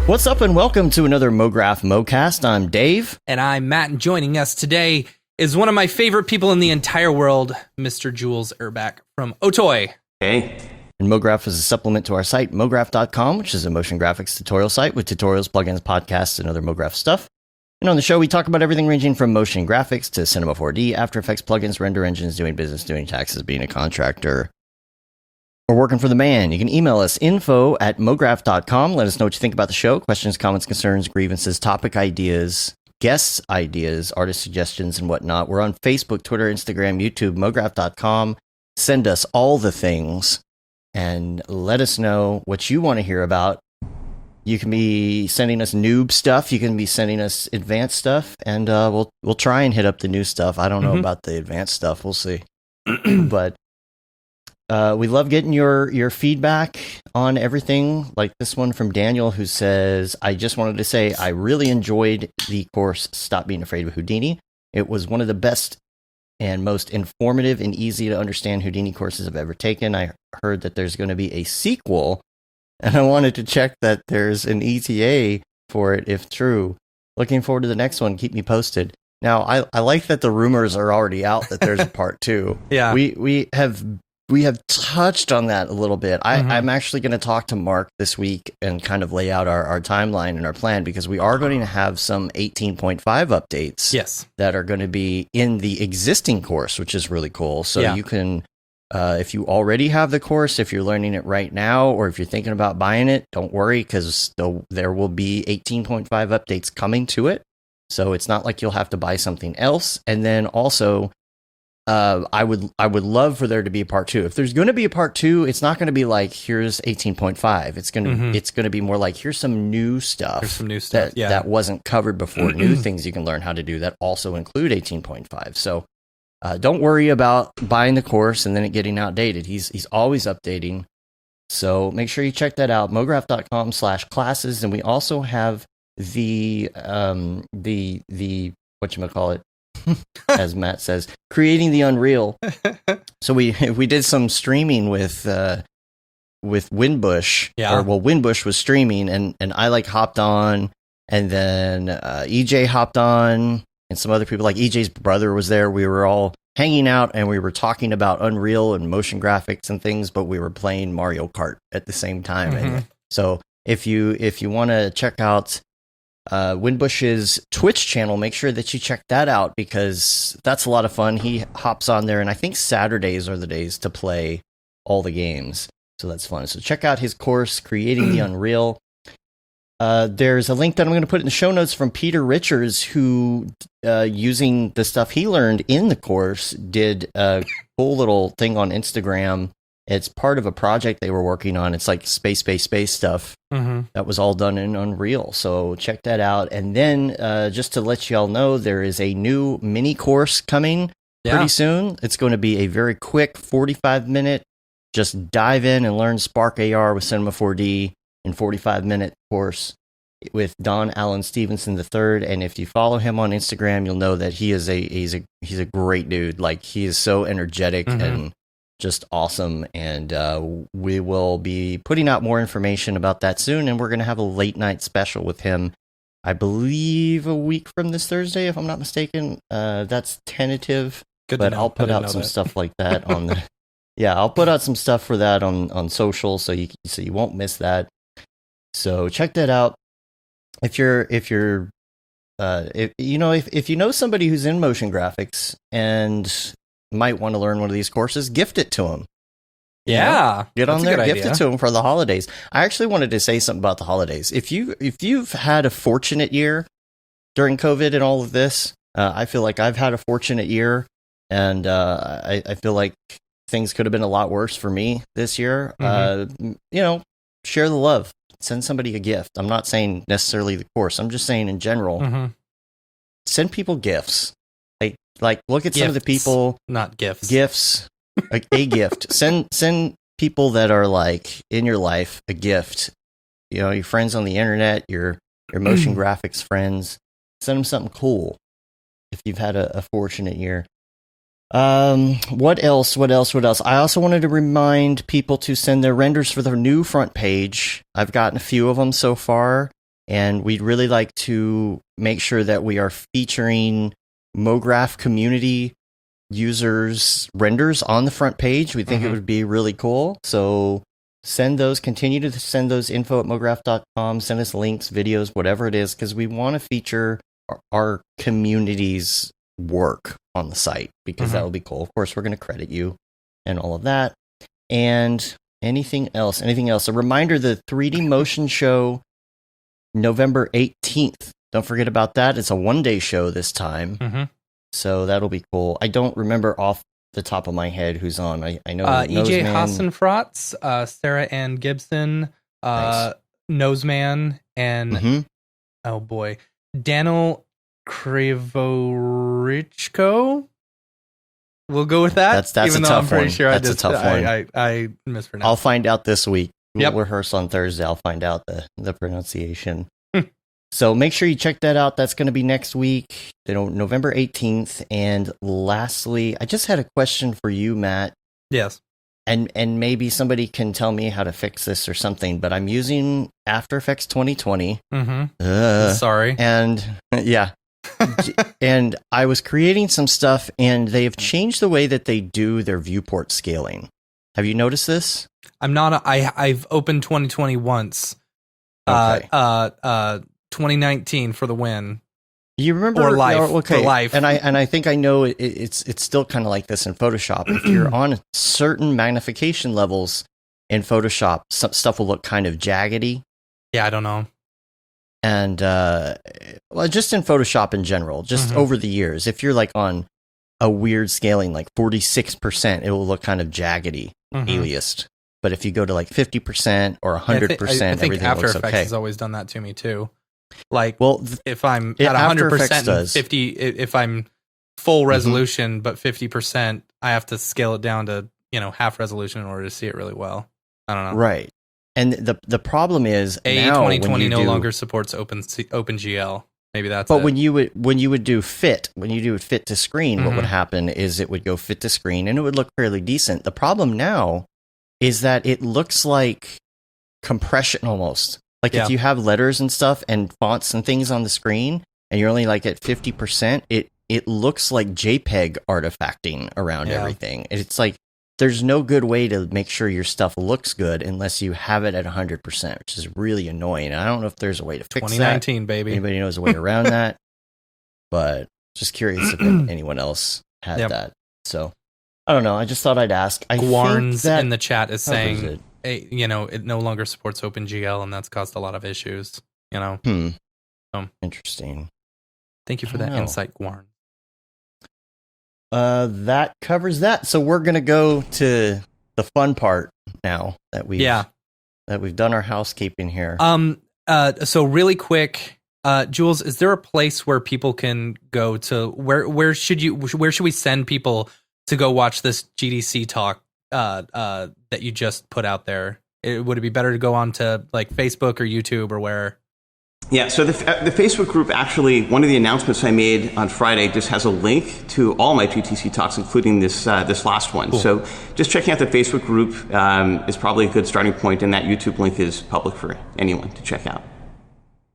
What's up and welcome to another Mograph Mocast. I'm Dave. And I'm Matt, and joining us today is one of my favorite people in the entire world, Mr. Jules Urbach from Otoy. Hey. And Mograph is a supplement to our site, mograph.com, which is a motion graphics tutorial site with tutorials, plugins, podcasts, and other Mograph stuff. And on the show, we talk about everything ranging from motion graphics to Cinema 4D, After Effects plugins, render engines, doing business, doing taxes, being a contractor, or working for the man. You can email us info@mograph.com. Let us know what you think about the show. Questions, comments, concerns, grievances, topic ideas, guest ideas, artist suggestions, and whatnot. We're on Facebook, Twitter, Instagram, YouTube, mograph.com. Send us all the things and let us know what you want to hear about. You can be sending us noob stuff. You can be sending us advanced stuff, and we'll try and hit up the new stuff. I don't know about the advanced stuff. We'll see. But we love getting your feedback on everything, like this one from Daniel, who says, I just wanted to say I really enjoyed the course Stop Being Afraid of Houdini. It was one of the best and most informative and easy to understand Houdini courses I've ever taken. I heard that there's going to be a sequel, and I wanted to check that there's an ETA for it if true. Looking forward to the next one. Keep me posted. Now, I like that the rumors are already out that there's a part two. Yeah. We have touched on that a little bit. I'm actually going to talk to Mark this week and kind of lay out our timeline and our plan, because we are going to have some 18.5 updates that are going to be in the existing course, which is really cool. So you can, if you already have the course, if you're learning it right now, or if you're thinking about buying it, don't worry, because there will be 18.5 updates coming to it. So it's not like you'll have to buy something else. And then also, I would love for there to be a part two. If there's going to be a part two, it's not going to be like, here's 18.5. It's going to be more like, here's some new stuff. Here's some new stuff that wasn't covered before. New things you can learn how to do that also include 18.5. So don't worry about buying the course and then it getting outdated. He's always updating. So make sure you check that out. Mograph.com/classes. And we also have the whatchamacallit, as Matt says, creating the Unreal. So we did some streaming with Windbush. Windbush was streaming, and I hopped on, and then EJ hopped on, and some other people, like EJ's brother was there. We were all hanging out, and we were talking about Unreal and motion graphics and things, but we were playing Mario Kart at the same time. And so if you want to check out Windbush's Twitch channel, make sure that you check that out, because that's a lot of fun. He hops on there, and I think Saturdays are the days to play all the games, so that's fun. So check out his course, Creating the Unreal. There's a link that I'm going to put in the show notes from Peter Richards, who using the stuff he learned in the course did a cool little thing on Instagram. It's part of a project they were working on. It's like space stuff that was all done in Unreal. So check that out. And then just to let you all know, there is a new mini course coming pretty soon. It's going to be a very quick 45-minute, just dive in and learn Spark AR with Cinema 4D in 45-minute course with Don Allen Stevenson III. And if you follow him on Instagram, you'll know that he's a great dude. Like, he is so energetic and just awesome, and we will be putting out more information about that soon, and we're going to have a late night special with him, I believe a week from this Thursday, if I'm not mistaken. That's tentative, but I'll put out some stuff like that on the I'll put out some stuff for that on social, so you won't miss that. So check that out. If you know somebody who's in motion graphics and might want to learn one of these courses, gift it to them. Get on there, gift it to them for the holidays. I actually wanted to say something about the holidays. If you've had a fortunate year during COVID and all of this, I feel like I've had a fortunate year, and I feel like things could have been a lot worse for me this year. Share the love. Send somebody a gift. I'm not saying necessarily the course. I'm just saying in general, send people gifts. Like look at some of the people, not gifts. Gifts, like a gift. Send people that are like in your life a gift. You know, your friends on the internet, your motion graphics friends. Send them something cool. If you've had a fortunate year. What else? I also wanted to remind people to send their renders for their new front page. I've gotten a few of them so far. And we'd really like to make sure that we are featuring Mograph community users' renders on the front page. We think it would be really cool. So continue to send those info@mograph.com, send us links, videos, whatever it is, because we want to feature our community's work on the site, because that will be cool. Of course, we're going to credit you and all of that. And anything else? A reminder, the 3D Motion Show, November 18th. Don't forget about that. It's a one-day show this time. So that'll be cool. I don't remember off the top of my head who's on. I know EJ Hassenfratz, Sarah Ann Gibson, nice. Noseman, and oh boy, Daniel Krivorichko. We'll go with that. That's even a though tough I'm pretty one. sure That's a tough one. I mispronounced. I'll find out this week. Yep. We'll rehearse on Thursday. I'll find out the pronunciation. So make sure you check that out. That's going to be next week, November 18th. And lastly, I just had a question for you, Matt. Yes. And maybe somebody can tell me how to fix this or something, but I'm using After Effects 2020. Sorry. And yeah. And I was creating some stuff, and they've changed the way that they do their viewport scaling. Have you noticed this? I've opened 2020 once. Okay. 2019 for the win. You remember or life? Okay. For life. And I think I know it's still kind of like this in Photoshop. If you're on certain magnification levels in Photoshop, some stuff will look kind of jaggedy. Yeah, I don't know. And well, just in Photoshop in general, just over the years, if you're like on a weird scaling like 46%, it will look kind of jaggedy, aliased. But if you go to like 50% or 100%, I think everything After looks Effects okay. has always done that to me too. Like, well, if I'm at After 100% Effects and does. 50, if I'm full resolution but 50%, I have to scale it down to half resolution in order to see it really well. I don't know. Right. And the problem is now 2020 no longer supports OpenGL. Maybe that's. But it. when you would do fit to screen, what would happen is it would go fit to screen and it would look fairly decent. The problem now is that it looks like compression almost. Like if you have letters and stuff and fonts and things on the screen and you're only like at 50%, it looks like JPEG artifacting around everything. It's like there's no good way to make sure your stuff looks good unless you have it at 100%, which is really annoying. I don't know if there's a way to fix 2019, that. baby. Anybody knows a way around that? But just curious if anyone else had that. So I don't know. I just thought I'd ask. Guarns in the chat is saying, it no longer supports OpenGL, and that's caused a lot of issues. So, interesting. Thank you for that insight, Guarn. That covers that. So we're gonna go to the fun part now that we've done our housekeeping here. So really quick, Jules, is there a place where people can go to? Where should we send people to go watch this GDC talk that you just put out there? Would it be better to go on to like Facebook or YouTube or where? Yeah, so the Facebook group, actually, one of the announcements I made on Friday just has a link to all my GTC talks, including this last one. Cool. So just checking out the Facebook group is probably a good starting point, and that YouTube link is public for anyone to check out.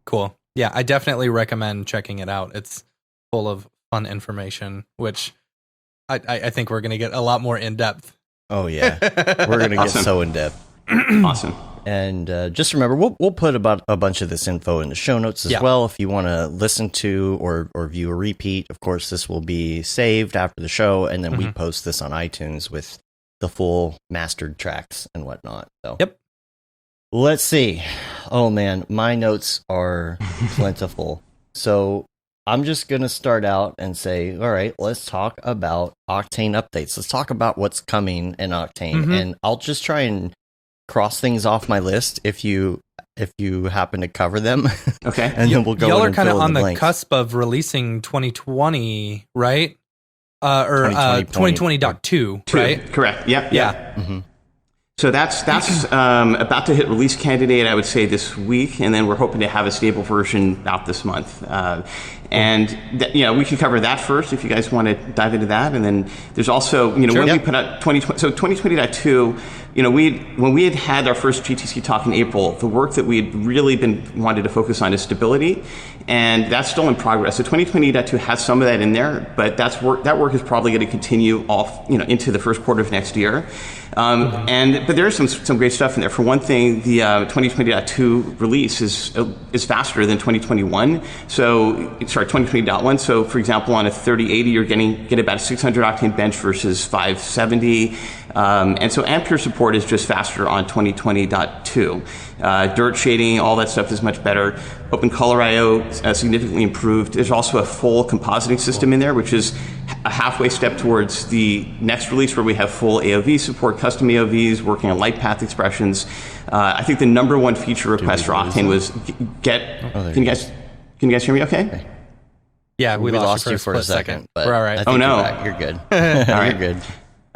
Cool. Yeah, I definitely recommend checking it out. It's full of fun information, which I think we're going to get a lot more in-depth. Oh, yeah. We're going to get so in-depth. Awesome. And just remember, we'll put about a bunch of this info in the show notes as well. If you want to listen to or view a repeat, of course, this will be saved after the show, and then we post this on iTunes with the full mastered tracks and whatnot. So, let's see. Oh man, my notes are plentiful. So I'm just gonna start out and say, all right, let's talk about Octane updates. Let's talk about what's coming in Octane, and I'll just try and cross things off my list if you happen to cover them. Okay. And then we'll go. Y'all are kind of on the cusp of releasing 2020, right? Or 2020.2, right? Correct. Yep. Yeah. Mm-hmm. So that's about to hit release candidate, I would say, this week, and then we're hoping to have a stable version out this month. And we can cover that first if you guys want to dive into that. And then there's also, when we put out 2020, so 2020.2 when we had our first GTC talk in April, the work that we had really wanted to focus on is stability, and that's still in progress. So 2020.2 has some of that in there, but that work is probably going to continue into the first quarter of next year. But there's some great stuff in there. For one thing, the 2020.2 release is faster than 2021. So 2020.1. So for example, on a 3080, you're get about a 600 octane bench versus 570. And so Ampere support is just faster on 2020.2. Dirt shading, all that stuff is much better. Open Color I/O significantly improved. There's also a full compositing system in there, which is a halfway step towards the next release where we have full AOV support, custom AOVs, working on light path expressions. I think the number one feature request for Octane was can you guys hear me okay? Yeah, we lost you for a second. But we're all right. Oh no. You're good. All right. You're good.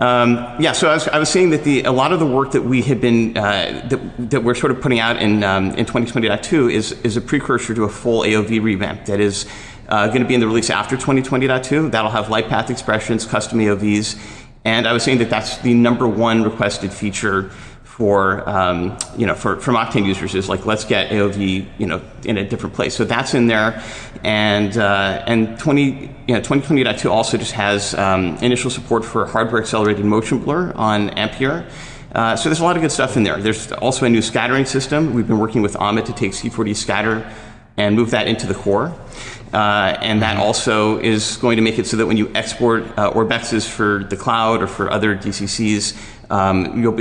So I was saying that a lot of the work that we had been that we're sort of putting out in 2020.2 is a precursor to a full AOV revamp that is going to be in the release after 2020.2. That'll have light path expressions, custom AOVs, and I was saying that that's the number one requested feature from Octane users is like, let's get AOV in a different place. So that's in there, and 2020.2 also just has initial support for hardware accelerated motion blur on Ampere. So there's a lot of good stuff in there. There's also a new scattering system. We've been working with Amit to take C4D scatter and move that into the core. And that also is going to make it so that when you export Orbexes for the cloud or for other DCCs,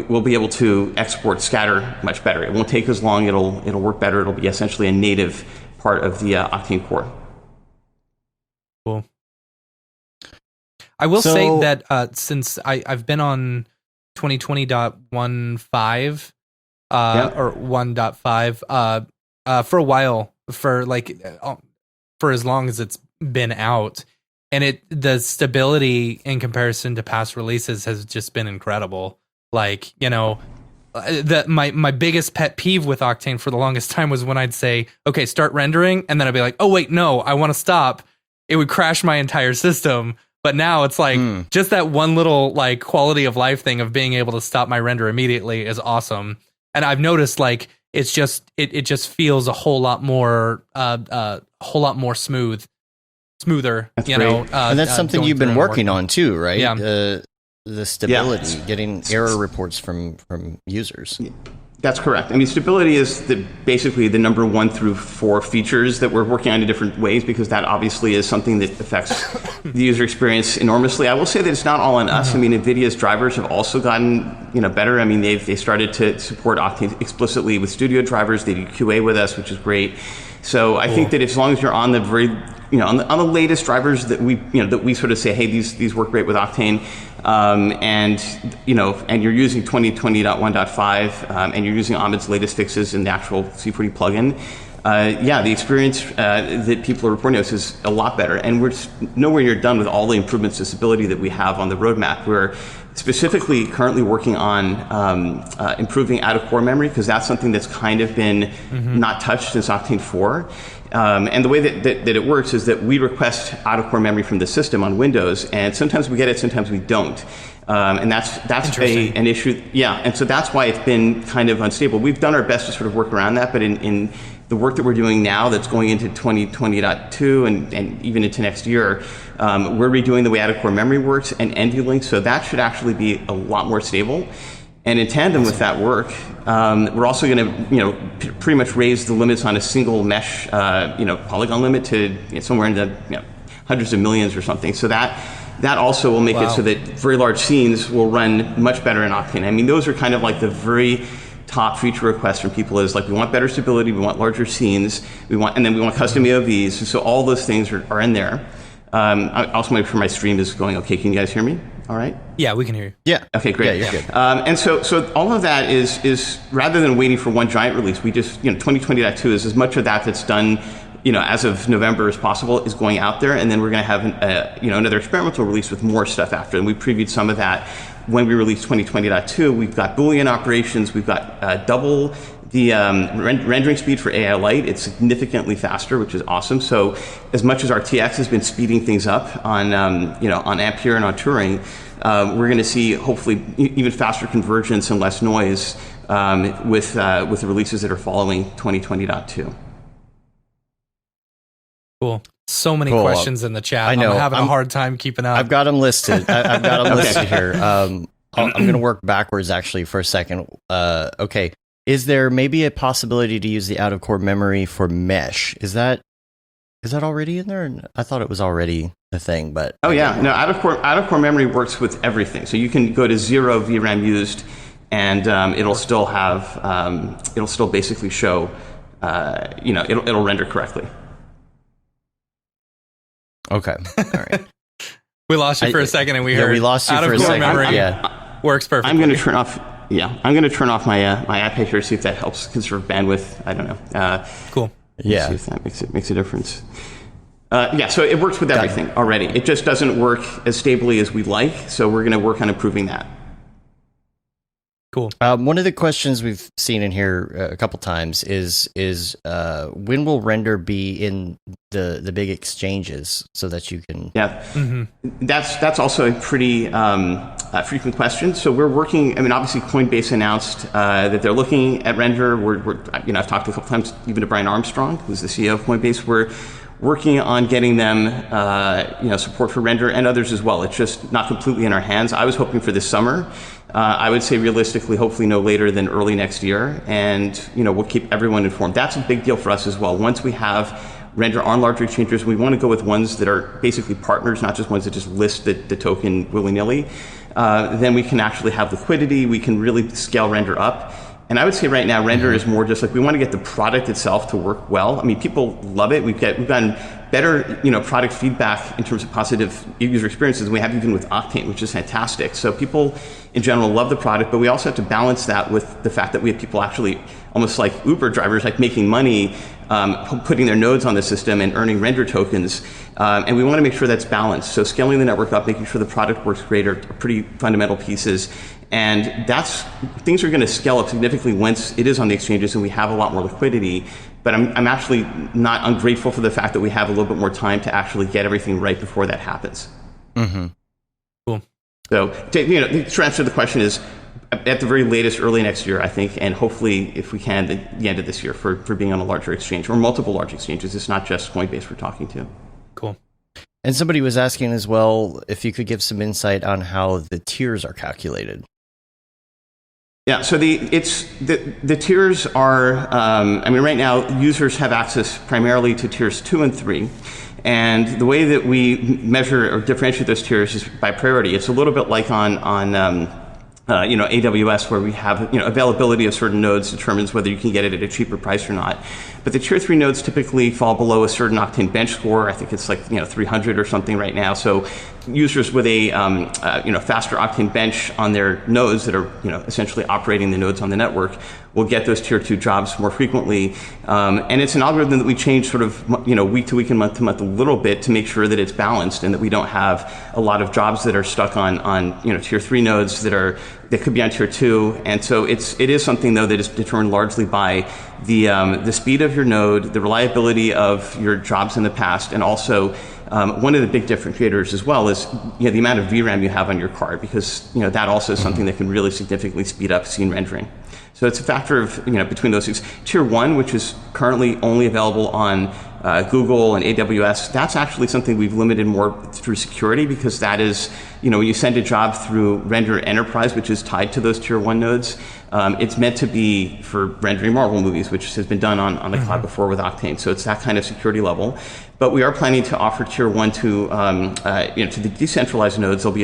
we'll be able to export scatter much better. It won't take as long. It'll work better. It'll be essentially a native part of the Octane core. Cool. I will say that since I've been on 2020.15 or 1.5 for a while, for as long as it's been out, and the stability in comparison to past releases has just been incredible. My biggest pet peeve with Octane for the longest time was when I'd say, okay, start rendering, and then I'd be like, oh wait, no, I want to stop. It would crash my entire system. But now it's like just that one little quality of life thing of being able to stop my render immediately is awesome. And I've noticed it just feels a whole lot more smoother. That's great. And that's something you've been working on too, right? Yeah. The stability, getting error reports from users. That's correct. I mean, stability is basically the number 1 through 4 features that we're working on in different ways, because that obviously is something that affects the user experience enormously. I will say that it's not all on us. I mean, Nvidia's drivers have also gotten better. I mean, they started to support Octane explicitly with studio drivers. They do QA with us, which is great. So I think that as long as you're on the on the latest drivers that we sort of say, hey, these work great with Octane, and you're using 2020.1.5, and you're using Amit's latest fixes in the actual C4D plugin, the experience that people are reporting to us is a lot better, and we're nowhere near done with all the improvements to stability that we have on the roadmap. We're specifically currently working on improving out-of-core memory, because that's something that's kind of been not touched since Octane 4. And the way that it works is that we request out-of-core memory from the system on Windows, and sometimes we get it, sometimes we don't. And that's an issue. Yeah, and so that's why it's been kind of unstable. We've done our best to sort of work around that, but in the work that we're doing now that's going into 2020.2 and even into next year, we're redoing the way out-of-core memory works and NVlink, so that should actually be a lot more stable. And in tandem with that work, we're also going to, pretty much raise the limits on a single mesh, polygon limit to somewhere in the hundreds of millions or something. So that also will make it so that very large scenes will run much better in Octane. I mean, those are kind of like the very top feature requests from people is we want better stability, we want larger scenes, and then we want custom AOVs. So all those things are in there. I also make sure my stream is going okay. Can you guys hear me? All right. Yeah, we can hear you. Yeah. Okay, great. Yeah, you're good. And so all of that is rather than waiting for one giant release, we just 2020.2 is as much of that's done as of November as possible is going out there, and then we're going to have another experimental release with more stuff after. And we previewed some of that when we released 2020.2. We've got Boolean operations. We've got double the rendering speed for AI Lite. It's significantly faster, which is awesome. So as much as RTX has been speeding things up on on Ampere and on Turing, we're going to see hopefully even faster convergence and less noise with the releases that are following 2020.2. Cool. So many questions in the chat. I know. I'm having a hard time keeping up. I've got them listed. I've got them listed here. I'm going to work backwards actually for a second. Okay. Is there maybe a possibility to use the out-of-core memory for mesh? Is that already in there? I thought it was already a thing, but no, out-of-core memory works with everything. So you can go to 0 VRAM used, and it'll still have it'll still basically show it'll render correctly. Okay. All right. We lost you for a second, and we heard we lost you for a second. memory works perfectly. I'm going to turn off. Yeah, I'm going to turn off my iPad here, see if that helps conserve bandwidth. I don't know. Cool. Yeah. See if that makes a difference. So it works with everything already. It just doesn't work as stably as we'd like. So we're going to work on improving that. Cool. One of the questions we've seen in here a couple times is when will render be in the big exchanges so that you can? Yeah, that's also a pretty frequent question. So we're working. I mean, obviously, Coinbase announced that they're looking at render. I've talked a couple times even to Brian Armstrong, who's the CEO of Coinbase. We're working on getting them, support for render and others as well. It's just not completely in our hands. I was hoping for this summer. I would say realistically, hopefully no later than early next year. And, we'll keep everyone informed. That's a big deal for us as well. Once we have render on larger exchangers, we want to go with ones that are basically partners, not just ones that just list the token willy-nilly. Then we can actually have liquidity. We can really scale render up. And I would say right now, render is more just like we want to get the product itself to work well. I mean, people love it. We've gotten better, product feedback in terms of positive user experiences than we have even with Octane, which is fantastic. So people in general love the product, but we also have to balance that with the fact that we have people actually almost like Uber drivers, like making money, putting their nodes on the system and earning render tokens. And we want to make sure that's balanced. So scaling the network up, making sure the product works great are pretty fundamental pieces. And things are going to scale up significantly once it is on the exchanges and we have a lot more liquidity. But I'm actually not ungrateful for the fact that we have a little bit more time to actually get everything right before that happens. Mm-hmm. Cool. So, to answer the question is, at the very latest, early next year, I think, and hopefully, if we can, the end of this year for being on a larger exchange or multiple large exchanges. It's not just Coinbase we're talking to. Cool. And somebody was asking as well if you could give some insight on how the tiers are calculated. Yeah, so the tiers are, right now users have access primarily to tiers 2 and 3. And the way that we measure or differentiate those tiers is by priority. It's a little bit like on AWS, where we have, availability of certain nodes determines whether you can get it at a cheaper price or not. But the tier 3 nodes typically fall below a certain OctaneBench score. I think it's like, 300 or something right now. So users with a, faster OctaneBench on their nodes that are, essentially operating the nodes on the network will get those tier 2 jobs more frequently. And it's an algorithm that we change sort of, week to week and month to month a little bit to make sure that it's balanced and that we don't have a lot of jobs that are stuck on tier 3 nodes that could be on tier 2. And so it is something though that is determined largely by the speed of your node, the reliability of your jobs in the past, and also one of the big differentiators as well is the amount of VRAM you have on your card, because that also is something that can really significantly speed up scene rendering. So it's a factor of between those things. Tier 1, which is currently only available on Google and AWS, that's actually something we've limited more through security, because that is, when you send a job through Render Enterprise, which is tied to those tier 1 nodes, it's meant to be for rendering Marvel movies, which has been done on the cloud before with Octane. So it's that kind of security level. But we are planning to offer tier 1 to the decentralized nodes. There'll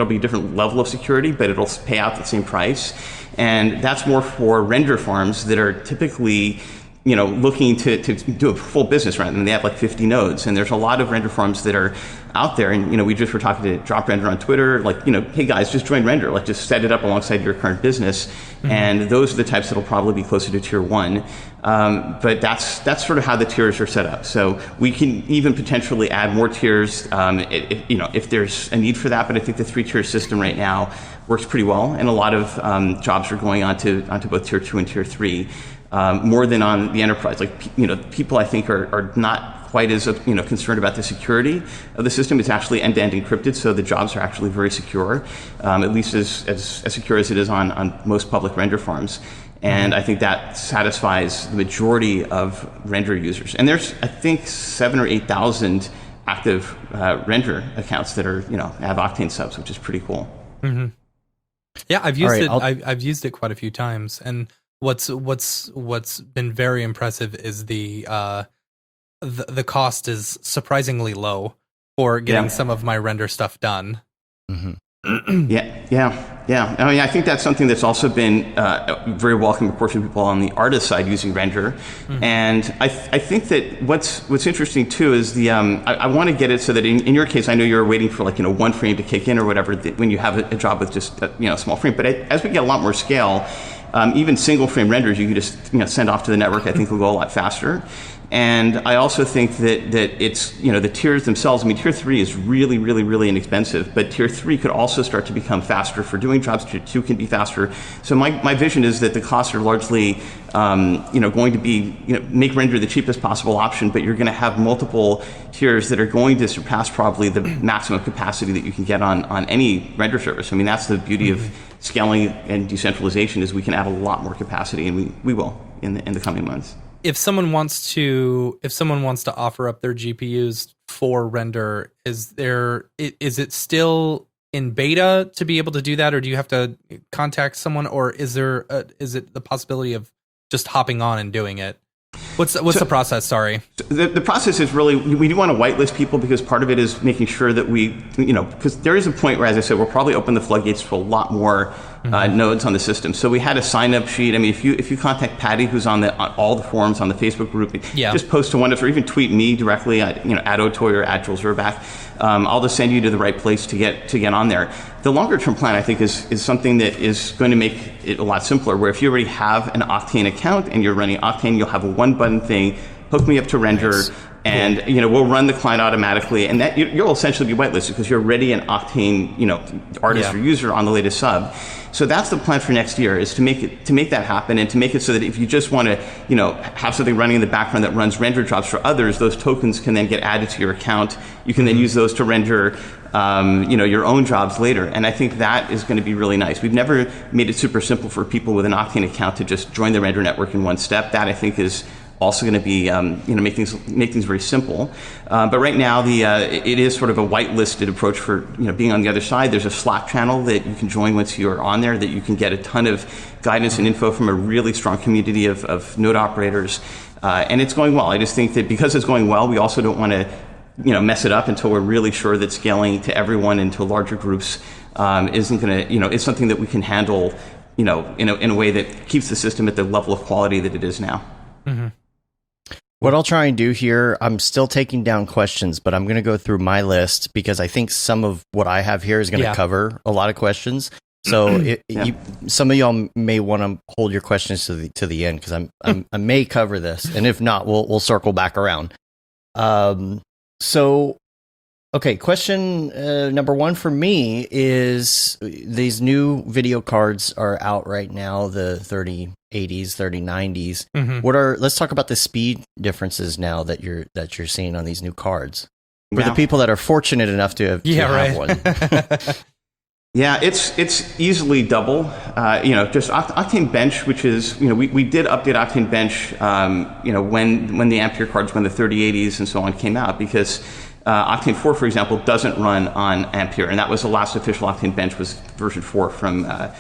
be a different level of security, but it'll pay out the same price. And that's more for render farms that are typically looking to do a full business rather than they have like 50 nodes. And there's a lot of render farms that are out there. And, we just were talking to Drop Render on Twitter, like, hey guys, just join Render, like just set it up alongside your current business. Mm-hmm. And those are the types that'll probably be closer to tier 1. But that's sort of how the tiers are set up. So we can even potentially add more tiers, if there's a need for that. But I think the 3-tier system right now works pretty well. And a lot of jobs are going onto both tier 2 and tier 3. More than on the enterprise. Like, people I think are not quite as concerned about the security of the system. It's actually end-to-end encrypted, so the jobs are actually very secure, at least as secure as it is on most public render farms. And I think that satisfies the majority of render users. And there's, I think, 7,000 or 8,000 active render accounts that are have Octane subs, which is pretty cool. Mm-hmm. Yeah, I've used it. I've used it quite a few times, and what's been very impressive is the cost is surprisingly low for getting some of my render stuff done. Mm-hmm. Yeah. I mean, I think that's something that's also been very welcome, of course, for people on the artist side using render. Mm-hmm. And I think that what's interesting too is I want to get it so that in your case, I know you're waiting for one frame to kick in or whatever when you have a job with just a small frame. But as we get a lot more scale, even single frame renders, you can just send off to the network. I think will go a lot faster. And I also think that it's, the tiers themselves, I mean, tier 3 is really, really, really inexpensive, but tier 3 could also start to become faster for doing jobs. Tier 2 can be faster. So my vision is that the costs are largely, going to be, make render the cheapest possible option, but you're going to have multiple tiers that are going to surpass probably the maximum capacity that you can get on any render service. I mean, that's the beauty of scaling and decentralization, is we can add a lot more capacity, and we will in the coming months. If someone wants to offer up their GPUs for render, is it still in beta to be able to do that, or do you have to contact someone, or is it the possibility of just hopping on and doing it? What's the process? Sorry. The process is really, we do want to whitelist people, because part of it is making sure that we, because there is a point where, as I said, we'll probably open the floodgates to a lot more nodes on the system. So we had a sign-up sheet. I mean, if you contact Patty, who's on all the forums on the Facebook group, just post to one of us, or even tweet me directly at Otoy or at Jules Urbach. I'll just send you to the right place to get on there. The longer-term plan, I think, is something that is going to make it a lot simpler, where if you already have an Octane account and you're running Octane, you'll have a one-button thing, hook me up to render, nice. And we'll run the client automatically, and that you'll essentially be whitelisted because you're already an Octane artist or user on the latest sub. So that's the plan for next year, is to make that happen, and to make it so that if you just want to have something running in the background that runs render jobs for others, those tokens can then get added to your account. You can then use those to render your own jobs later. And I think that is going to be really nice. We've never made it super simple for people with an Octane account to just join the render network in one step. That, I think, is also going to be make things very simple. But right now, it is sort of a whitelisted approach for being on the other side. There's a Slack channel that you can join once you're on there, that you can get a ton of guidance and info from a really strong community of node operators, and it's going well. I just think that because it's going well, we also don't want to mess it up until we're really sure that scaling to everyone and to larger groups isn't going to it's something that we can handle in a way that keeps the system at the level of quality that it is now. Mm-hmm. What I'll try and do here, I'm still taking down questions, but I'm going to go through my list, because I think some of what I have here is going to cover a lot of questions. So some of y'all may want to hold your questions to the end, because I may cover this, and if not, we'll circle back around. Okay, question number one for me is, these new video cards are out right now, the 3080s, 3090s. Mm-hmm. Let's talk about the speed differences now that you're seeing on these new cards. For the people that are fortunate enough to have one. Yeah, it's easily double. Just OctaneBench, which is, we did update OctaneBench, when the Ampere cards, when the 3080s and so on came out, because Octane 4, for example, doesn't run on Ampere, and that was the last official OctaneBench, was version 4 from a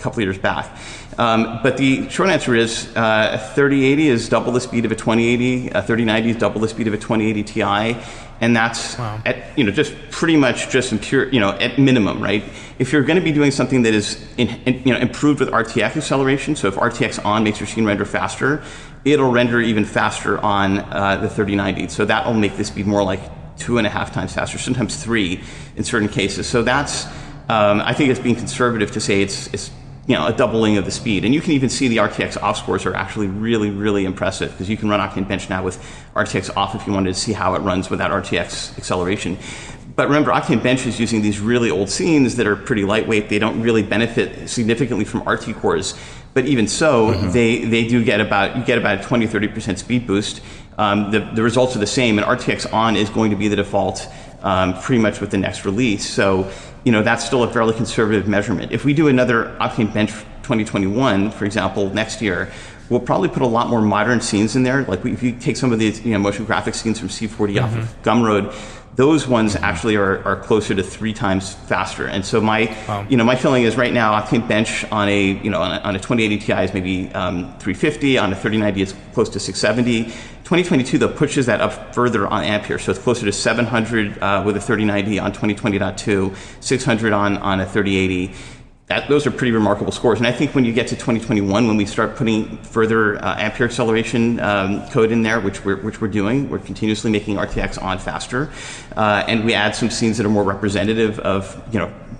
couple years back. But the short answer is 3080 is double the speed of a 2080, 3090 is double the speed of a 2080 Ti, and that's at just pretty much just in pure at minimum, right? If you're going to be doing something that is improved with RTX acceleration, so if RTX on makes your scene render faster, it'll render even faster on the 3090. So that will make the speed more like 2.5 times faster, sometimes 3 in certain cases. So that's I think it's being conservative to say it's a doubling of the speed. And you can even see the RTX off scores are actually really, really impressive, because you can run OctaneBench now with RTX off if you wanted to see how it runs without RTX acceleration. But remember, OctaneBench is using these really old scenes that are pretty lightweight. They don't really benefit significantly from RT cores. But even so, they do get about, you get about a 20-30% speed boost. The results are the same, and RTX on is going to be the default pretty much with the next release. So, that's still a fairly conservative measurement. If we do another OctaneBench 2021, for example, next year, we'll probably put a lot more modern scenes in there. Like if you take some of these motion graphics scenes from C40 off of Gumroad, those ones actually are closer to 3 times faster. And so my feeling is right now OctaneBench on a on a 2080 Ti is maybe 350, on a 3090 it's close to 670. 2022 though pushes that up further on Ampere, so it's closer to 700 with a 3090 on 2020.2, 600 on a 3080. Those are pretty remarkable scores. And I think when you get to 2021, when we start putting further Ampere acceleration code in there, which we're doing, we're continuously making RTX on faster, and we add some scenes that are more representative of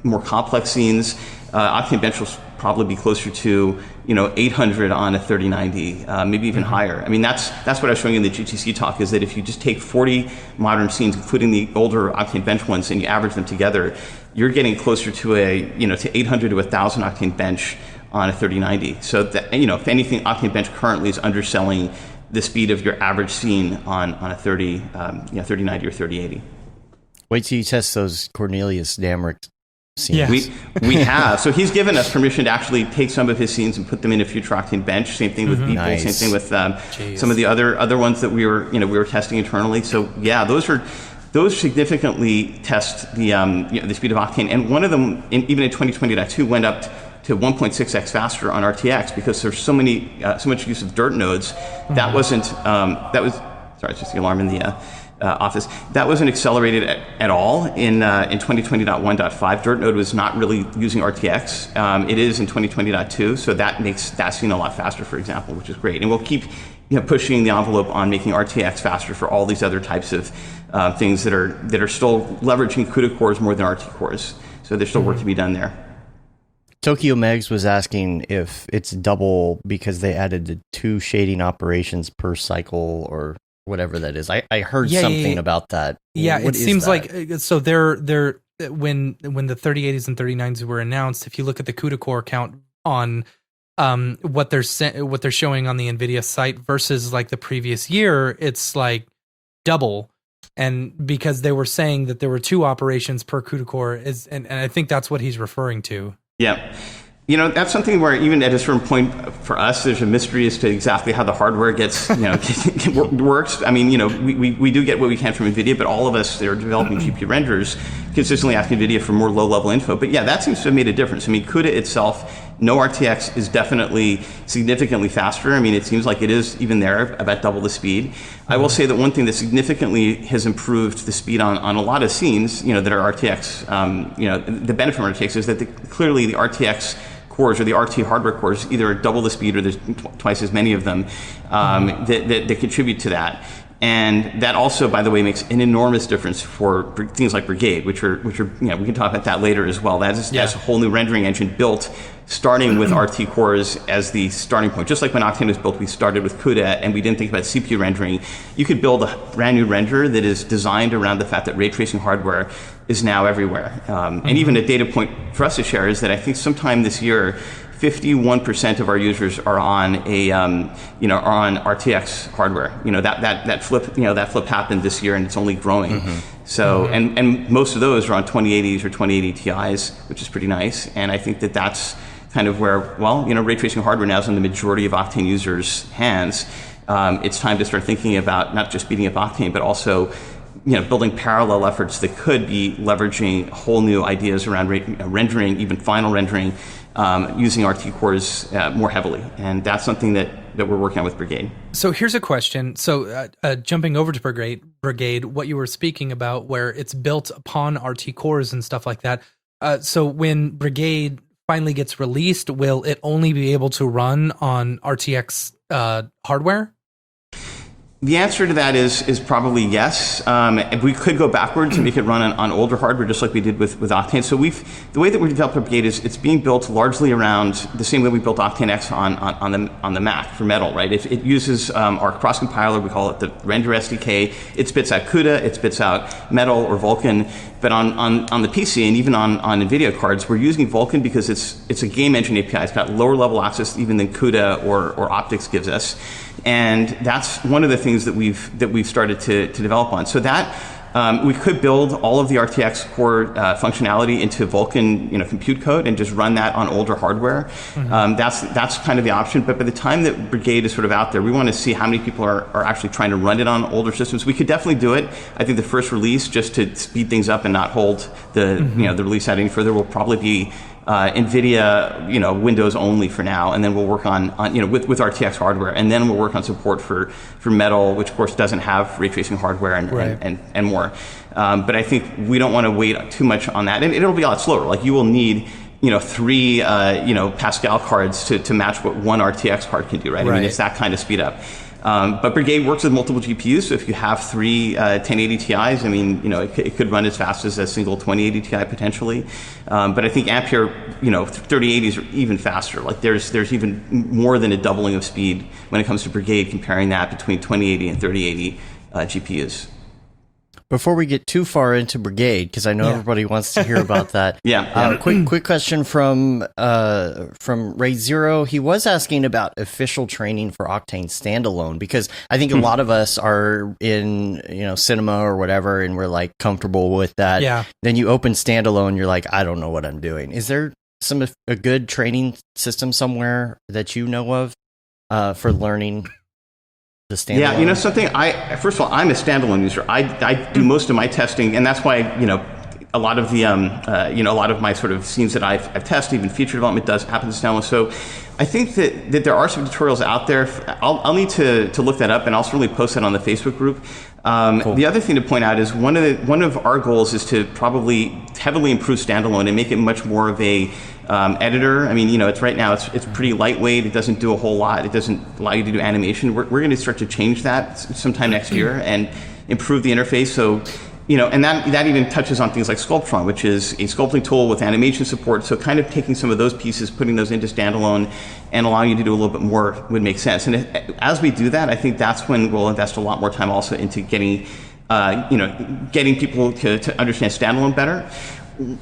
more complex scenes. OctaneBench will probably be closer to 800 on a 3090, maybe even higher. I mean, that's what I was showing in the GTC talk, is that if you just take 40 modern scenes, including the older OctaneBench ones, and you average them together, you're getting closer to to 800 to 1,000 OctaneBench on a 3090. So that, if anything, OctaneBench currently is underselling the speed of your average scene on a 3090 or 3080. Wait till you test those Cornelius Dammerick scenes. Yes. We have. So he's given us permission to actually take some of his scenes and put them in a future OctaneBench. Same thing with Beeple. Nice. Same thing with some of the other ones that we were testing internally. So yeah, those significantly test the speed of Octane, and one of them, even in 2020.2, went up to 1.6x faster on RTX because there's so much use of dirt nodes. That wasn't sorry, it's just the alarm in the office. That wasn't accelerated at all in 2020.1.5. Dirt node was not really using RTX. It is in 2020.2, so that makes that scene a lot faster, for example, which is great. And we'll keep pushing the envelope on making RTX faster for all these other types of things that are still leveraging CUDA cores more than RT cores. So there's still work to be done there. Tokyo Megs was asking if it's double because they added the 2 shading operations per cycle or whatever that is. I heard something about that. Yeah, what it seems that? like so they're when the 3080s and 3090s were announced, if you look at the CUDA core count on what they're showing on the Nvidia site versus like the previous year, it's like double. And because they were saying that there were 2 operations per CUDA core, and I think that's what he's referring to. Yeah. That's something where even at a certain point for us, there's a mystery as to exactly how the hardware gets, works. I mean, we do get what we can from NVIDIA, but all of us that are developing GPU renderers consistently ask NVIDIA for more low-level info. But yeah, that seems to have made a difference. I mean, CUDA itself, no RTX is definitely significantly faster. I mean, it seems like it is even there, about double the speed. I will say that one thing that significantly has improved the speed on a lot of scenes, that are RTX, the benefit from RTX is that clearly the RTX cores or the RT hardware cores either double the speed or there's twice as many of them that contribute to that. And that also, by the way, makes an enormous difference for things like Brigade, which are we can talk about that later as well. That's a whole new rendering engine built starting with RT cores as the starting point. Just like when Octane was built, we started with CUDA and we didn't think about CPU rendering. You could build a brand new renderer that is designed around the fact that ray tracing hardware is now everywhere. And even a data point for us to share is that I think sometime this year, 51% of our users are on on RTX hardware. That flip happened this year and it's only growing. So and most of those are on 2080s or 2080 Ti's, which is pretty nice. And I think that that's kind of where ray tracing hardware now is in the majority of Octane users' hands. It's time to start thinking about not just speeding up Octane, but also building parallel efforts that could be leveraging whole new ideas around rendering, even final rendering, using RT cores more heavily. And that's something that we're working on with Brigade. So here's a question. So jumping over to Brigade, what you were speaking about, where it's built upon RT cores and stuff like that. So when Brigade finally gets released, will it only be able to run on RTX hardware? The answer to that is probably yes. We could go backwards and make it run on older hardware, just like we did with Octane. So the way that we developed Brigade is it's being built largely around the same way we built Octane X on the Mac for Metal, right? It uses our cross compiler. We call it the Render SDK. It spits out CUDA. It spits out Metal or Vulkan. But on the PC and even on Nvidia cards, we're using Vulkan because it's a game engine API. It's got lower level access even than CUDA or OptiX gives us. And that's one of the things that we've started to develop on. So that we could build all of the RTX core functionality into Vulkan, compute code and just run that on older hardware. That's kind of the option. But by the time that Brigade is sort of out there, we want to see how many people are actually trying to run it on older systems. We could definitely do it. I think the first release, just to speed things up and not hold the the release out any further, will probably be Nvidia, Windows only for now, and then we'll work on with RTX hardware, and then we'll work on support for Metal, which of course doesn't have ray tracing hardware and more. But I think we don't want to wait too much on that, and it'll be a lot slower. Like you will need 3 Pascal cards to match what one RTX card can do, right? I mean, it's that kind of speed up. But Brigade works with multiple GPUs, so if you have 3 1080 Ti's, I mean, it could run as fast as a single 2080 Ti potentially. But I think Ampere, 3080s are even faster. Like there's even more than a doubling of speed when it comes to Brigade, comparing that between 2080 and 3080 GPUs. Before we get too far into Brigade, because I know everybody wants to hear about that. Quick question from Ray Zero. He was asking about official training for Octane Standalone, because I think a lot of us are in cinema or whatever, and we're like comfortable with that. Yeah. Then you open Standalone, you're like, I don't know what I'm doing. Is there a good training system somewhere that you know of for learning? Yeah, something. First of all, I'm a standalone user. I do most of my testing, and that's why a lot of the a lot of my sort of scenes that I've tested, even feature development, does happen in standalone. So I think that there are some tutorials out there. I'll need to look that up, and I'll certainly post that on the Facebook group. Cool. The other thing to point out is one of our goals is to probably heavily improve standalone and make it much more of a editor. I mean, it's right now it's pretty lightweight. It doesn't do a whole lot. It doesn't allow you to do animation. We're going to start to change that sometime next year and improve the interface. So, and that even touches on things like Sculptron, which is a sculpting tool with animation support. So kind of taking some of those pieces, putting those into standalone, and allowing you to do a little bit more would make sense. And as we do that, I think that's when we'll invest a lot more time also into getting people to understand standalone better.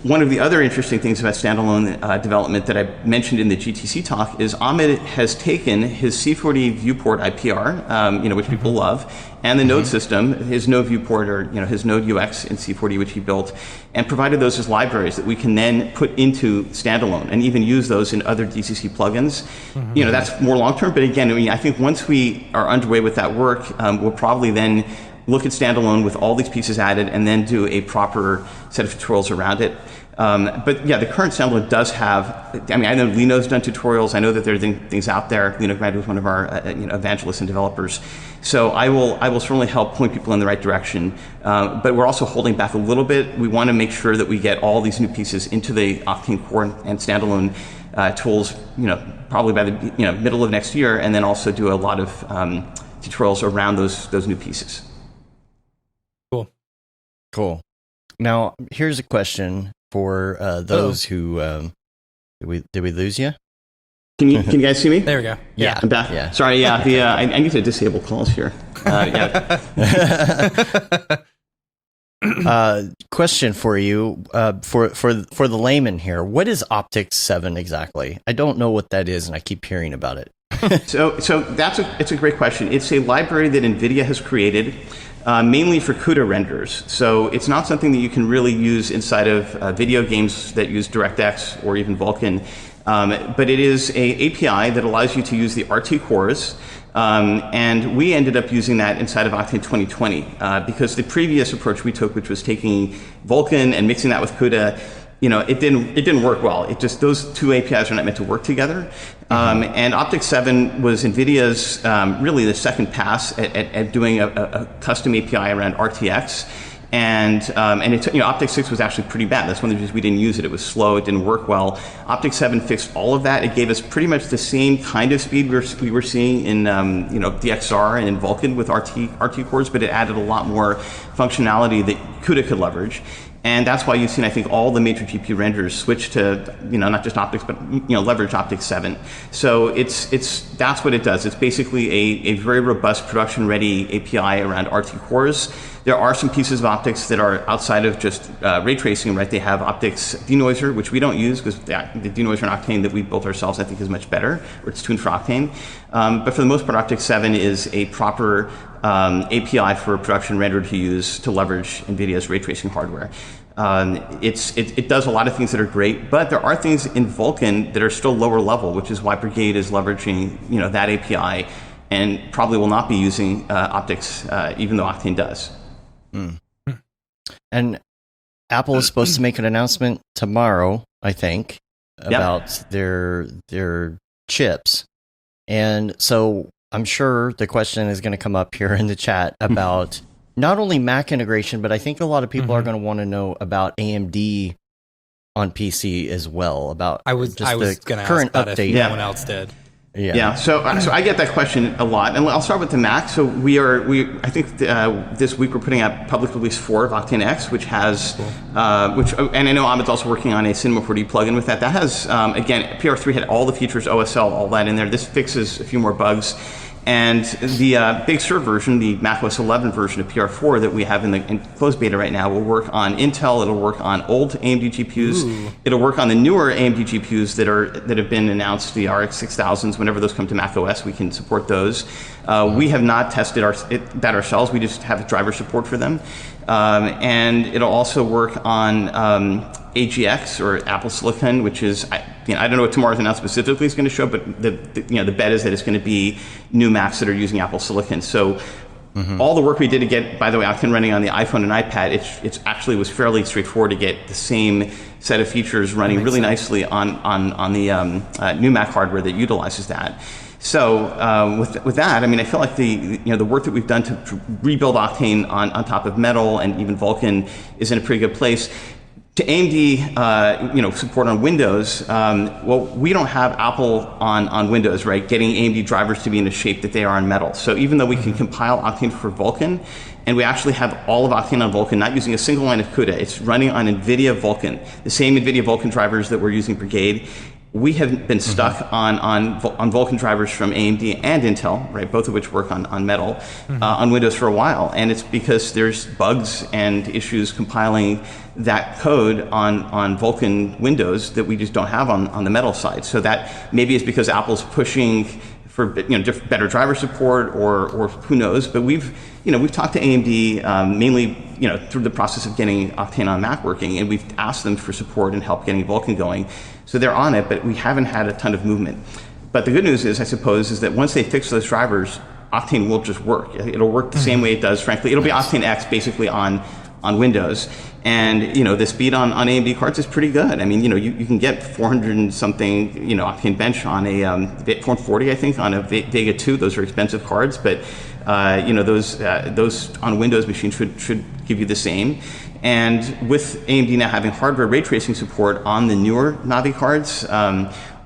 One of the other interesting things about standalone development that I mentioned in the GTC talk is Ahmed has taken his C40 viewport IPR, which people love, and the Node system, his Node viewport or his Node UX in C40, which he built, and provided those as libraries that we can then put into standalone and even use those in other DCC plugins. That's more long term, but again, I think once we are underway with that work, we'll probably then look at standalone with all these pieces added, and then do a proper set of tutorials around it. But yeah, the current standalone does have, I know Lino's done tutorials. I know that there are things out there. Lino Grad was one of our evangelists and developers. So I will certainly help point people in the right direction. But we're also holding back a little bit. We want to make sure that we get all these new pieces into the Octane core and standalone tools, probably by the middle of next year, and then also do a lot of tutorials around those new pieces. Cool. Now, here's a question for those who did we lose you? Can you guys see me? There we go. Yeah, I'm back. Yeah. Sorry. Yeah. I need to disable calls here. Question for you, for the layman here. What is OptiX 7 exactly? I don't know what that is, and I keep hearing about it. So it's a great question. It's a library that Nvidia has created. Mainly for CUDA renders. So it's not something that you can really use inside of video games that use DirectX or even Vulkan. But it is an API that allows you to use the RT cores. And we ended up using that inside of Octane 2020 because the previous approach we took, which was taking Vulkan and mixing that with CUDA, it didn't work well. It just, those two APIs are not meant to work together. And OptiX 7 was NVIDIA's really the second pass at doing a custom API around RTX. And it, OptiX 6 was actually pretty bad. That's one of the reasons we didn't use it. It was slow. It didn't work well. OptiX 7 fixed all of that. It gave us pretty much the same kind of speed we were seeing in DXR and in Vulkan with RT cores, but it added a lot more functionality that CUDA could leverage. And that's why you've seen, I think, all the major GPU renderers switch to, not just OptiX, but leverage OptiX 7. So that's what it does. It's basically a very robust production-ready API around RT cores. There are some pieces of OptiX that are outside of just ray tracing, right? They have OptiX denoiser, which we don't use because the denoiser in Octane that we built ourselves, I think, is much better, or it's tuned for Octane. But for the most part, OptiX 7 is a proper API for a production renderer to use to leverage NVIDIA's ray tracing hardware. It does a lot of things that are great, but there are things in Vulkan that are still lower level, which is why Brigade is leveraging that API and probably will not be using OptiX, even though Octane does. Mm. And Apple is supposed to make an announcement tomorrow, I think, about their chips. And so I'm sure the question is going to come up here in the chat about not only Mac integration, but I think a lot of people are going to want to know about AMD on PC as well. About I was going to ask that update. If no one else did. Yeah. So I get that question a lot, and I'll start with the Mac. So I think this week we're putting out public release 4 of OctaneX, which has, and I know Ahmed's also working on a Cinema 4D plugin with that. That has, again, PR3 had all the features, OSL, all that in there. This fixes a few more bugs. And the Big Sur version, the macOS 11 version of PR4 that we have in closed beta right now, will work on Intel. It'll work on old AMD GPUs. Ooh. It'll work on the newer AMD GPUs that have been announced, the RX 6000s. Whenever those come to macOS, we can support those. We have not tested that ourselves. We just have driver support for them. And it'll also work on AGX, or Apple Silicon, which is, I don't know what tomorrow's announcement specifically is going to show, but the bet is that it's going to be new Macs that are using Apple Silicon. So all the work we did to get, by the way, Octane running on the iPhone and iPad, it actually was fairly straightforward to get the same set of features running really nicely on the new Mac hardware that utilizes that. So with that, I feel like the work that we've done to rebuild Octane on top of Metal and even Vulkan is in a pretty good place. To AMD, support on Windows, we don't have Apple on Windows, right? Getting AMD drivers to be in the shape that they are on Metal. So even though we can compile Octane for Vulkan, and we actually have all of Octane on Vulkan, not using a single line of CUDA, it's running on Nvidia Vulkan, the same Nvidia Vulkan drivers that we're using Brigade. We have been stuck on Vulkan drivers from AMD and Intel, right? Both of which work on Metal, on Windows for a while. And it's because there's bugs and issues compiling that code on Vulkan Windows that we just don't have on the Metal side. So that maybe is because Apple's pushing for better driver support, or who knows. But we've talked to AMD mainly through the process of getting Octane on Mac working, and we've asked them for support and help getting Vulkan going. So they're on it, but we haven't had a ton of movement. But the good news is, I suppose, is that once they fix those drivers, Octane will just work. It'll work the same way it does, frankly. It'll be Octane X basically on Windows. And the speed on AMD cards is pretty good. You can get 400 and something, OctaneBench on a 440, I think, on a Vega 2. Those are expensive cards, but those on Windows machines should give you the same. And with AMD now having hardware ray tracing support on the newer Navi cards,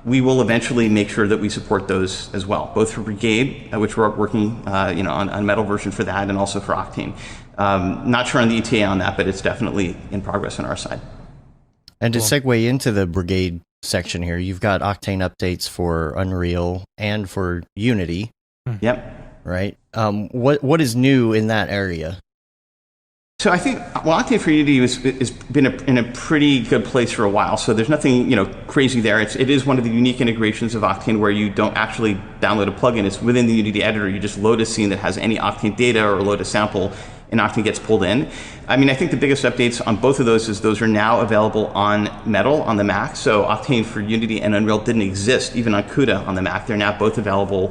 we will eventually make sure that we support those as well, both for Brigade, which we're working on Metal version for that, and also for Octane. Not sure on the ETA on that, but it's definitely in progress on our side. And to segue into the Brigade section here, you've got Octane updates for Unreal and for Unity. Yep. Right. What is new in that area? So I think, Octane for Unity has been in a pretty good place for a while. So there's nothing crazy there. It is one of the unique integrations of Octane where you don't actually download a plugin. It's within the Unity editor. You just load a scene that has any Octane data or load a sample, and Octane gets pulled in. I think the biggest updates on both of those is those are now available on Metal on the Mac. So Octane for Unity and Unreal didn't exist even on CUDA on the Mac. They're now both available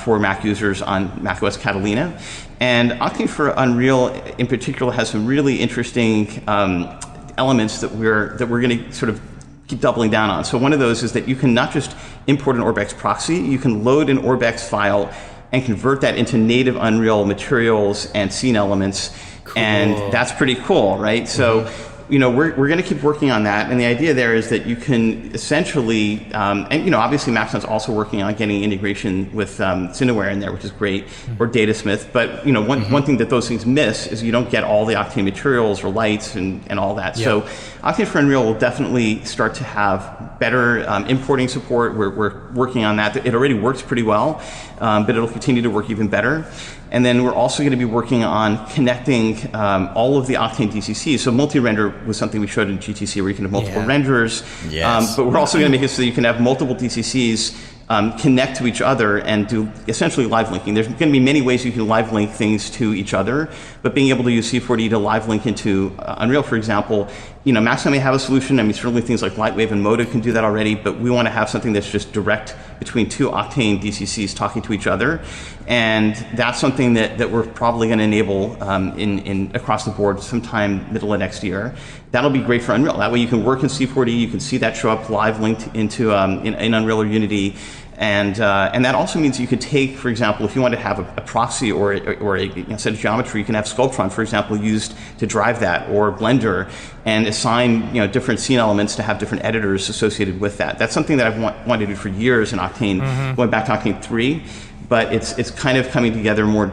for Mac users on macOS Catalina. And Octane for Unreal in particular has some really interesting elements that we're going to sort of keep doubling down on. So one of those is that you can not just import an Orbex proxy, you can load an Orbex file and convert that into native Unreal materials and scene elements. And that's pretty cool, right? So, we're going to keep working on that. And the idea there is that you can essentially, and, obviously Maxon's also working on getting integration with Cineware in there, which is great, or Datasmith. But, one thing that those things miss is you don't get all the Octane materials or lights and all that. Yep. So Octane for Unreal will definitely start to have better importing support. We're working on that. It already works pretty well, but it'll continue to work even better. And then we're also going to be working on connecting all of the Octane DCCs. So multi-render was something we showed in GTC where you can have multiple renderers. Yes. But we're also going to make it so that you can have multiple DCCs connect to each other and do essentially live linking. There's going to be many ways you can live link things to each other, but being able to use C4D to live link into Unreal, for example, Maxon may have a solution. I mean, certainly things like Lightwave and Moda can do that already, but we want to have something that's just direct between two Octane DCCs talking to each other. And that's something that we're probably going to enable in across the board sometime middle of next year. That'll be great for Unreal. That way you can work in C4D, you can see that show up live linked into in Unreal or Unity. And that also means you could take, for example, if you want to have a proxy or a set of geometry, you can have Sculptron, for example, used to drive that, or Blender, and assign different scene elements to have different editors associated with that. That's something that I've wanted to do for years in Octane, going back to Octane 3. But it's kind of coming together more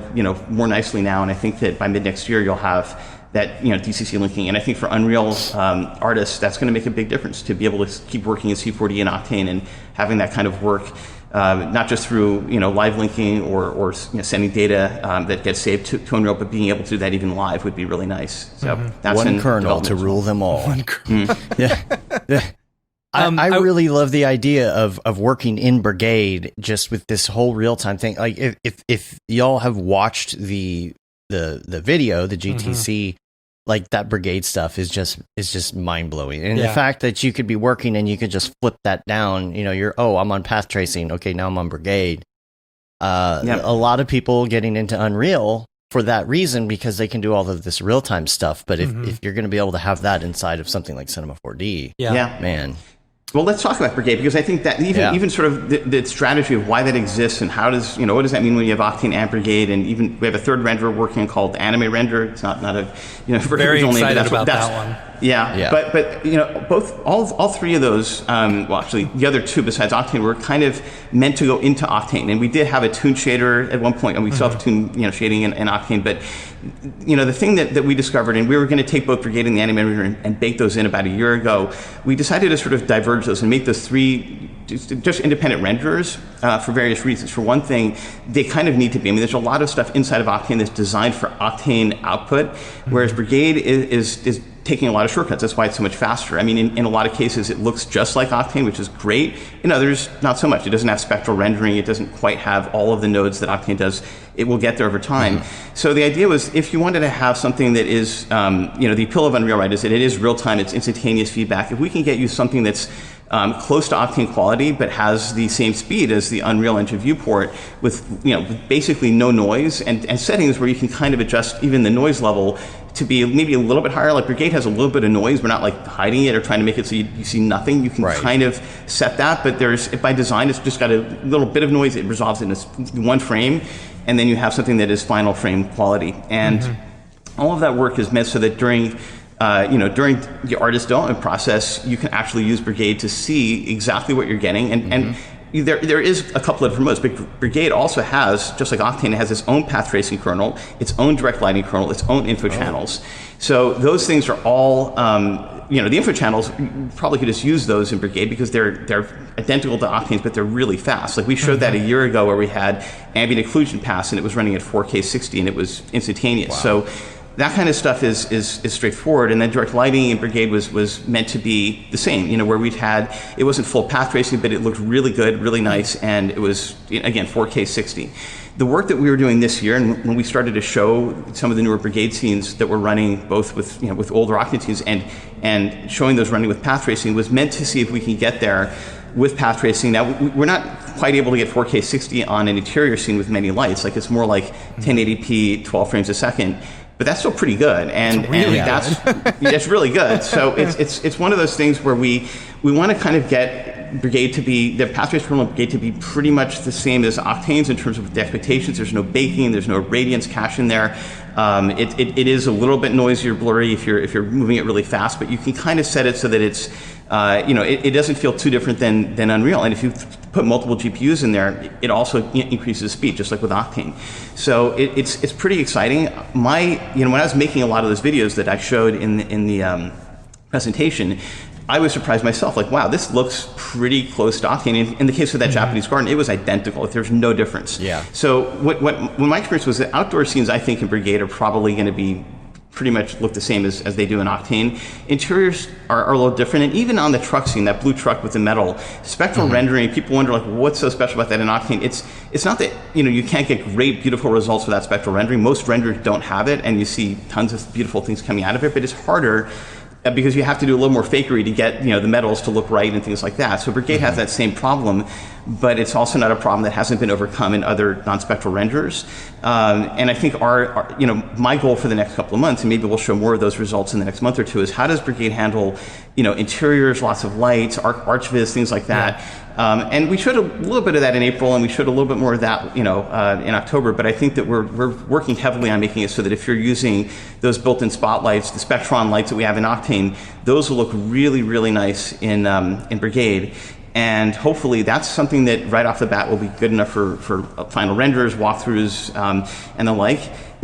nicely now, and I think that by mid next year you'll have that DCC linking, and I think for Unreal artists that's going to make a big difference to be able to keep working in C4D and Octane and having that kind of work. Not just through live linking or sending data that gets saved to Unreal, but being able to do that even live would be really nice. So that's one kernel to rule them all. Yeah. I really love the idea of working in Brigade just with this whole real time thing. Like if y'all have watched the video, the GTC. Like that Brigade stuff is just mind blowing, and the fact that you could be working and you could just flip that down. I'm on path tracing. Okay, now I'm on Brigade. A lot of people getting into Unreal for that reason because they can do all of this real time stuff. But if you're going to be able to have that inside of something like Cinema 4D, man. Well, let's talk about Brigade, because I think that even sort of the strategy of why that exists and how does, what does that mean when you have Octane and Brigade, and even we have a third renderer working called Anime Render. It's not a, very excited about that one. Yeah. But all three of those, actually the other two besides Octane were kind of meant to go into Octane, and we did have a toon shader at one point, and we still have toon shading in Octane, but the thing that we discovered, and we were going to take both Brigade and the Anime Render and bake those in about a year ago, we decided to sort of diverge those and make those three just independent renderers for various reasons. For one thing, they kind of need to be. I mean, there's a lot of stuff inside of Octane that's designed for Octane output, whereas Brigade is taking a lot of shortcuts. That's why it's so much faster. I mean, in a lot of cases, it looks just like Octane, which is great. In others, not so much. It doesn't have spectral rendering. It doesn't quite have all of the nodes that Octane does. It will get there over time. So the idea was, if you wanted to have something that is, the appeal of Unreal, right, is that it is real time, it's instantaneous feedback. If we can get you something that's close to Octane quality, but has the same speed as the Unreal Engine viewport with basically no noise and settings where you can kind of adjust even the noise level to be maybe a little bit higher. Like Brigade has a little bit of noise. We're not like hiding it or trying to make it so you see nothing. You can kind of set that, but by design, it's just got a little bit of noise. It resolves in one frame, and then you have something that is final frame quality. And all of that work is meant so that during the artist development process, you can actually use Brigade to see exactly what you're getting. And there is a couple of different modes. But Brigade also has, just like Octane, it has its own path tracing kernel, its own direct lighting kernel, its own info channels. So those things are all, the info channels, you probably could just use those in Brigade because they're identical to Octane's, but they're really fast. Like we showed that a year ago where we had ambient occlusion pass and it was running at 4K 60 and it was instantaneous. Wow. So that kind of stuff is straightforward, and then direct lighting in Brigade was meant to be the same. Where it wasn't full path tracing, but it looked really good, really nice, and it was again 4K 60. The work that we were doing this year, and when we started to show some of the newer Brigade scenes that were running both with older Octane scenes and showing those running with path tracing, was meant to see if we can get there with path tracing. Now we're not quite able to get 4K 60 on an interior scene with many lights. Like it's more like 1080p, 12 frames a second. But that's still pretty good, and that's really good. So it's one of those things where we want to kind of get Brigade to be, the path-trace kernel of Brigade to be pretty much the same as Octane's in terms of the expectations. There's no baking, there's no radiance cache in there. It is a little bit noisier, blurry if you're moving it really fast, but you can kind of set it so that it's, it doesn't feel too different than Unreal. And if you put multiple GPUs in there, it also increases speed, just like with Octane. So it's pretty exciting. When I was making a lot of those videos that I showed in the presentation, I was surprised myself, like, wow, this looks pretty close to Octane. In the case of that Japanese garden, it was identical. There's no difference. Yeah. So what my experience was that outdoor scenes, I think, in Brigade are probably going to be pretty much look the same as they do in Octane. Interiors are a little different, and even on the truck scene, that blue truck with the metal, spectral rendering, people wonder, like, what's so special about that in Octane? It's not that, you can't get great, beautiful results with that spectral rendering. Most renderers don't have it, and you see tons of beautiful things coming out of it, but it's harder because you have to do a little more fakery to get the metals to look right and things like that. So Brigade has that same problem, but it's also not a problem that hasn't been overcome in other non-spectral renderers. And I think my goal for the next couple of months, and maybe we'll show more of those results in the next month or two, is how does Brigade handle interiors, lots of lights, archviz, things like that. And we showed a little bit of that in April, and we showed a little bit more of that, in October. But I think that we're working heavily on making it so that if you're using those built-in spotlights, the Sculptron lights that we have in Octane, those will look really, really nice in Brigade. And hopefully that's something that right off the bat will be good enough for final renders, walkthroughs, and the like.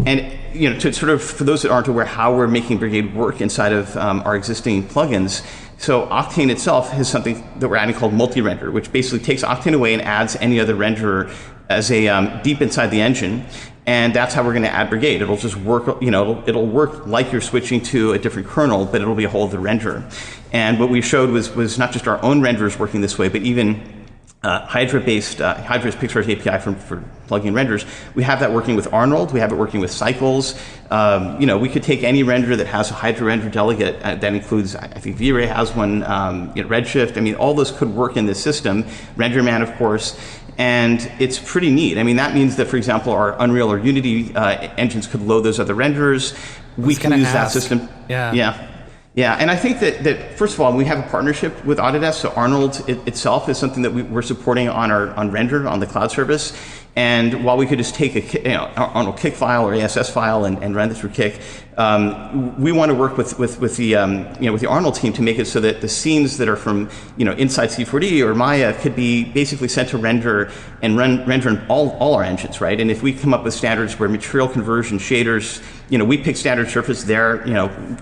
And to sort of, for those that aren't aware how we're making Brigade work inside of our existing plugins. So Octane itself has something that we're adding called Multirender, which basically takes Octane away and adds any other renderer as a deep inside the engine. And that's how we're going to add Brigade. It'll just work, it'll work like you're switching to a different kernel, but it'll be a whole other renderer. And what we showed was not just our own renderers working this way, but even Hydra-based, Hydra's Pixar's API for plugging renders. We have that working with Arnold. We have it working with Cycles. We could take any renderer that has a Hydra render delegate. That includes, I think V-Ray has one, Redshift. I mean, all those could work in this system. RenderMan, of course. And it's pretty neat. I mean, that means that, for example, our Unreal or Unity engines could load those other renderers. We can use that system. Yeah, and I think that first of all, we have a partnership with Autodesk. So Arnold itself is something that we're supporting on Render, on the cloud service. And while we could just take Arnold Kick file or ASS file and run it through Kick, we want to work with the Arnold team to make it so that the scenes that are from inside C4D or Maya could be basically sent to render and render in all our engines, right? And if we come up with standards where material conversion, shaders, we pick standard surface there,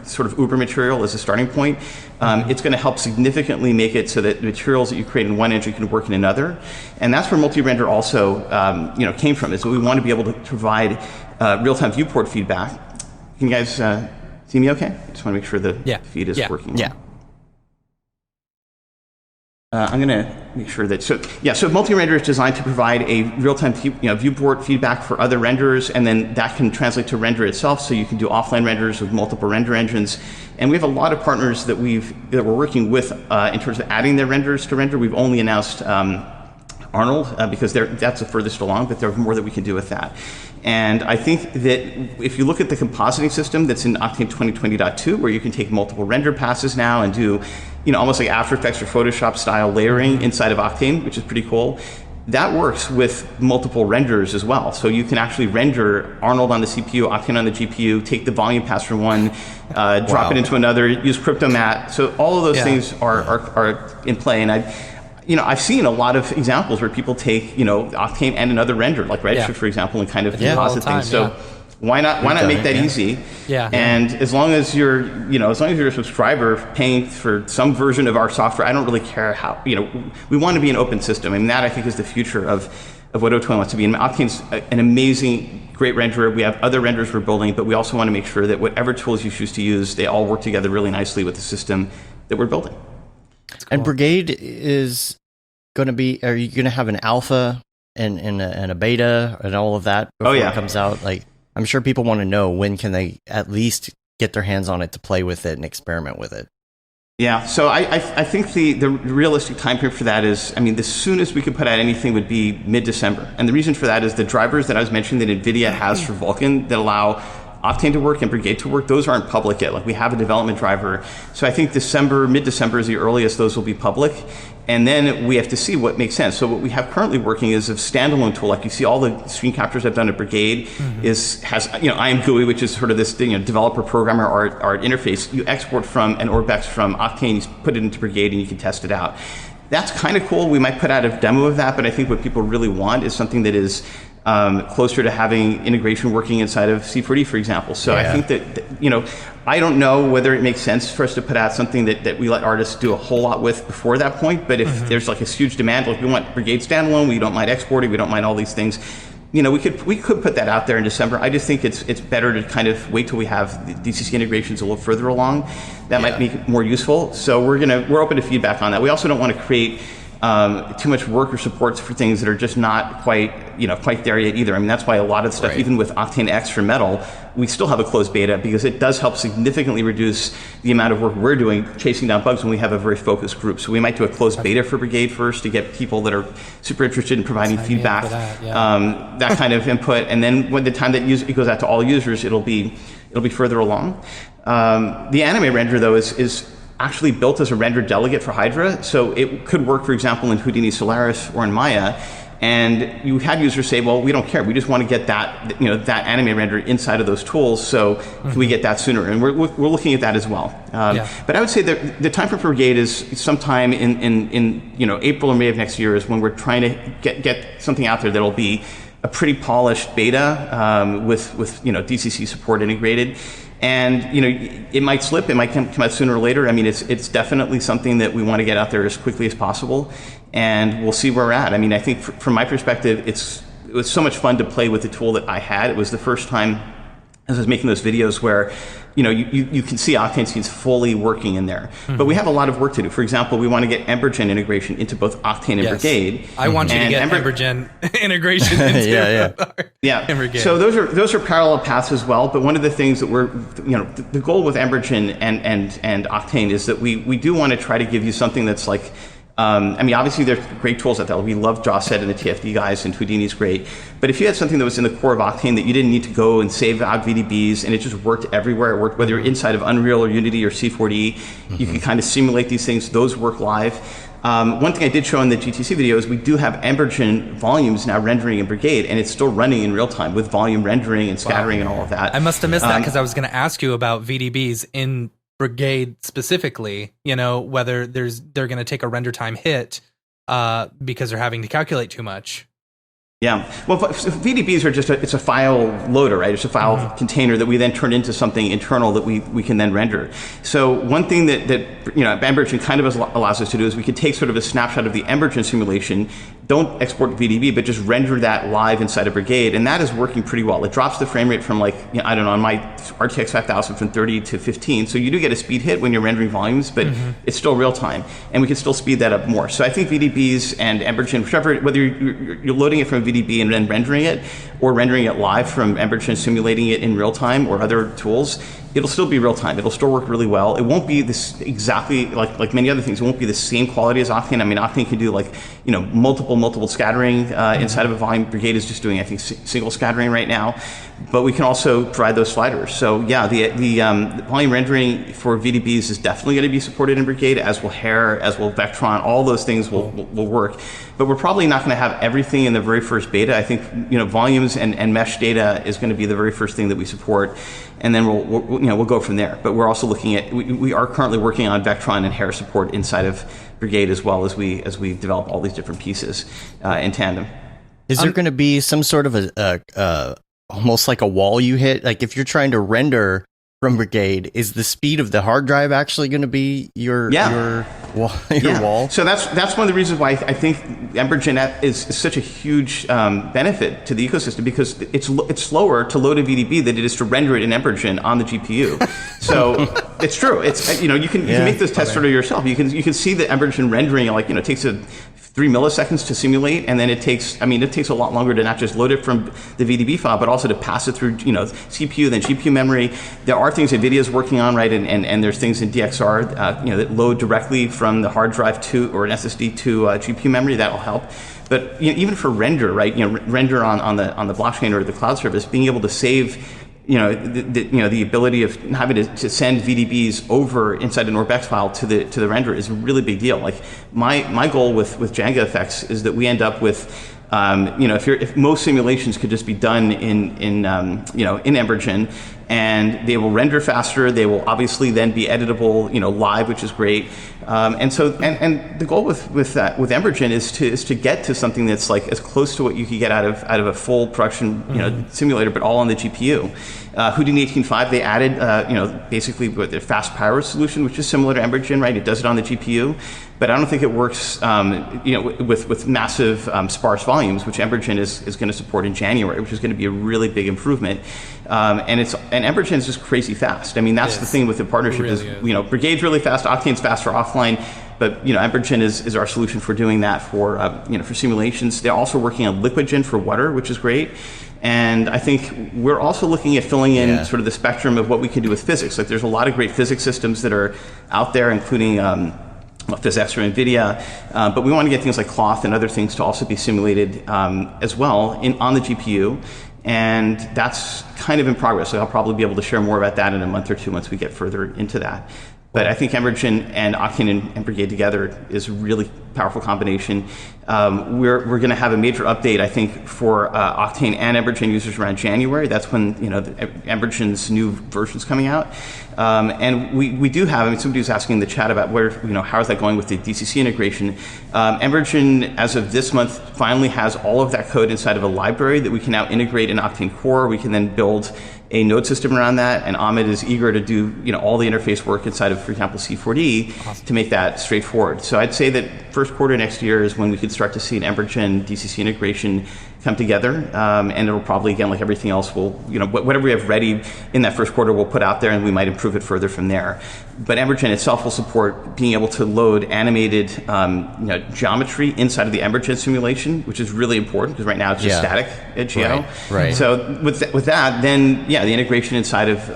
sort of Uber material as a starting point. It's going to help significantly make it so that the materials that you create in one engine can work in another. And that's where multi-render also came from, is that we want to be able to provide real-time viewport feedback. Can you guys see me okay? I just want to make sure the feed is working. Yeah. I'm going to make sure that, so multi-render is designed to provide a real-time viewport feedback for other renderers, and then that can translate to render itself, so you can do offline renders with multiple render engines. And we have a lot of partners that we're working with in terms of adding their renders to render. We've only announced Arnold because that's the furthest along, but there's more that we can do with that. And I think that if you look at the compositing system that's in Octane 2020.2, where you can take multiple render passes now and do almost like After Effects or Photoshop style layering inside of Octane, which is pretty cool. That works with multiple renders as well. So you can actually render Arnold on the CPU, Octane on the GPU, take the volume pass from one, drop it into another, use CryptoMat. So all of those things are in play. And I've seen a lot of examples where people take Octane and another render, like Redshift, for example, and kind of composite things. So why not make that easy? And as long as you're a subscriber paying for some version of our software, I don't really care how. We want to be an open system, and that I think is the future of what O2N wants to be. And Octane's an amazing, great renderer. We have other renderers we're building, but we also want to make sure that whatever tools you choose to use, they all work together really nicely with the system that we're building. Cool. And Brigade is going to be, are you going to have an alpha and a beta and all of that before it comes out? Like, I'm sure people want to know, when can they at least get their hands on it to play with it and experiment with it? Yeah, so I think the realistic time period for that is, the soonest we could put out anything would be mid-December. And the reason for that is the drivers that I was mentioning that NVIDIA has for Vulkan that allow Octane to work and Brigade to work, those aren't public yet. Like, we have a development driver. So I think mid-December is the earliest those will be public. And then we have to see what makes sense. So what we have currently working is a standalone tool. Like you see all the screen captures I've done at Brigade has IamGUI, which is sort of this developer programmer art interface. You export from an Urbach from Octane, you put it into Brigade, and you can test it out. That's kind of cool. We might put out a demo of that, but I think what people really want is something that is closer to having integration working inside of C4D, for example. So I think that, I don't know whether it makes sense for us to put out something that we let artists do a whole lot with before that point. But if there's like a huge demand, like we want Brigade standalone, we don't mind exporting, we don't mind all these things. We could put that out there in December. I just think it's better to kind of wait till we have the DCC integrations a little further along. That might make it more useful. So we're open to feedback on that. We also don't want to create too much work or support for things that are just not quite there yet either. I mean, that's why a lot of stuff, even with Octane X for Metal, we still have a closed beta because it does help significantly reduce the amount of work we're doing chasing down bugs when we have a very focused group. So we might do a closed beta for Brigade first to get people that are super interested in providing feedback, that kind of input, and then when the time that it goes out to all users, it'll be further along. The anime render though is actually built as a rendered delegate for Hydra, so it could work, for example, in Houdini Solaris or in Maya. And you had users say, well, we don't care. We just want to get that, that anime render inside of those tools. So can we get that sooner? And we're looking at that as well. But I would say that the time for Brigade is sometime in April or May of next year is when we're trying to get something out there that'll be a pretty polished beta with DCC support integrated. And it might slip, it might come out sooner or later. I mean, it's definitely something that we want to get out there as quickly as possible, and we'll see where we're at. I mean, I think from my perspective, it was so much fun to play with the tool that I had. It was the first time as I was making those videos where you can see Octane scenes fully working in there. But we have a lot of work to do. For example, we want to get Embergen integration into both Octane and Brigade. I want you to get Embergen integration into Embergen. So those are parallel paths as well. But one of the things that we're the goal with Embergen and Octane is that we do want to try to give you something that's like obviously there's great tools out there. We love JawSet and the TFD guys, and Houdini's great. But if you had something that was in the core of Octane that you didn't need to go and save out VDBs, and it just worked everywhere, it worked whether you're inside of Unreal or Unity or C4D, you can kind of simulate these things. Those work live. One thing I did show in the GTC video is we do have Embergen volumes now rendering in Brigade, and it's still running in real time with volume rendering and scattering and all of that. I must have missed that because I was going to ask you about VDBs in Brigade specifically, whether they're going to take a render time hit because they're having to calculate too much. Yeah, well, VDBs are it's a file loader, right? It's a file container that we then turn into something internal that we can then render. So one thing that Embergen kind of allows us to do is we can take sort of a snapshot of the Embergen simulation, don't export VDB, but just render that live inside of Brigade, and that is working pretty well. It drops the frame rate from on my RTX 5000 from 30 to 15, so you do get a speed hit when you're rendering volumes, but it's still real time, and we can still speed that up more. So I think VDBs and Embergen, whether you're loading it from VDB and then rendering it, or rendering it live from Embergen, simulating it in real time, or other tools, it'll still be real time. It'll still work really well. It won't be this exactly like many other things. It won't be the same quality as Octane. I mean, Octane can do multiple scattering inside of a volume. Brigade is just doing, I think, single scattering right now. But we can also provide those sliders. So yeah, the volume rendering for VDBs is definitely going to be supported in Brigade, as will Hair, as will Vectron. All those things will work. But we're probably not going to have everything in the very first beta. I think volumes and mesh data is going to be the very first thing that we support, and then we'll go from there. But we're also looking at we are currently working on Vectron and Hair support inside of Brigade as well as we develop all these different pieces in tandem. Is there going to be some sort of a almost like a wall you hit? Like if you're trying to render from Brigade, is the speed of the hard drive actually going to be your wall? So that's one of the reasons why I think Embergen is such a huge benefit to the ecosystem, because it's slower to load a VDB than it is to render it in Embergen on the GPU. So it's true. It's you can make this test sort of yourself. You can see the Embergen rendering it takes 3 milliseconds to simulate, and then it takes a lot longer to not just load it from the VDB file, but also to pass it through CPU, then GPU memory. There are things Nvidia is working on, right, and there's things in DXR that load directly from the hard drive to, or an SSD to GPU memory. That'll help. But even for render, right, render on the blockchain or the cloud service, being able to save the ability of having to send VDBs over inside an OrbX file to the renderer is a really big deal. Like my goal with Django effects is that we end up with if most simulations could just be done in Embergen, and they will render faster, they will obviously then be editable, live, which is great. And the goal with Embergen is to get to something that's like as close to what you could get out of a full production simulator, but all on the GPU. Houdini 18.5, they added basically with their fast power solution, which is similar to Embergen, right? It does it on the GPU, but I don't think it works with massive sparse volumes, which Embergen is going to support in January, which is going to be a really big improvement. And Embergen is just crazy fast. I mean, that's the thing with the partnership really Brigade's really fast, Octane's faster offline, but Embergen is our solution for doing that for simulations. They're also working on LiquidGen for water, which is great. And I think we're also looking at filling in sort of the spectrum of what we can do with physics. Like there's a lot of great physics systems that are out there, including PhysX from Nvidia, but we want to get things like cloth and other things to also be simulated as well on the GPU. And that's kind of in progress. So I'll probably be able to share more about that in a month or two once we get further into that. But I think Embergen and Octane and Brigade together is a really powerful combination. We're going to have a major update, I think, for Octane and Embergen users around January. That's when Embergen's new version's coming out. And we do have. I mean, somebody was asking in the chat about how is that going with the DCC integration. Embergen, as of this month, finally has all of that code inside of a library that we can now integrate in Octane Core. We can then build a node system around that, and Ahmed is eager to do all the interface work inside of, for example, C4D to make that straightforward. So I'd say that first quarter next year is when we could start to see an Embergen DCC integration come together, and it'll probably, again, like everything else, whatever we have ready in that first quarter, we'll put out there, and we might improve it further from there. But Embergen itself will support being able to load animated geometry inside of the Embergen simulation, which is really important because right now it's just static at Geo. Right. So with that, then the integration inside of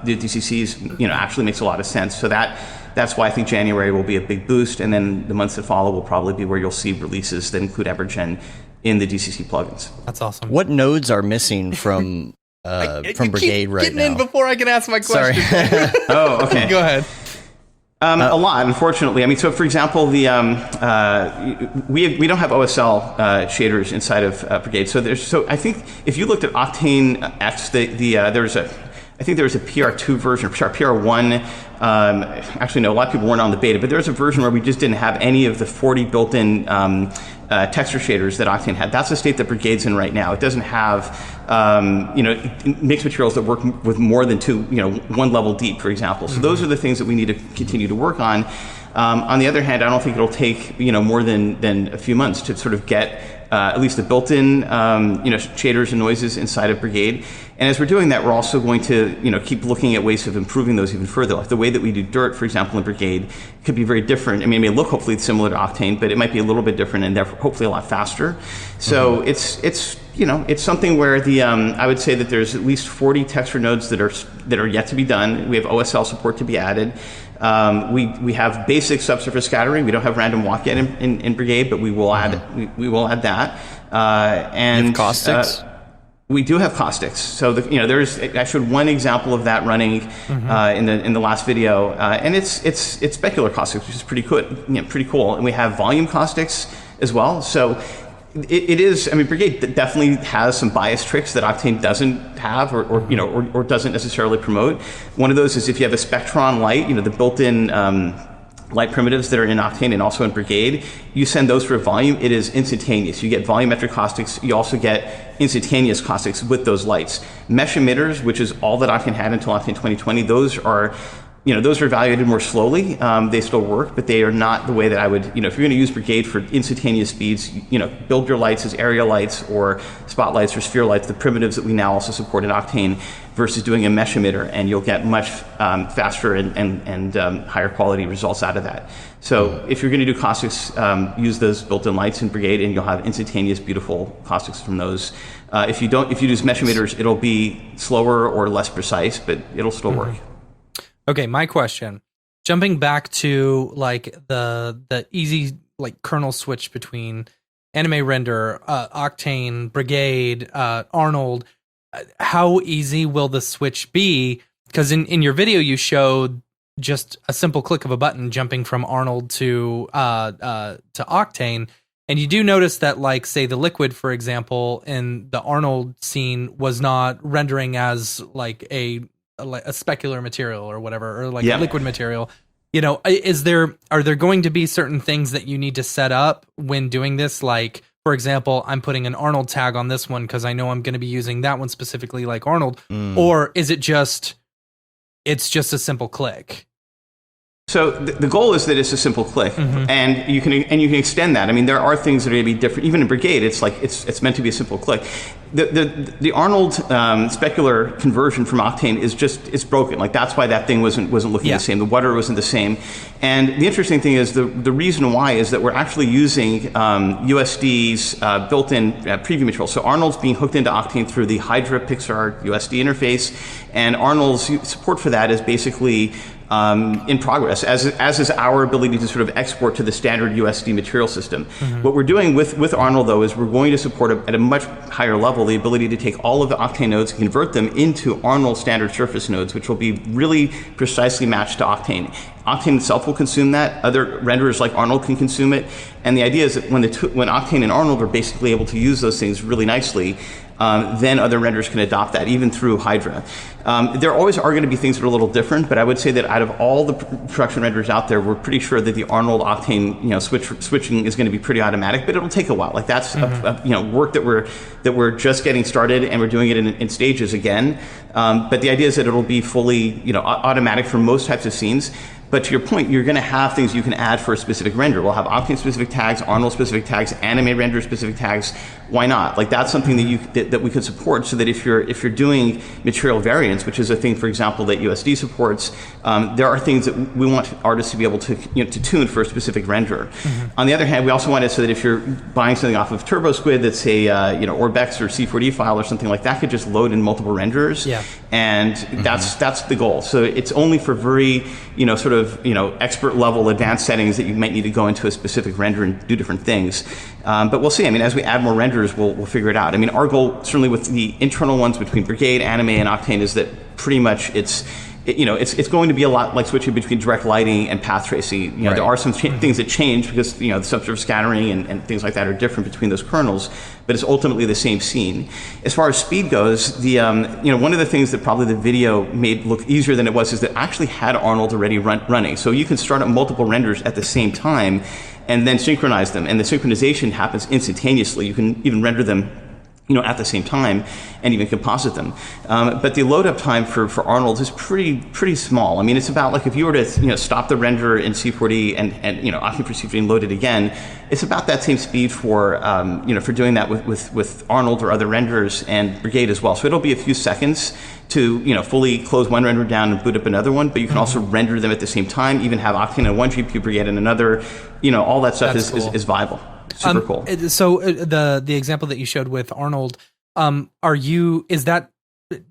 the DCCs actually makes a lot of sense. So that's why I think January will be a big boost, and then the months that follow will probably be where you'll see releases that include Embergen in the DCC plugins. That's awesome. What nodes are missing from Brigade right getting now? In before I can ask my question. Sorry. Oh, okay. Go ahead. A lot, unfortunately. I mean, so for example, we don't have OSL shaders inside of Brigade. So I think if you looked at Octane X, there was a PR2 version, or PR1. Actually, no, a lot of people weren't on the beta, but there was a version where we just didn't have any of the 40 built-in texture shaders that Octane had. That's the state that Brigade's in right now. It doesn't have, mixed materials that work with more than one level deep, for example. So those are the things that we need to continue to work on. On the other hand, I don't think it'll take, more than a few months to sort of get at least the built-in, shaders and noises inside of Brigade. And as we're doing that, we're also going to, keep looking at ways of improving those even further. Like the way that we do dirt, for example, in Brigade could be very different. I mean, it may look hopefully similar to Octane, but it might be a little bit different and therefore hopefully a lot faster. So it's something where I would say that there's at least 40 texture nodes that are yet to be done. We have OSL support to be added. We have basic subsurface scattering. We don't have random walk yet in Brigade, but we will add that. And you have caustics? We do have caustics. So there's I showed one example of that running in the last video, and it's specular caustics, which is pretty cool. And we have volume caustics as well. So it is. I mean, Brigade definitely has some bias tricks that Octane doesn't have, or doesn't necessarily promote. One of those is if you have a Sculptron light, the built-in light primitives that are in Octane and also in Brigade, you send those for a volume, it is instantaneous. You get volumetric caustics, you also get instantaneous caustics with those lights. Mesh emitters, which is all that Octane had until Octane 2020, those are evaluated more slowly. They still work, but they are not the way that I would, if you're going to use Brigade for instantaneous speeds, build your lights as area lights or spotlights or sphere lights, the primitives that we now also support in Octane, versus doing a mesh emitter, and you'll get much faster and higher quality results out of that. So if you're going to do caustics, use those built-in lights in Brigade, and you'll have instantaneous, beautiful caustics from those. If you use mesh emitters, it'll be slower or less precise, but it'll still work. Okay, my question. Jumping back to like the easy like kernel switch between Anime Render, Octane, Brigade, Arnold. how easy will the switch be? Because in your video you showed just a simple click of a button jumping from Arnold to Octane, and you do notice that, like, say the liquid, for example, in the Arnold scene was not rendering as like a specular material or whatever, or like a liquid material. You know, are there going to be certain things that you need to set up when doing this? Like, for example, I'm putting an Arnold tag on this one because I know I'm going to be using that one specifically like Arnold, or is it just a simple click? So the goal is that it's a simple click, and you can extend that. I mean, there are things that are going to be different. Even in Brigade, it's like it's meant to be a simple click. The Arnold specular conversion from Octane it's broken. Like, that's why that thing wasn't looking the same. The water wasn't the same. And the interesting thing is the reason why is that we're actually using USD's built-in preview material. So Arnold's being hooked into Octane through the Hydra Pixar USD interface, and Arnold's support for that is basically in progress, as is our ability to sort of export to the standard USD material system. What we're doing with Arnold, though, is we're going to support at a much higher level the ability to take all of the Octane nodes and convert them into Arnold standard surface nodes, which will be really precisely matched to Octane. Octane itself will consume that. Other renderers like Arnold can consume it. And the idea is that when Octane and Arnold are basically able to use those things really nicely, then other renders can adopt that, even through Hydra. There always are going to be things that are a little different, but I would say that out of all the production renders out there, we're pretty sure that the Arnold Octane switching is going to be pretty automatic, but it'll take a while. Like, that's work that we're just getting started, and we're doing it in stages again. But the idea is that it'll be fully automatic for most types of scenes. But to your point, you're going to have things you can add for a specific render. We'll have Octane-specific tags, Arnold-specific tags, anime render-specific tags. Why not? Like, that's something that we could support, so that if you're doing material variants, which is a thing, for example, that USD supports, there are things that we want artists to be able to to tune for a specific renderer. On the other hand, we also want it so that if you're buying something off of TurboSquid that's a Orbex or C4D file or something like that, could just load in multiple renderers. And that's the goal. So it's only for very expert level advanced settings that you might need to go into a specific render and do different things. But we'll see. I mean, as we add more renders, we'll figure it out. I mean, our goal, certainly with the internal ones between Brigade, Anime, and Octane, is that pretty much it's going to be a lot like switching between direct lighting and path tracing. There are some things that change because the subsurface scattering and things like that are different between those kernels, but it's ultimately the same scene. As far as speed goes, one of the things that probably the video made look easier than it was is that it actually had Arnold already running. So you can start up multiple renders at the same time and then synchronize them, and the synchronization happens instantaneously. You can even render them at the same time, and even composite them. But the load up time for Arnold is pretty small. I mean, it's about like if you were to stop the render in C4D and Octane for C4D and load it again, it's about that same speed for doing that with Arnold or other renderers and Brigade as well. So it'll be a few seconds to fully close one render down and boot up another one, but you can also render them at the same time, even have Octane on one GPU, Brigade on another. All that stuff is viable. Super cool. So the example that you showed with Arnold, is that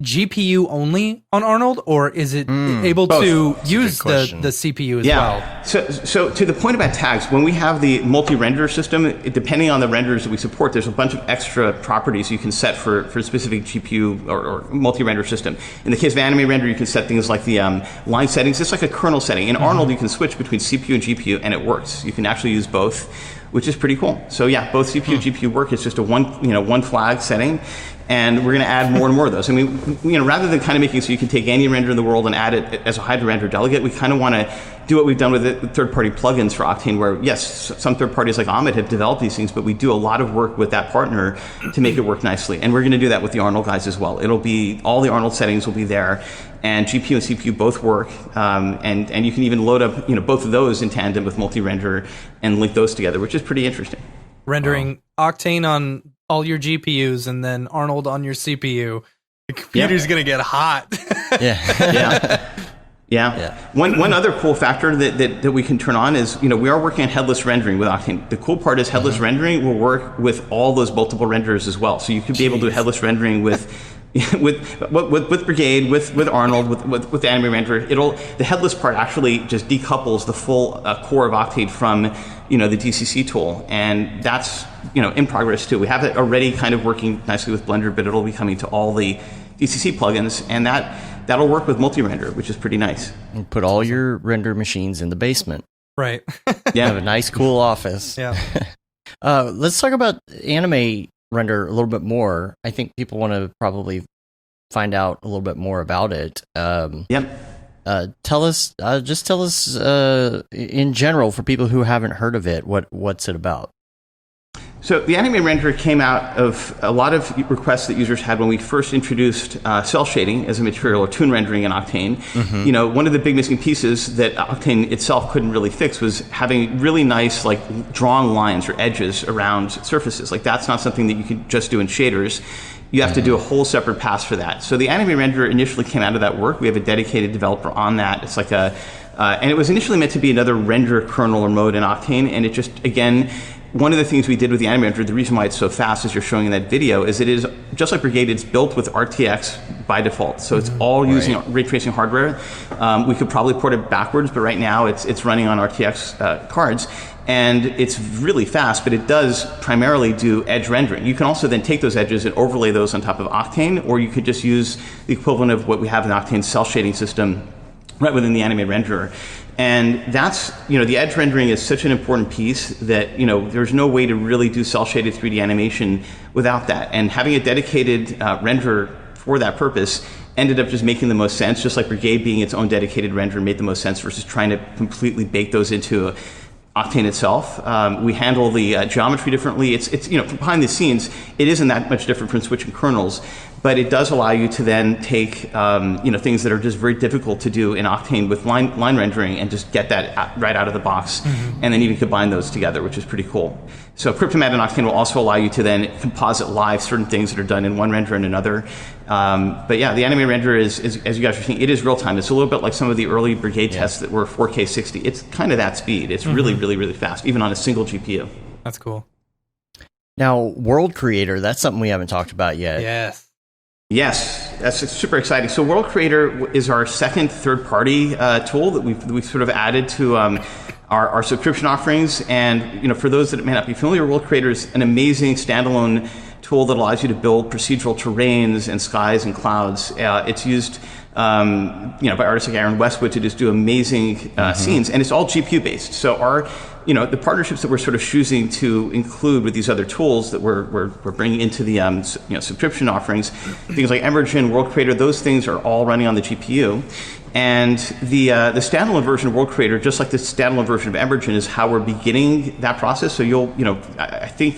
GPU only on Arnold, or is it able to use the CPU as well? So to the point about tags, when we have the multi-render system, depending on the renders that we support, there's a bunch of extra properties you can set for a specific GPU or multi-render system. In the case of anime render, you can set things like the line settings. It's like a kernel setting. In Arnold, you can switch between CPU and GPU, and it works. You can actually use both, which is pretty cool. So yeah, both CPU and GPU work. It's just a one flag setting, and we're going to add more and more of those. I mean, rather than kind of making it so you can take any render in the world and add it as a Hydra render delegate, we kind of want to do what we've done with third-party plugins for Octane, where yes, some third parties like Ahmed have developed these things, but we do a lot of work with that partner to make it work nicely. And we're going to do that with the Arnold guys as well. It'll be all the Arnold settings will be there, and GPU and CPU both work, and you can even load up both of those in tandem with multi-render and link those together, which is pretty interesting. Rendering Octane on all your GPUs and then Arnold on your CPU. The computer's going to get hot. Yeah. One other cool factor that we can turn on is, we are working on headless rendering with Octane. The cool part is headless rendering will work with all those multiple renderers as well. So you could be able to do headless rendering with with Brigade, with Arnold, with the anime renderer, the headless part actually just decouples the full core of Octane from the DCC tool, and that's in progress too. We have it already kind of working nicely with Blender, but it'll be coming to all the DCC plugins, and that'll work with Multirender, which is pretty nice. And put all your render machines in the basement. Right. Yeah, have a nice, cool office. Yeah. Let's talk about anime render a little bit more. I think people want to probably find out a little bit more about it. Tell us in general, for people who haven't heard of it, what's it about? So the anime renderer came out of a lot of requests that users had when we first introduced cell shading as a material, or toon rendering in Octane. Mm-hmm. One of the big missing pieces that Octane itself couldn't really fix was having really nice, like, drawn lines or edges around surfaces. Like, that's not something that you can just do in shaders. You have to do a whole separate pass for that. So the anime renderer initially came out of that work. We have a dedicated developer on that. It's like and it was initially meant to be another render kernel or mode in Octane, and it just, again, one of the things we did with the anime renderer, the reason why it's so fast, as you're showing in that video, is it is, just like Brigade, it's built with RTX by default. So it's all using ray tracing hardware. We could probably port it backwards, but right now it's running on RTX cards. And it's really fast, but it does primarily do edge rendering. You can also then take those edges and overlay those on top of Octane, or you could just use the equivalent of what we have in Octane's cell shading system right within the anime renderer. And that's, the edge rendering is such an important piece that, there's no way to really do cell shaded 3D animation without that. And having a dedicated renderer for that purpose ended up just making the most sense, just like Brigade being its own dedicated renderer made the most sense versus trying to completely bake those into Octane itself. We handle the geometry differently. It's behind the scenes, it isn't that much different from switching kernels, but it does allow you to then take things that are just very difficult to do in Octane with line rendering and just get that right out of the box, and then even combine those together, which is pretty cool. So Cryptomat and Octane will also allow you to then composite live certain things that are done in one renderer and another. But yeah, the anime renderer is, as you guys are seeing, it is real time. It's a little bit like some of the early Brigade tests that were 4K 60. It's kind of that speed. It's really, really, really fast, even on a single GPU. That's cool. Now, World Creator, that's something we haven't talked about yet. Yes, that's super exciting. So World Creator is our second third-party tool that we've sort of added to our subscription offerings. And for those that may not be familiar, World Creator is an amazing standalone tool that allows you to build procedural terrains and skies and clouds. It's used by artists like Aaron Westwood to just do amazing scenes, and it's all GPU based. So our the partnerships that we're sort of choosing to include with these other tools that we're bringing into the subscription offerings, things like Embergen, World Creator, those things are all running on the GPU. And the standalone version of World Creator, just like the standalone version of Embergen, is how we're beginning that process. So I think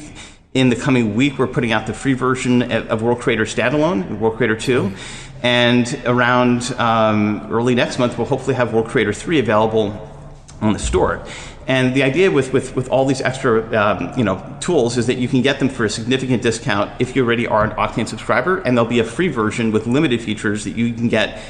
in the coming week we're putting out the free version of World Creator standalone, World Creator 2. And around early next month, we'll hopefully have World Creator 3 available on the store. And the idea with all these extra tools is that you can get them for a significant discount if you already are an Octane subscriber, and there'll be a free version with limited features that you can get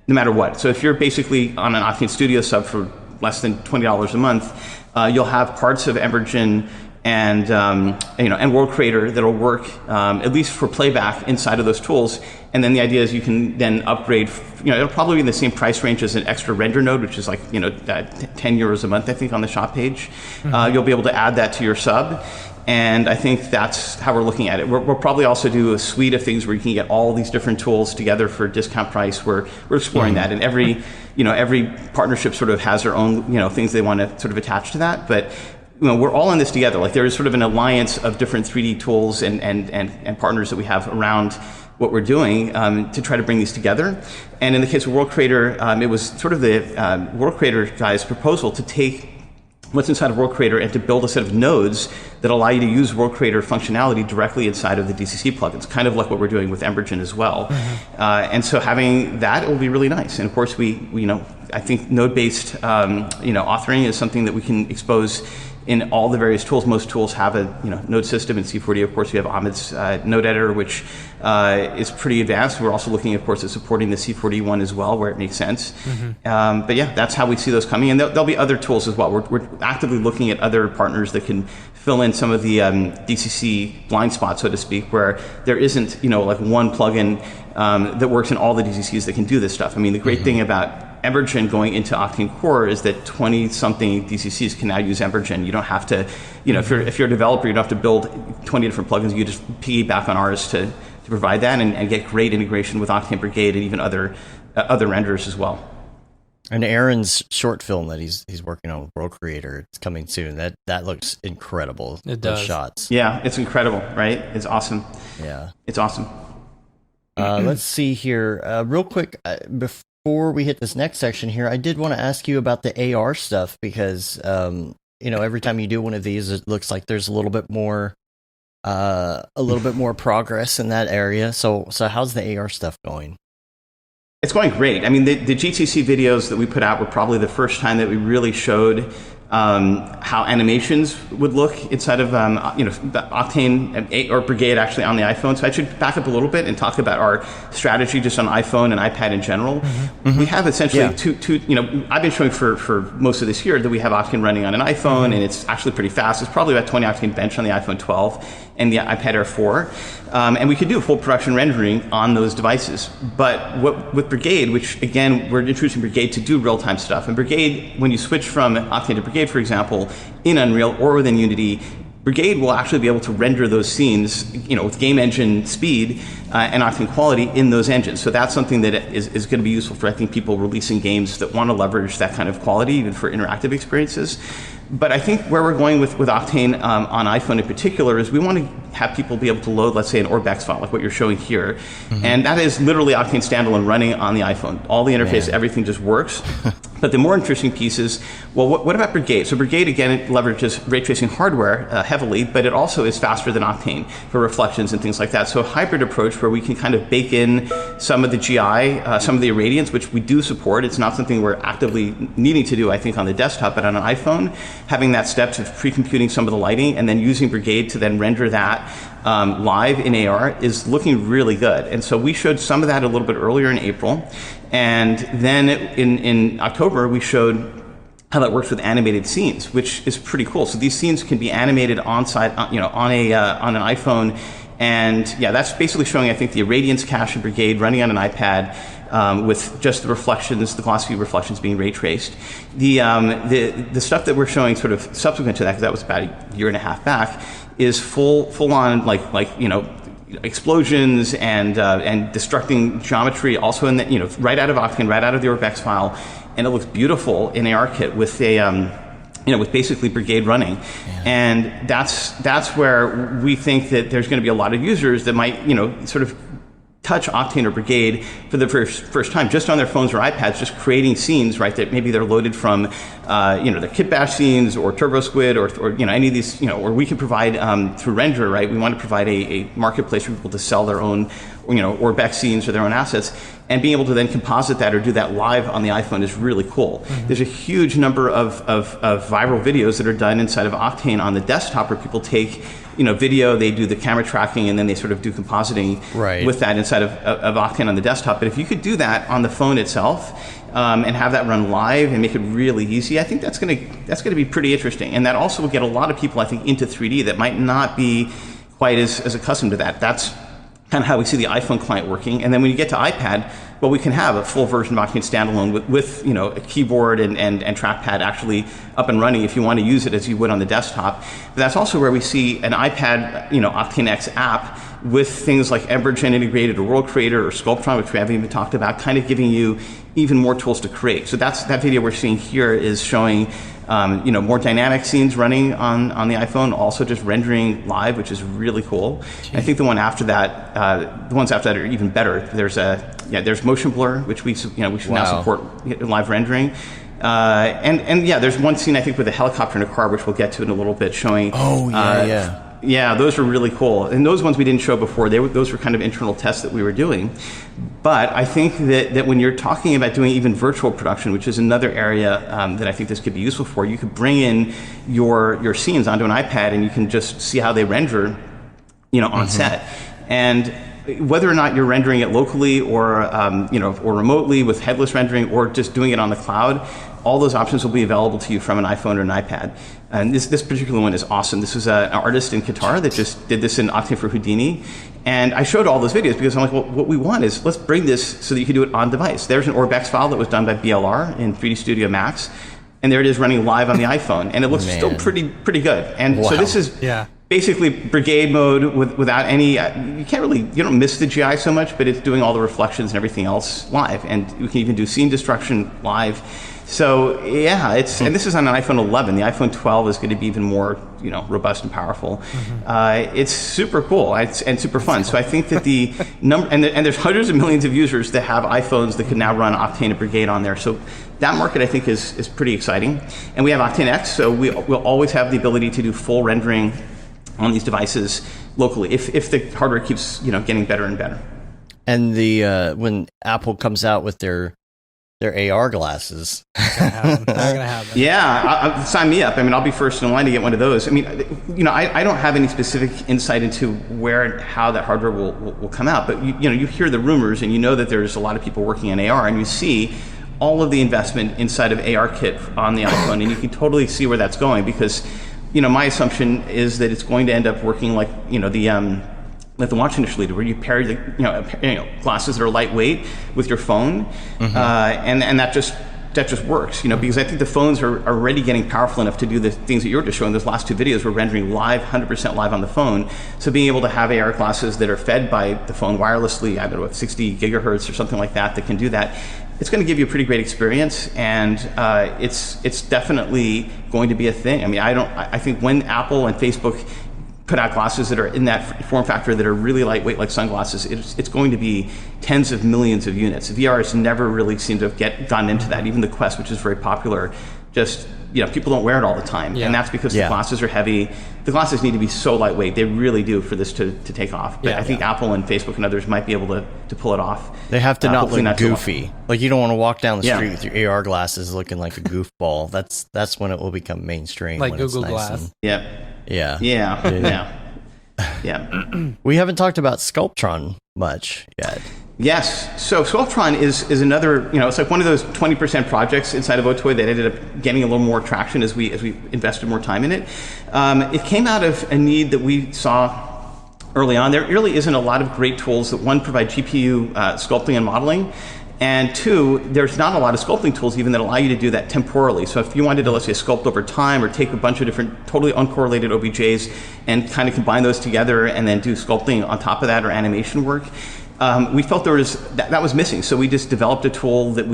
no matter what. So if you're basically on an Octane Studio sub for less than $20 a month, you'll have parts of Embergen and World Creator that'll work at least for playback inside of those tools. And then the idea is you can then upgrade. It'll probably be in the same price range as an extra render node, which is like 10 euros a month, I think, on the shop page. You'll be able to add that to your sub. And I think that's how we're looking at it. We'll probably also do a suite of things where you can get all these different tools together for a discount price. We're exploring that, and every partnership sort of has their own things they want to sort of attach to that. But we're all in this together. Like, there is sort of an alliance of different 3D tools and partners that we have around what we're doing to try to bring these together. And in the case of World Creator, it was sort of the World Creator guy's proposal to take what's inside of World Creator and to build a set of nodes that allow you to use World Creator functionality directly inside of the DCC plugins, kind of like what we're doing with Embergen as well. And so having that will be really nice. And of course, I think node-based authoring is something that we can expose in all the various tools. Most tools have a node system. In C4D, of course, we have Ahmed's node editor, which is pretty advanced. We're also looking, of course, at supporting the C4D one as well, where it makes sense. But yeah, that's how we see those coming. And there'll be other tools as well. We're actively looking at other partners that can fill in some of the DCC blind spots, so to speak, where there isn't, like one plugin that works in all the DCCs that can do this stuff. I mean, the great thing about Embergen going into Octane Core is that 20-something DCCs can now use Embergen. You don't have to, if you're a developer, you don't have to build 20 different plugins. You just piggyback on ours to provide that and get great integration with Octane Brigade and even other renderers as well. And Aaron's short film that he's working on with World Creator, it's coming soon. That looks incredible. It does. Those shots. Yeah, it's incredible, right? It's awesome. Yeah. It's awesome. Let's see here. Real quick, before we hit this next section here, I did want to ask you about the AR stuff because, every time you do one of these, it looks like there's a little bit more progress in that area. So how's the AR stuff going? It's going great. I mean, the GTC videos that we put out were probably the first time that we really showed how animations would look inside of the Octane or Brigade actually on the iPhone. So I should back up a little bit and talk about our strategy just on iPhone and iPad in general. We have essentially two. I've been showing for most of this year that we have Octane running on an iPhone, and it's actually pretty fast. It's probably about 20 OctaneBench on the iPhone 12 and the iPad Air 4, and we could do full production rendering on those devices. But with Brigade, which again we're introducing Brigade to do real-time stuff, and Brigade, when you switch from Octane to Brigade, for example, in Unreal or within Unity, Brigade will actually be able to render those scenes, with game engine speed and Octane quality in those engines. So that's something that is going to be useful for, I think, people releasing games that want to leverage that kind of quality, even for interactive experiences. But I think where we're going with Octane on iPhone in particular is we want to have people be able to load, let's say, an OrbX file, like what you're showing here. And that is literally Octane Standalone running on the iPhone. All the interface, everything just works. But the more interesting piece is, well, what about Brigade? So Brigade, again, it leverages ray tracing hardware heavily, but it also is faster than Octane for reflections and things like that. So a hybrid approach where we can kind of bake in some of the GI, some of the irradiance, which we do support. It's not something we're actively needing to do, I think, on the desktop, but on an iPhone, having that steps of pre-computing some of the lighting and then using Brigade to then render that live in AR is looking really good. And so we showed some of that a little bit earlier in April. And then in October, we showed how that works with animated scenes, which is pretty cool. So these scenes can be animated on-site, on an iPhone. And yeah, that's basically showing, I think, the irradiance cache in Brigade running on an iPad with just the reflections, the glossy reflections being ray traced. The stuff that we're showing sort of subsequent to that, because that was about a year and a half back, is full on explosions and destructing geometry, also in the, right out of Octane, right out of the OrbX file, and it looks beautiful in ARKit with with basically Brigade running. Yeah. And that's where we think that there's going to be a lot of users that might, sort of touch Octane or Brigade for the first time, just on their phones or iPads, just creating scenes, right, that maybe they're loaded from, their Kit Bash scenes or Turbo Squid or any of these, or we can provide through Render, right? We want to provide a marketplace for people to sell their own, OrbX scenes or their own assets, and being able to then composite that or do that live on the iPhone is really cool. There's a huge number of viral videos that are done inside of Octane on the desktop where people take, video, they do the camera tracking, and then they sort of do compositing with that inside of Octane on the desktop. But if you could do that on the phone itself, and have that run live and make it really easy, I think that's going to be pretty interesting. And that also will get a lot of people, I think, into 3D that might not be quite as accustomed to that. That's kind of how we see the iPhone client working. And then when you get to iPad, well, we can have a full version of Octane Standalone with a keyboard and trackpad actually up and running if you want to use it as you would on the desktop. But that's also where we see an iPad, OctaneX app with things like Embergen integrated, or World Creator, or Sculptron, which we haven't even talked about, kind of giving you even more tools to create. So that video we're seeing here is showing more dynamic scenes running on the iPhone, also just rendering live, which is really cool. I think the ones after that are even better. There's motion blur, which we should now support live rendering. There's one scene, I think, with a helicopter in a car, which we'll get to in a little bit, showing. Yeah, those were really cool. And those ones we didn't show before. Those were kind of internal tests that we were doing. But I think that when you're talking about doing even virtual production, which is another area that I think this could be useful for, you could bring in your scenes onto an iPad and you can just see how they render, on set. And whether or not you're rendering it locally or remotely with headless rendering or just doing it on the cloud, all those options will be available to you from an iPhone or an iPad. And this particular one is awesome. This was an artist in Qatar that just did this in Octane for Houdini. And I showed all those videos because I'm like, well, what we want is let's bring this so that you can do it on device. There's an OrbX file that was done by BLR in 3D Studio Max. And there it is running live on the iPhone. And it looks still pretty good. And so this is basically Brigade mode without any, you don't miss the GI so much, but it's doing all the reflections and everything else live. And you can even do scene destruction live. So yeah, and this is on an iPhone 11. The iPhone 12 is going to be even more, robust and powerful. It's super cool and super fun. So I think that the number, and there's hundreds of millions of users that have iPhones that can now run Octane and Brigade on there. So that market I think is pretty exciting. And we have Octane X, so we'll always have the ability to do full rendering on these devices locally if the hardware keeps getting better and better. And the when Apple comes out with their AR glasses, not gonna happen. Yeah, sign me up. I mean, I'll be first in line to get one of those. I mean, I don't have any specific insight into where and how that hardware will come out, but you hear the rumors and you know that there's a lot of people working on AR, and you see all of the investment inside of ARKit on the iPhone, and you can totally see where that's going because my assumption is that it's going to end up working like the watch initially did, where you pair the glasses that are lightweight with your phone, and that just works, because I think the phones are already getting powerful enough to do the things that you were just showing. Those last two videos were rendering live, 100% live on the phone. So being able to have AR glasses that are fed by the phone wirelessly, I don't know, with 60 gigahertz or something like that can do that, it's going to give you a pretty great experience, and it's definitely going to be a thing. I mean, I think when Apple and Facebook put out glasses that are in that form factor that are really lightweight like sunglasses, it's going to be tens of millions of units. VR has never really seemed to have gotten into that. Even the Quest, which is very popular, just people don't wear it all the time, and that's because the glasses are heavy. The glasses need to be so lightweight, they really do, for this to take off. But I think Apple and Facebook and others might be able to pull it off. They have to not look goofy. Like, you don't want to walk down the street with your AR glasses looking like a goofball. That's when it will become mainstream. Like when Google it's nice Glass. Yeah. We haven't talked about Sculptron much yet. Yes. So Sculptron is another, it's like one of those 20% projects inside of Otoy that ended up getting a little more traction as we invested more time in it. It came out of a need that we saw early on. There really isn't a lot of great tools that, one, provide GPU sculpting and modeling, and two, there's not a lot of sculpting tools even that allow you to do that temporally. So if you wanted to, let's say, sculpt over time or take a bunch of different totally uncorrelated OBJs and kind of combine those together and then do sculpting on top of that or animation work, we felt that was missing. So we just developed a tool that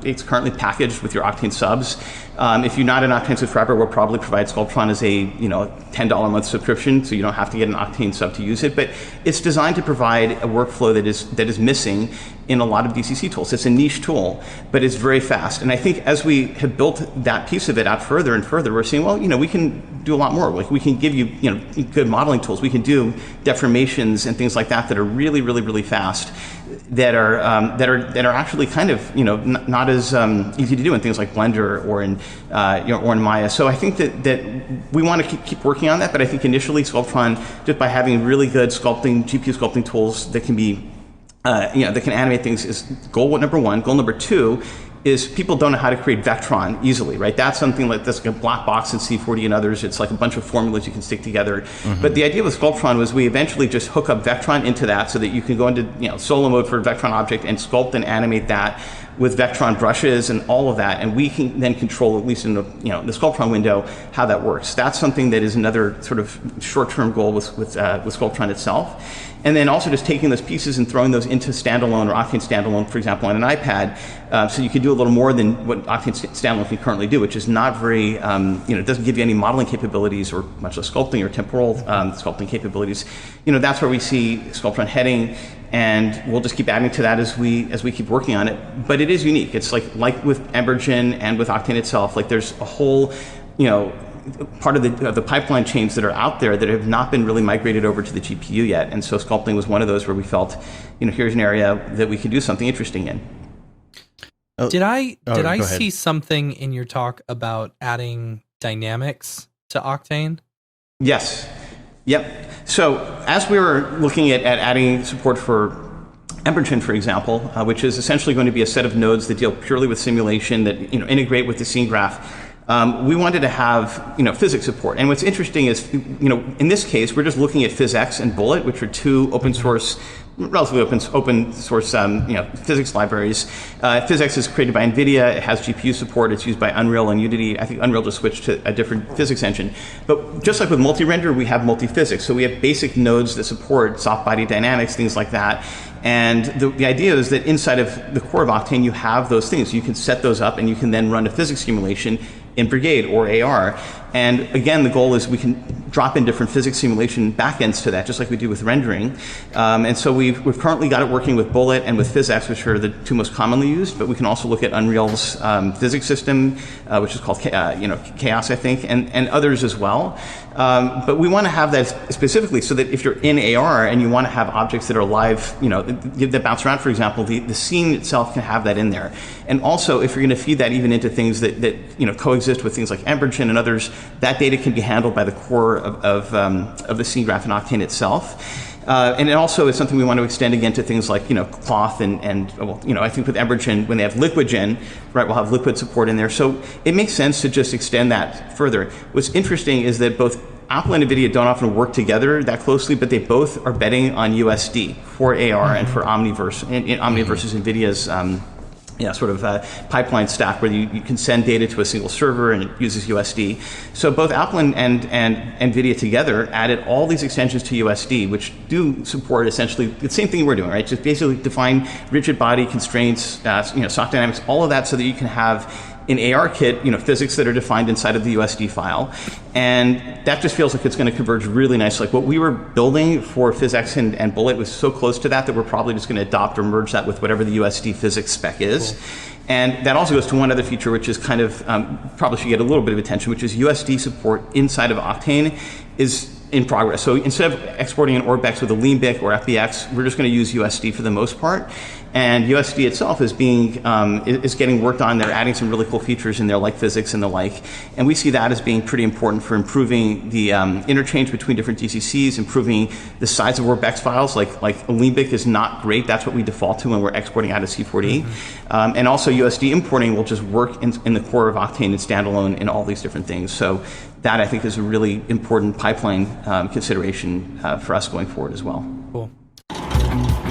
it's currently packaged with your Octane subs. If you're not an Octane subscriber, we'll probably provide Sculptron as a $10 a month subscription, so you don't have to get an Octane sub to use it. But it's designed to provide a workflow that is missing in a lot of DCC tools. It's a niche tool, but it's very fast. And I think as we have built that piece of it out further and further, we're seeing, well, we can do a lot more. Like, we can give you, good modeling tools. We can do deformations and things like that that are really, really, really fast. That are actually kind of not as easy to do in things like Blender or in Maya. So I think that we want to keep working on that. But I think initially Sculptron, just by having really good GPU sculpting tools that can be that can animate things, is goal number one. Goal number two is people don't know how to create Vectron easily, right? That's something that's like a black box in C40 and others. It's like a bunch of formulas you can stick together. But the idea with Sculptron was we eventually just hook up Vectron into that so that you can go into solo mode for a Vectron object and sculpt and animate that with Vectron brushes and all of that, and we can then control, at least in the the Sculptron window, how that works. That's something that is another sort of short-term goal with Sculptron itself. And then also just taking those pieces and throwing those into Standalone or Octane Standalone, for example, on an iPad, so you can do a little more than what Octane Standalone can currently do, which is not very, it doesn't give you any modeling capabilities or much less sculpting or temporal sculpting capabilities. That's where we see Sculptron heading, and we'll just keep adding to that as we keep working on it. But it is unique. It's like with Embergen and with Octane itself, like there's a whole, part of the pipeline chains that are out there that have not been really migrated over to the GPU yet. And so sculpting was one of those where we felt, here's an area that we could do something interesting in. Did I see something in your talk about adding dynamics to Octane? Yes. Yep. So as we were looking at adding support for Embergen, for example, which is essentially going to be a set of nodes that deal purely with simulation that integrate with the scene graph. We wanted to have physics support, and what's interesting is in this case we're just looking at PhysX and Bullet, which are two open source, relatively open source physics libraries. PhysX is created by Nvidia. It has GPU support. It's used by Unreal and Unity. I think Unreal just switched to a different physics engine. But just like with multi-render, we have multi-physics. So we have basic nodes that support soft body dynamics, things like that. And the idea is that inside of the core of Octane, you have those things. You can set those up, and you can then run a physics simulation in Brigade or AR. And again, the goal is we can drop in different physics simulation backends to that, just like we do with rendering. And so we've currently got it working with Bullet and with PhysX, which are the two most commonly used, but we can also look at Unreal's physics system, which is called Chaos, I think, and others as well. But we want to have that specifically so that if you're in AR and you want to have objects that are live, that bounce around, for example, the scene itself can have that in there. And also, if you're going to feed that even into things that coexist with things like Embergen and others, that data can be handled by the core of the scene graph in Octane itself. And it also is something we want to extend again to things like cloth and I think with Embergen, when they have LiquidGen, right, we'll have liquid support in there. So it makes sense to just extend that further. What's interesting is that both Apple and Nvidia don't often work together that closely, but they both are betting on USD for AR and for Omniverse. And Omniverse is Nvidia's pipeline stack where you can send data to a single server and it uses USD. So both Apple and Nvidia together added all these extensions to USD, which do support essentially the same thing we're doing, right? Just basically define rigid body constraints, soft dynamics, all of that so that you can have in ARKit, physics that are defined inside of the USD file. And that just feels like it's going to converge really nicely. Like what we were building for PhysX and Bullet was so close to that we're probably just going to adopt or merge that with whatever the USD physics spec is. Cool. And that also goes to one other feature, which is kind of, probably should get a little bit of attention, which is USD support inside of Octane is in progress. So instead of exporting an OrbX with a Leanbic or FBX, we're just going to use USD for the most part. And USD itself is getting worked on. They're adding some really cool features in there, like physics and the like. And we see that as being pretty important for improving the interchange between different DCCs, improving the size of OrbX files. Like Leanbic is not great. That's what we default to when we're exporting out of C4D. Mm-hmm. And also USD importing will just work in the core of Octane and standalone in all these different things. So that, I think, is a really important pipeline consideration for us going forward as well. Cool.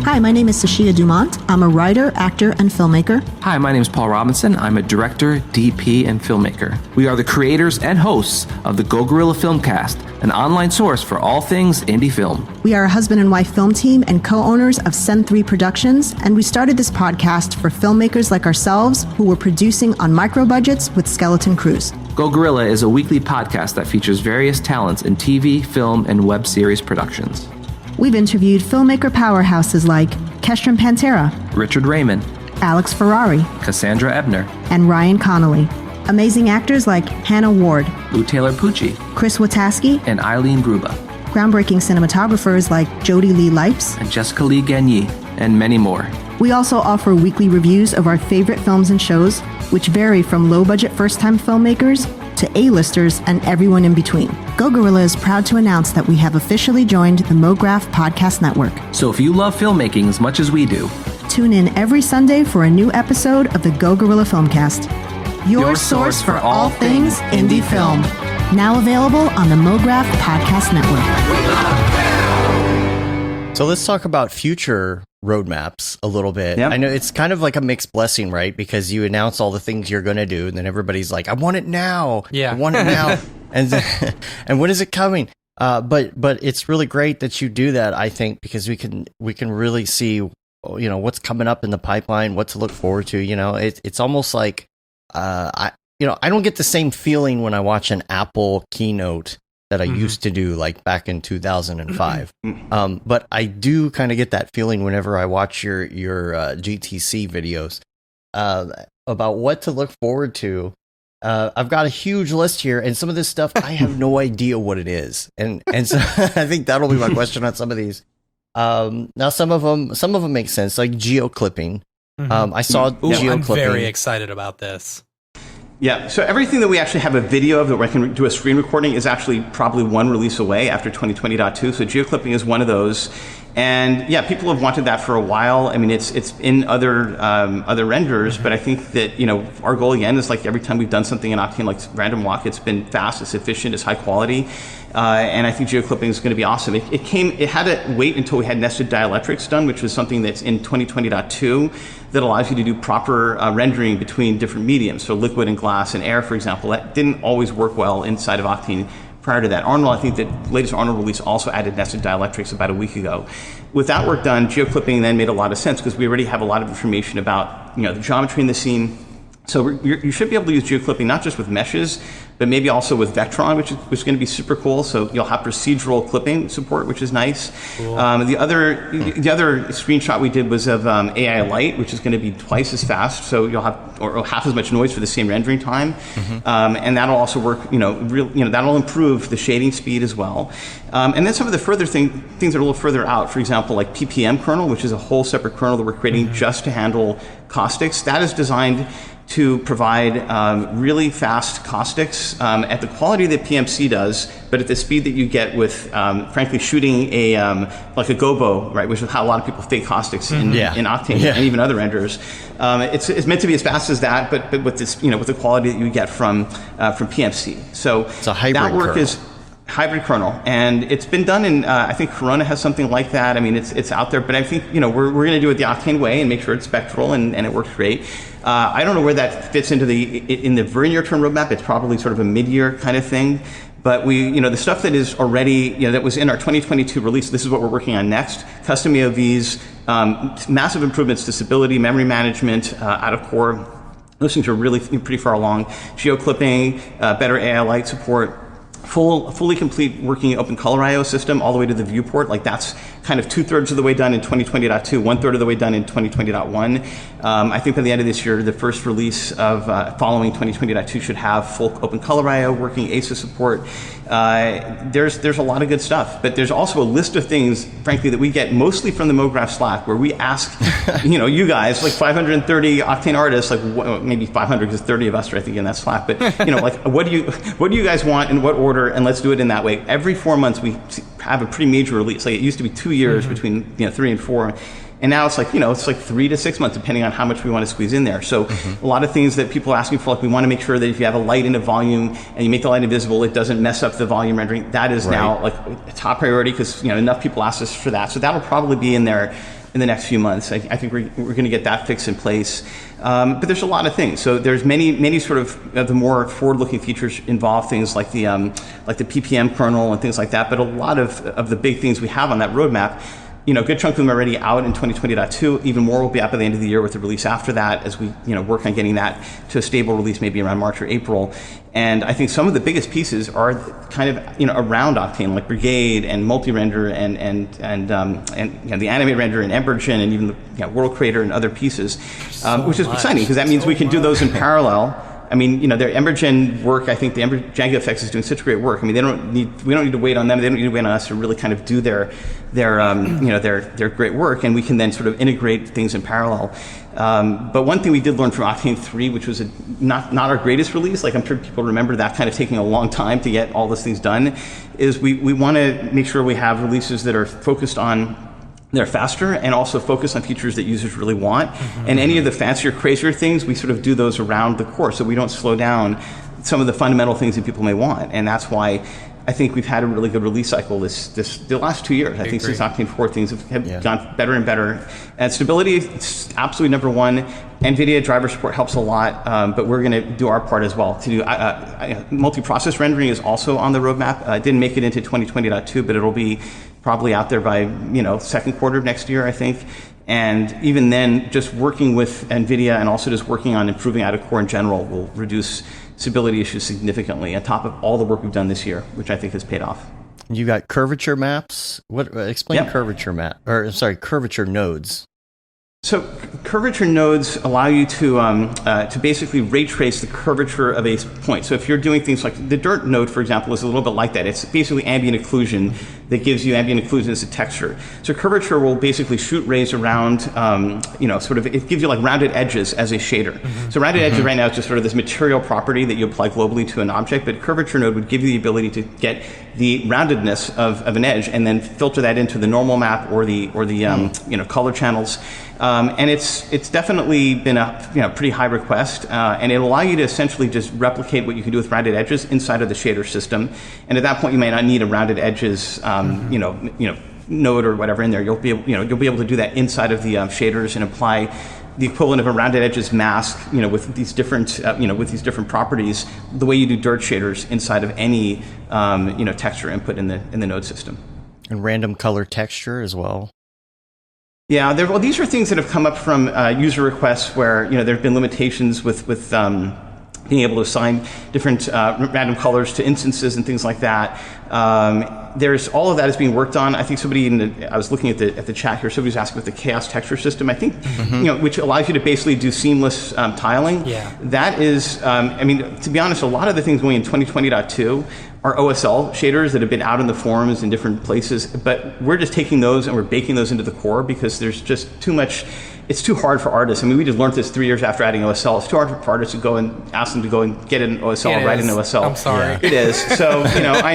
Hi, my name is Sashia Dumont. I'm a writer, actor, and filmmaker. Hi, my name is Paul Robinson. I'm a director, DP, and filmmaker. We are the creators and hosts of the Go Gorilla Filmcast, an online source for all things indie film. We are a husband and wife film team and co-owners of Sen3 Productions, and we started this podcast for filmmakers like ourselves who were producing on micro budgets with skeleton crews. Go Gorilla is a weekly podcast that features various talents in TV, film, and web series productions. We've interviewed filmmaker powerhouses like Kestrom Pantera, Richard Raymond, Alex Ferrari, Cassandra Ebner, and Ryan Connolly. Amazing actors like Hannah Ward, Lou Taylor Pucci, Chris Wataski, and Eileen Gruba. Groundbreaking cinematographers like Jody Lee Lipes, and Jessica Lee Gagné, and many more. We also offer weekly reviews of our favorite films and shows, which vary from low-budget first-time filmmakers to A-listers and everyone in between. Go Gorilla is proud to announce that we have officially joined the Mograph Podcast Network. So if you love filmmaking as much as we do, tune in every Sunday for a new episode of the Go Gorilla Filmcast. Your source for all things indie film. Now available on the Mograph Podcast Network. So let's talk about future roadmaps a little bit. Yep. I know it's kind of like a mixed blessing, right? Because you announce all the things you're going to do, and then everybody's like, "I want it now! Yeah, I want it now!" and when is it coming? But it's really great that you do that. I think because we can really see, what's coming up in the pipeline, what to look forward to. It's almost like I don't get the same feeling when I watch an Apple keynote that I used to do like back in 2005. But I do kind of get that feeling whenever I watch your GTC videos about what to look forward to. I've got a huge list here, and some of this stuff I have no idea what it is, and so I think that'll be my question on some of these. Now some of them make sense, like geoclipping. I saw geoclipping. I'm very excited about this. Yeah, so everything that we actually have a video of that we can do a screen recording is actually probably one release away after 2020.2. So geoclipping is one of those. And yeah, people have wanted that for a while. I mean, it's in other renders, but I think that, you know, our goal again is like every time we've done something in Octane, like random walk, it's been fast, it's efficient, it's high quality. And I think geoclipping is going to be awesome. It had to wait until we had nested dielectrics done, which was something that's in 2020.2 that allows you to do proper rendering between different mediums. So liquid and glass and air, for example, that didn't always work well inside of Octane prior to that. Arnold, I think the latest Arnold release also added nested dielectrics about a week ago. With that work done, geoclipping then made a lot of sense because we already have a lot of information about, you know, the geometry in the scene. So you should be able to use geoclipping not just with meshes, but maybe also with Vectron, which is going to be super cool. So you'll have procedural clipping support, which is nice. Cool. The other screenshot we did was of AI Light, which is going to be twice as fast. So you'll have or half as much noise for the same rendering time, and that'll also work. That'll improve the shading speed as well. And then some of the further things that are a little further out. For example, like PPM kernel, which is a whole separate kernel that we're creating just to handle caustics. That is designed to provide really fast caustics at the quality that PMC does, but at the speed that you get with, frankly, shooting like a gobo, right, which is how a lot of people fake caustics in Octane and even other renderers. It's meant to be as fast as that, but with this, with the quality that you get from PMC. So it's a hybrid that work kernel. is hybrid kernel, and it's been done in I think Corona has something like that. I mean, it's out there, but I think we're going to do it the Octane way and make sure it's spectral and it works great. I don't know where that fits into in the very near term roadmap. It's probably sort of a mid-year kind of thing, but the stuff that is already that was in our 2022 release. This is what we're working on next: custom AOVs, massive improvements to stability, memory management, out of core. Those things are really pretty far along. Geoclipping, better AI Light support. Fully complete working open color IO system all the way to the viewport. Like that's kind of 2/3 of the way done in 2020.2, 1/3 of the way done in 2020.1. I think by the end of this year, the first release of following 2020.2 should have full open color IO, working ASA support. There's a lot of good stuff, but there's also a list of things, frankly, that we get mostly from the Mograph Slack, where we ask, you guys, like 530 Octane artists, like maybe 500 because 30 of us are I think in that Slack, but like what do you guys want in what order, and let's do it in that way. Every 4 months we have a pretty major release. Like it used to be 2 years between 3 and 4. And now it's like, it's like 3 to 6 months, depending on how much we want to squeeze in there. So a lot of things that people are asking for, like we want to make sure that if you have a light in a volume and you make the light invisible, it doesn't mess up the volume rendering. That is now like a top priority because, enough people ask us for that. So that'll probably be in there in the next few months. I think we're going to get that fix in place. But there's a lot of things. So there's many sort of the more forward-looking features involve things like the PPM kernel and things like that. But a lot of the big things we have on that roadmap, a good chunk of them are already out in 2020.2. Even more will be out by the end of the year with the release after that as we work on getting that to a stable release maybe around March or April. And I think some of the biggest pieces are kind of around Octane, like Brigade and Multirender and the animate render and Embergen and even the World Creator and other pieces, which is exciting because that means we can do those in parallel. I mean, their Embergen work, I think the Django FX is doing such great work. I mean, we don't need to wait on them. They don't need to wait on us to really kind of do their great work, and we can then sort of integrate things in parallel. But one thing we did learn from Octane 3, which was not our greatest release, like I'm sure people remember that kind of taking a long time to get all those things done, is we want to make sure we have releases that are focused on they're faster and also focus on features that users really want. And any of the fancier, crazier things, we sort of do those around the core so we don't slow down some of the fundamental things that people may want. And that's why I think we've had a really good release cycle the last 2 years. I think since Octane 4, things have gone better and better. And stability is absolutely number one. Nvidia driver support helps a lot, but we're going to do our part as well. To do multi-process rendering is also on the roadmap. It didn't make it into 2020.2, but it'll be probably out there by second quarter of next year, I think. And even then, just working with NVIDIA and also just working on improving out of core in general will reduce stability issues significantly on top of all the work we've done this year, which I think has paid off. You got curvature maps. Explain curvature map, or sorry, curvature nodes. So curvature nodes allow you to basically ray trace the curvature of a point. So if you're doing things like the dirt node, for example, is a little bit like that. It's basically ambient occlusion that gives you ambient occlusion as a texture. So curvature will basically shoot rays around, sort of, it gives you like rounded edges as a shader. So rounded edges right now is just sort of this material property that you apply globally to an object, but curvature node would give you the ability to get the roundedness of an edge and then filter that into the normal map or the color channels. And it's definitely been a pretty high request, and it'll allow you to essentially just replicate what you can do with rounded edges inside of the shader system. And at that point, you may not need a rounded edges, node or whatever in there. You'll be able to do that inside of the shaders and apply the equivalent of a rounded edges mask, with these different, properties, the way you do dirt shaders inside of any, texture input in the node system. And random color texture as well. Yeah, these are things that have come up from user requests where there have been limitations with being able to assign different random colors to instances and things like that. There's all of that is being worked on. I think I was looking at the chat here. Somebody was asking about the chaos texture system. I think which allows you to basically do seamless tiling. Yeah. That is, to be honest, a lot of the things going in 2020.2 are OSL shaders that have been out in the forums in different places, but we're just taking those and we're baking those into the core because there's just too much. It's too hard for artists. We just learned this 3 years after adding OSL. It's too hard for artists to go and ask them to go and get an OSL and write an OSL. I'm sorry. It is. So, I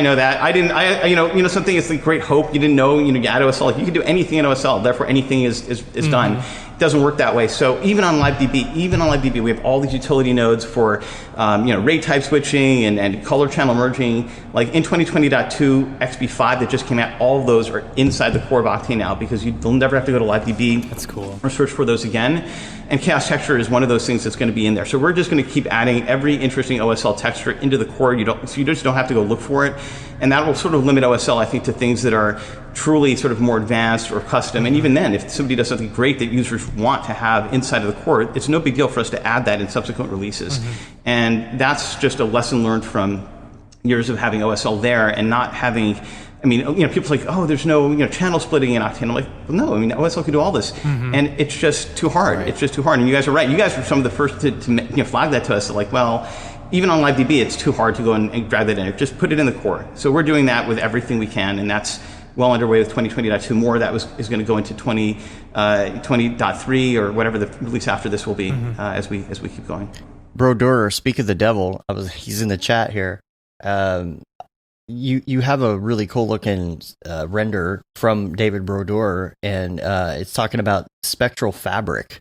know that. Something is like great hope. You didn't know, you add OSL. Like, you can do anything in OSL. Therefore, anything is done. It doesn't work that way. So even on LiveDB, we have all these utility nodes for, ray type switching and color channel merging. Like in 2020.2 XB5 that just came out, all of those are inside the core of Octane now because you'll never have to go to LiveDB. That's cool. Or search for those again. And chaos texture is one of those things that's going to be in there. So we're just going to keep adding every interesting OSL texture into the core. So you just don't have to go look for it. And that will sort of limit OSL, I think, to things that are truly sort of more advanced or custom. And even then, if somebody does something great that users want to have inside of the core, it's no big deal for us to add that in subsequent releases. And that's just a lesson learned from years of having OSL there and not having. People's like, oh, there's no, channel splitting in Octane. I'm like, well, no, OSL can do all this. And it's just too hard. Right. It's just too hard. And you guys are right. You guys were some of the first to flag that to us. Like, well, even on LiveDB, it's too hard to go and drag that in. Just put it in the core. So we're doing that with everything we can. And that's well underway with 2020.2. More of that is going to go into 20.3 or whatever the release after this will be as we keep going. Brodeur, speak of the devil. He's in the chat here. You have a really cool looking render from David Brodeur, and it's talking about spectral fabric.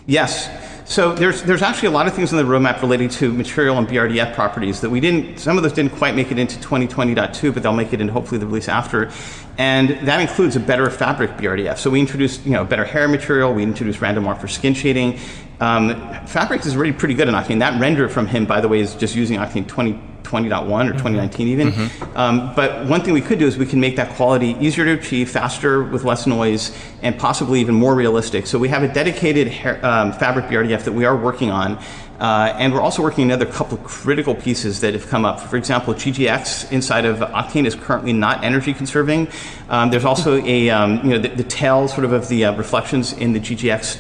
Yes. So there's actually a lot of things on the roadmap relating to material and BRDF properties that some of those didn't quite make it into 2020.2, but they'll make it in hopefully the release after. And that includes a better fabric BRDF. So we introduced, better hair material. We introduced random mark for skin shading. Fabric is already pretty good in Octane. That render from him, by the way, is just using Octane 20.1 or 2019 even. But one thing we could do is we can make that quality easier to achieve, faster with less noise, and possibly even more realistic. So we have a dedicated fabric BRDF that we are working on. And we're also working on another couple of critical pieces that have come up. For example, GGX inside of Octane is currently not energy conserving. There's also the tail sort of the reflections in the GGX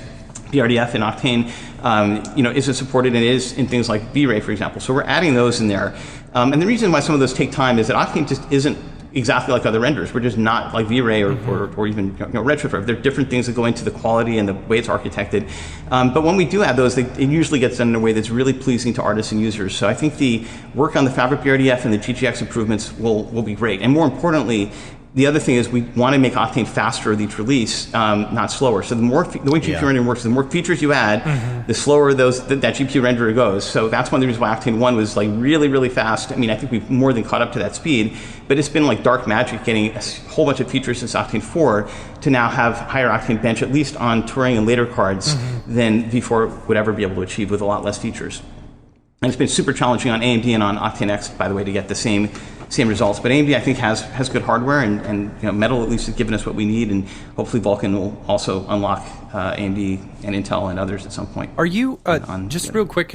BRDF in Octane, isn't supported and is in things like V-Ray, for example. So we're adding those in there. And the reason why some of those take time is that Octane just isn't exactly like other renders. We're just not like V-Ray or even Redshift. There are different things that go into the quality and the way it's architected. But when we do add those, it usually gets done in a way that's really pleasing to artists and users. So I think the work on the Fabric BRDF and the GGX improvements will be great. And more importantly, the other thing is we want to make Octane faster with each release, not slower. So the way GPU rendering works, the more features you add, the slower that GPU renderer goes. So that's one of the reasons why Octane 1 was like really, really fast. I think we've more than caught up to that speed, but it's been like dark magic getting a whole bunch of features since Octane 4 to now have higher OctaneBench, at least on Turing and later cards, than V4 would ever be able to achieve with a lot less features. And it's been super challenging on AMD and on Octane X, by the way, to get the same results. But AMD, I think, has good hardware, and Metal at least has given us what we need, and hopefully Vulkan will also unlock AMD and Intel and others at some point. Are you, real quick,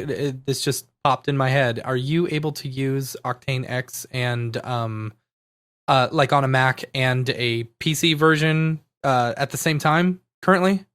this just popped in my head, are you able to use Octane X and, like on a Mac and a PC version at the same time currently?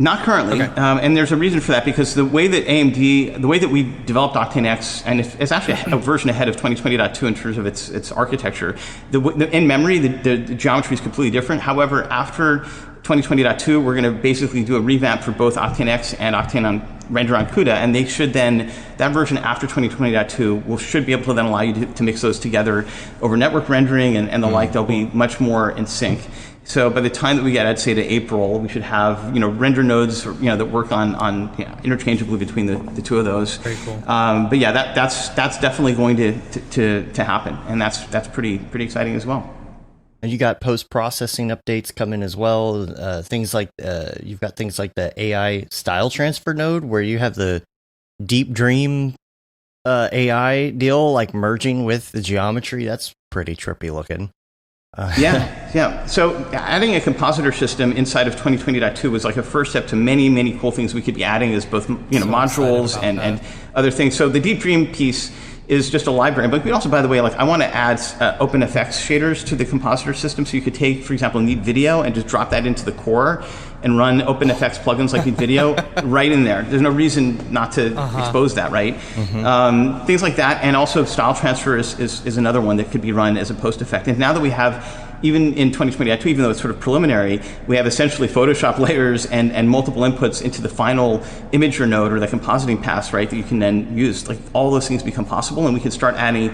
Not currently, Okay. And there's a reason for that, because the way that the way that we developed Octane X, and it's actually a version ahead of 2020.2 in terms of its architecture. In memory, the geometry is completely different. However, after 2020.2, we're going to basically do a revamp for both Octane X and Octane Render on CUDA, and they should then, that version after 2020.2 should be able to then allow you to mix those together over network rendering and the like. They'll be much more in sync. So by the time that we get, I'd say, to April, we should have render nodes that work on interchangeably between the two of those. Very cool. But yeah, that's definitely going to happen, and that's pretty exciting as well. And you got post-processing updates coming as well. Things like you've got things like the AI style transfer node, where you have the Deep Dream AI deal, like merging with the geometry. That's pretty trippy looking. Yeah. So adding a compositor system inside of 2020.2 was like a first step to many cool things we could be adding as both modules and other things. So the Deep Dream piece is just a library, but we also, by the way, I want to add OpenFX shaders to the compositor system, so you could take, for example, Neat Video and just drop that into the core and run OpenFX plugins like Neat Video right in there. There's no reason not to expose that, right? Mm-hmm. Things like that, and also style transfer is another one that could be run as a post effect. And now that we have, even in 2020.2, even though it's sort of preliminary, we have essentially Photoshop layers and multiple inputs into the final imager node or the compositing pass, right, that you can then use. Like, all those things become possible, and we can start adding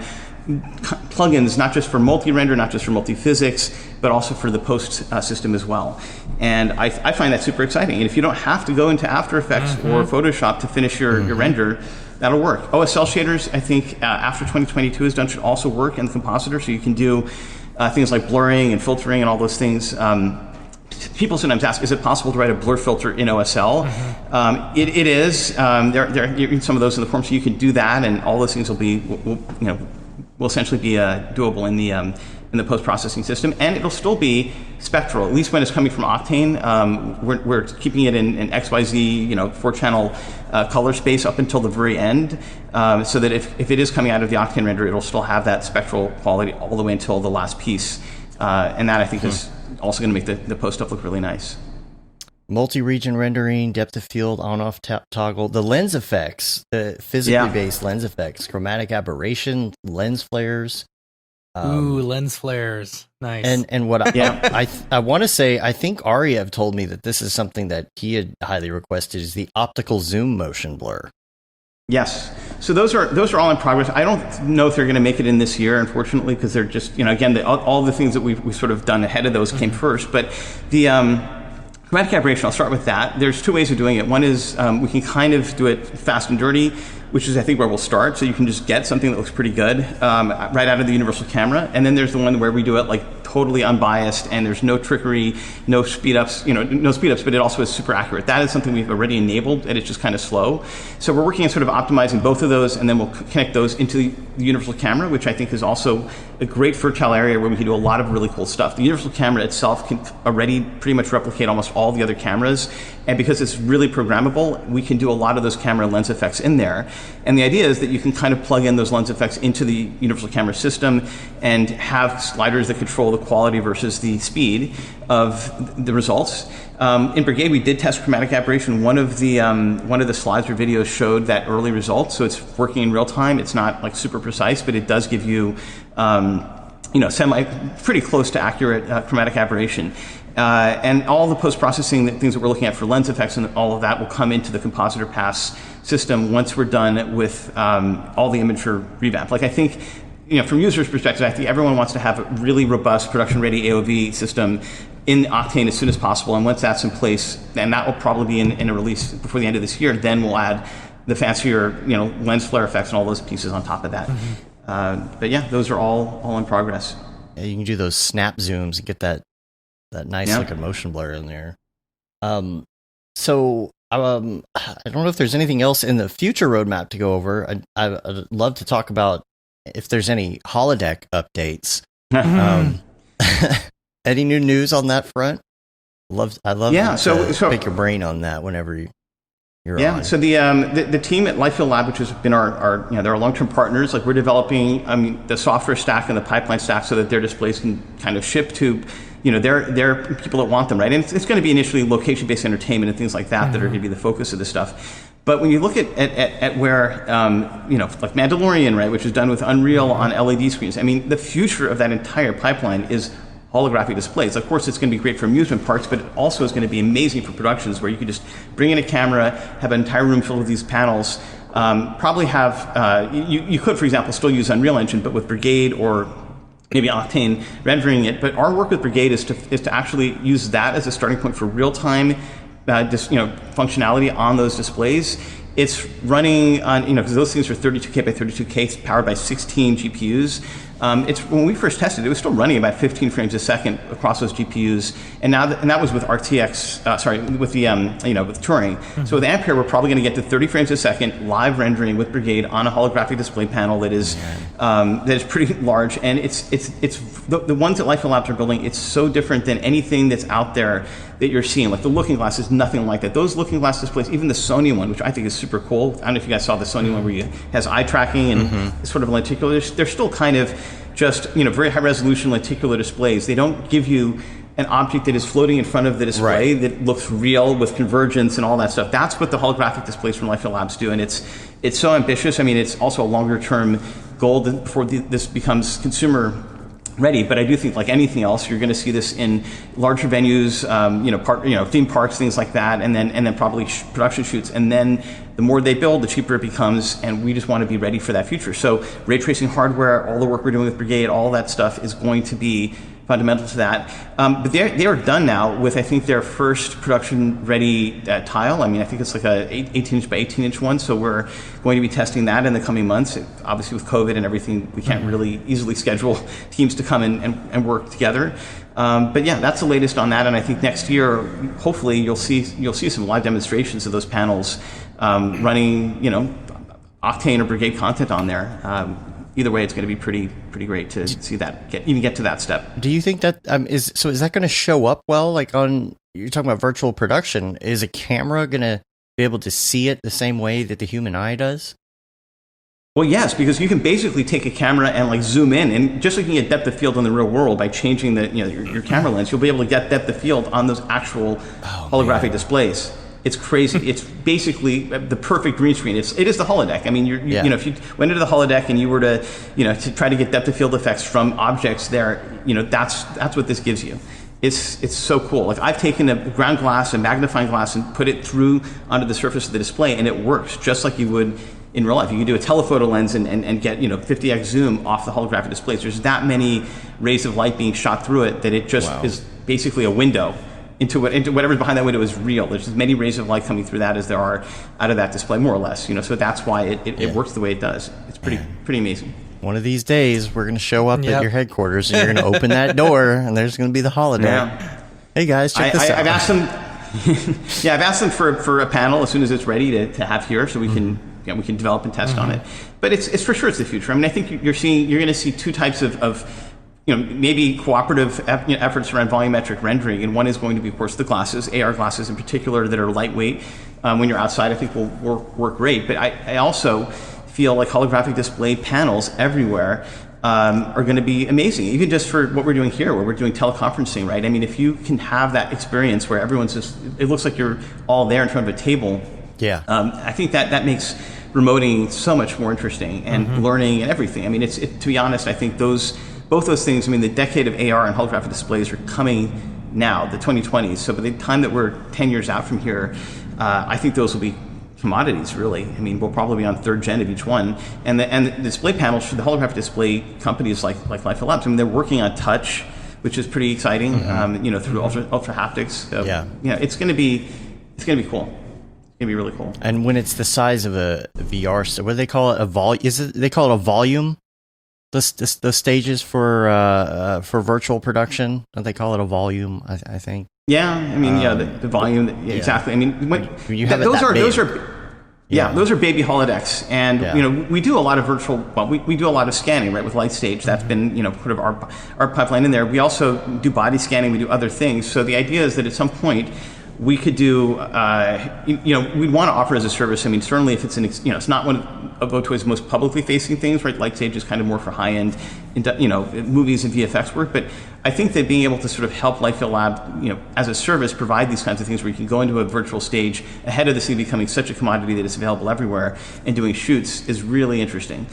plugins, not just for multi-render, not just for multi-physics, but also for the post system as well. And I find that super exciting. And if you don't have to go into After Effects or Photoshop to finish your render, that'll work. OSL shaders, I think, after 2022 is done, should also work in the compositor, so you can do things like blurring and filtering and all those things. People sometimes ask, is it possible to write a blur filter in OSL? It is. There are some of those in the form, so you can do that, and all those things will essentially be doable in the post-processing system, and it'll still be spectral, at least when it's coming from Octane. We're keeping it in XYZ, 4-channel color space up until the very end, so that if it is coming out of the Octane render, it'll still have that spectral quality all the way until the last piece. And that, I think, is also going to make the post stuff look really nice. Multi-region rendering, depth of field, on-off toggle, the lens effects, the physically based lens effects, chromatic aberration, lens flares. Ooh, lens flares, nice. And what I want to say, I think Ariev told me that this is something that he had highly requested, is the optical zoom motion blur. Yes. So those are all in progress. I don't know if they're going to make it in this year, unfortunately, because they're just, again, all the things that we've sort of done ahead of those came first. But the chromatic aberration, I'll start with that. There's two ways of doing it. One is we can kind of do it fast and dirty, which is, I think, where we'll start. So you can just get something that looks pretty good right out of the universal camera. And then there's the one where we do it like totally unbiased, and there's no trickery, no speed ups, but it also is super accurate. That is something we've already enabled, and it's just kind of slow. So we're working on sort of optimizing both of those, and then we'll connect those into the universal camera, which I think is also a great fertile area where we can do a lot of really cool stuff. The universal camera itself can already pretty much replicate almost all the other cameras, and because it's really programmable, we can do a lot of those camera lens effects in there. And the idea is that you can kind of plug in those lens effects into the universal camera system and have sliders that control the quality versus the speed of the results. In Brigade, we did test chromatic aberration. One of the slides or videos showed that early result, so it's working in real time. It's not like super precise, but it does give you pretty close to accurate chromatic aberration. And all the post-processing things that we're looking at for lens effects and all of that will come into the Compositor Pass system once we're done with all the imager revamp. Like, I think, from users' perspective, I think everyone wants to have a really robust production-ready AOV system in Octane as soon as possible. And once that's in place, and that will probably be in a release before the end of this year, then we'll add the fancier, lens flare effects and all those pieces on top of that. But yeah, those are all in progress. Yeah, you can do those snap zooms and get that nice looking motion blur in there. So I don't know if there's anything else in the future roadmap to go over. I'd love to talk about if there's any holodeck updates. Any new news on that front? I love to pick your brain on that whenever you're on. So the team at Lightfield Lab, which has been our they're our long-term partners. Like, we're developing the software stack and the pipeline stack so that their displays can kind of ship to they're people that want them, right? And it's going to be initially location-based entertainment and things like that that are going to be the focus of this stuff. But when you look at where, like Mandalorian, right, which is done with Unreal on LED screens, I mean, the future of that entire pipeline is holographic displays. Of course, it's going to be great for amusement parks, but it also is going to be amazing for productions where you can just bring in a camera, have an entire room filled with these panels, probably have, you could, for example, still use Unreal Engine, but with Brigade or maybe Octane rendering it. But our work with Brigade is to actually use that as a starting point for real-time functionality on those displays. It's running on, because those things are 32K by 32K, powered by 16 GPUs. When we first tested it was still running about 15 frames a second across those GPUs, and that was with RTX. With Turing. Mm-hmm. So with Ampere, we're probably going to get to 30 frames a second live rendering with Brigade on a holographic display panel that is pretty large, and it's the ones that Life Labs are building. It's so different than anything that's out there that you're seeing. Like the Looking Glass is nothing like that. Those Looking Glass displays, even the Sony one, which I think is super cool. I don't know if you guys saw the Sony one where it has eye tracking and it's sort of lenticular. They're still kind of just very high resolution lenticular displays. They don't give you an object that is floating in front of the display that looks real with convergence and all that stuff. That's what the holographic displays from Life Labs do, and it's so ambitious. I mean, it's also a longer term goal before this becomes consumer ready, but I do think, like anything else, you're going to see this in larger venues, theme parks, things like that, and then probably production shoots. And then the more they build, the cheaper it becomes, and we just want to be ready for that future. So ray tracing hardware, all the work we're doing with Brigade, all that stuff is going to be fundamental to that. But they are done now with, I think, their first production-ready tile. I mean, I think it's like a 18-inch by 18-inch one, so we're going to be testing that in the coming months. Obviously, with COVID and everything, we can't really easily schedule teams to come and work together. But yeah, that's the latest on that, and I think next year, hopefully, you'll see some live demonstrations of those panels running, Octane or Brigade content on there. Either way, it's going to be pretty great to see that get to that step. Do you think that is that going to show up well? Like you're talking about virtual production, is a camera going to be able to see it the same way that the human eye does? Well, yes, because you can basically take a camera and zoom in, and just like you can get depth of field in the real world by changing the your camera lens, you'll be able to get depth of field on those actual holographic displays. It's crazy. It's basically the perfect green screen. It is the Holodeck. I mean, if you went into the Holodeck and you were to try to get depth of field effects from objects there, that's what this gives you. It's so cool. Like I've taken a ground glass and magnifying glass and put it through onto the surface of the display, and it works just like you would in real life. You can do a telephoto lens and get 50x zoom off the holographic displays. There's that many rays of light being shot through it that it just is basically a window into whatever's behind that window is real. There's as many rays of light coming through that as there are out of that display, more or less. So that's why it works the way it does. It's pretty amazing. One of these days, we're going to show up at your headquarters, and you're going to open that door, and there's going to be the Holodeck. Yeah. Hey guys, check this out. I've asked them. I've asked them for a panel as soon as it's ready to have here, so we can develop and test on it. But it's for sure it's the future. I mean, I think you're going to see two types of maybe cooperative efforts around volumetric rendering, and one is going to be, of course, the glasses, AR glasses in particular, that are lightweight. When you're outside, I think will work great. But I also feel like holographic display panels everywhere are going to be amazing, even just for what we're doing here, where we're doing teleconferencing, right? I mean, if you can have that experience where everyone's it looks like you're all there in front of a table. Yeah. I think that makes remoting so much more interesting and learning and everything. I mean, to be honest, I think both those things, I mean, the decade of AR and holographic displays are coming now, the 2020s. So by the time that we're 10 years out from here, I think those will be commodities, really. I mean, we'll probably be on third gen of each one. And the display panels for the holographic display companies like Life Labs, I mean, they're working on touch, which is pretty exciting, through ultra haptics. So, it's going to be cool. It's going to be really cool. And when it's the size of a VR, so what do they call it? They call it a volume? The stages for virtual production, don't they call it a volume? I think. Yeah, I mean, the volume. Exactly. I mean, those are baby holodecks, and we do a lot of virtual. Well, we do a lot of scanning, right, with LightStage. That's been part of our pipeline in there. We also do body scanning. We do other things. So the idea is that at some point, we could do, we'd want to offer as a service. I mean, certainly if it's it's not one of Octoy's most publicly facing things, right? Lightstage is kind of more for high end, movies and VFX work. But I think that being able to sort of help Lightfield Lab, as a service, provide these kinds of things where you can go into a virtual stage ahead of this thing becoming such a commodity that it's available everywhere and doing shoots is really interesting.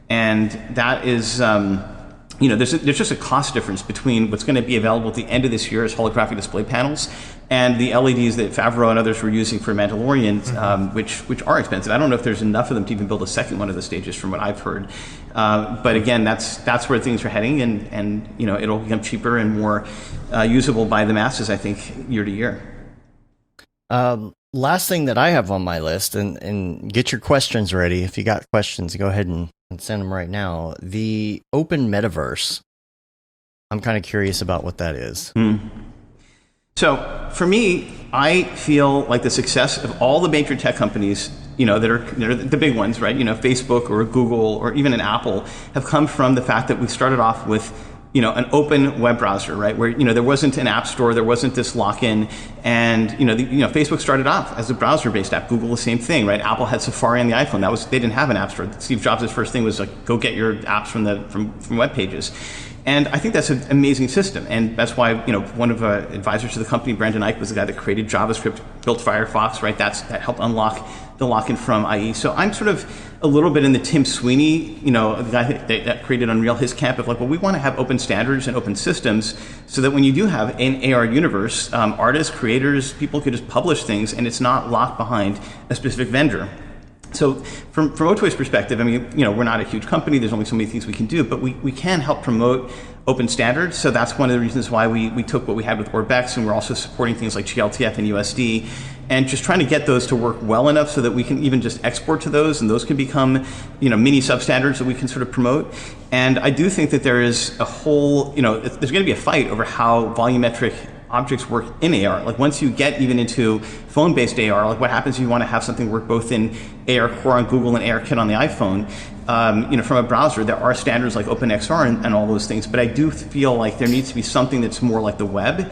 And that is, there's just a cost difference between what's going to be available at the end of this year as holographic display panels and the LEDs that Favreau and others were using for Mandalorian, which are expensive. I don't know if there's enough of them to even build a second one of the stages from what I've heard. But again, that's where things are heading, and it'll become cheaper and more usable by the masses, I think, year to year. Last thing that I have on my list, and get your questions ready. If you got questions, go ahead and send them right now. The open metaverse. I'm kind of curious about what that is. So for me, I feel like the success of all the major tech companies, that are the big ones, right? Facebook or Google or even an Apple have come from the fact that we started off with an open web browser, right? Where, there wasn't an app store, there wasn't this lock-in, and, Facebook started off as a browser-based app. Google, the same thing, right? Apple had Safari on the iPhone. They didn't have an app store. Steve Jobs' first thing was like, go get your apps from web pages. And I think that's an amazing system. And that's why, one of advisors to the company, Brandon Ike, was the guy that created JavaScript, built Firefox, right? That helped unlock the lock-in from IE. So I'm sort of a little bit in the Tim Sweeney, the guy that created Unreal, his camp of like, well, we want to have open standards and open systems so that when you do have an AR universe, artists, creators, people could just publish things and it's not locked behind a specific vendor. So from Octoy's perspective, I mean, we're not a huge company. There's only so many things we can do, but we can help promote open standards. So that's one of the reasons why we took what we had with Orbex, and we're also supporting things like GLTF and USD, and just trying to get those to work well enough so that we can even just export to those, and those can become, mini substandards that we can sort of promote. And I do think that there is a whole, there's going to be a fight over how volumetric objects work in AR. Like once you get even into phone-based AR, like what happens if you want to have something work both in AR Core on Google and ARKit on the iPhone? From a browser, there are standards like OpenXR and all those things, but I do feel like there needs to be something that's more like the web.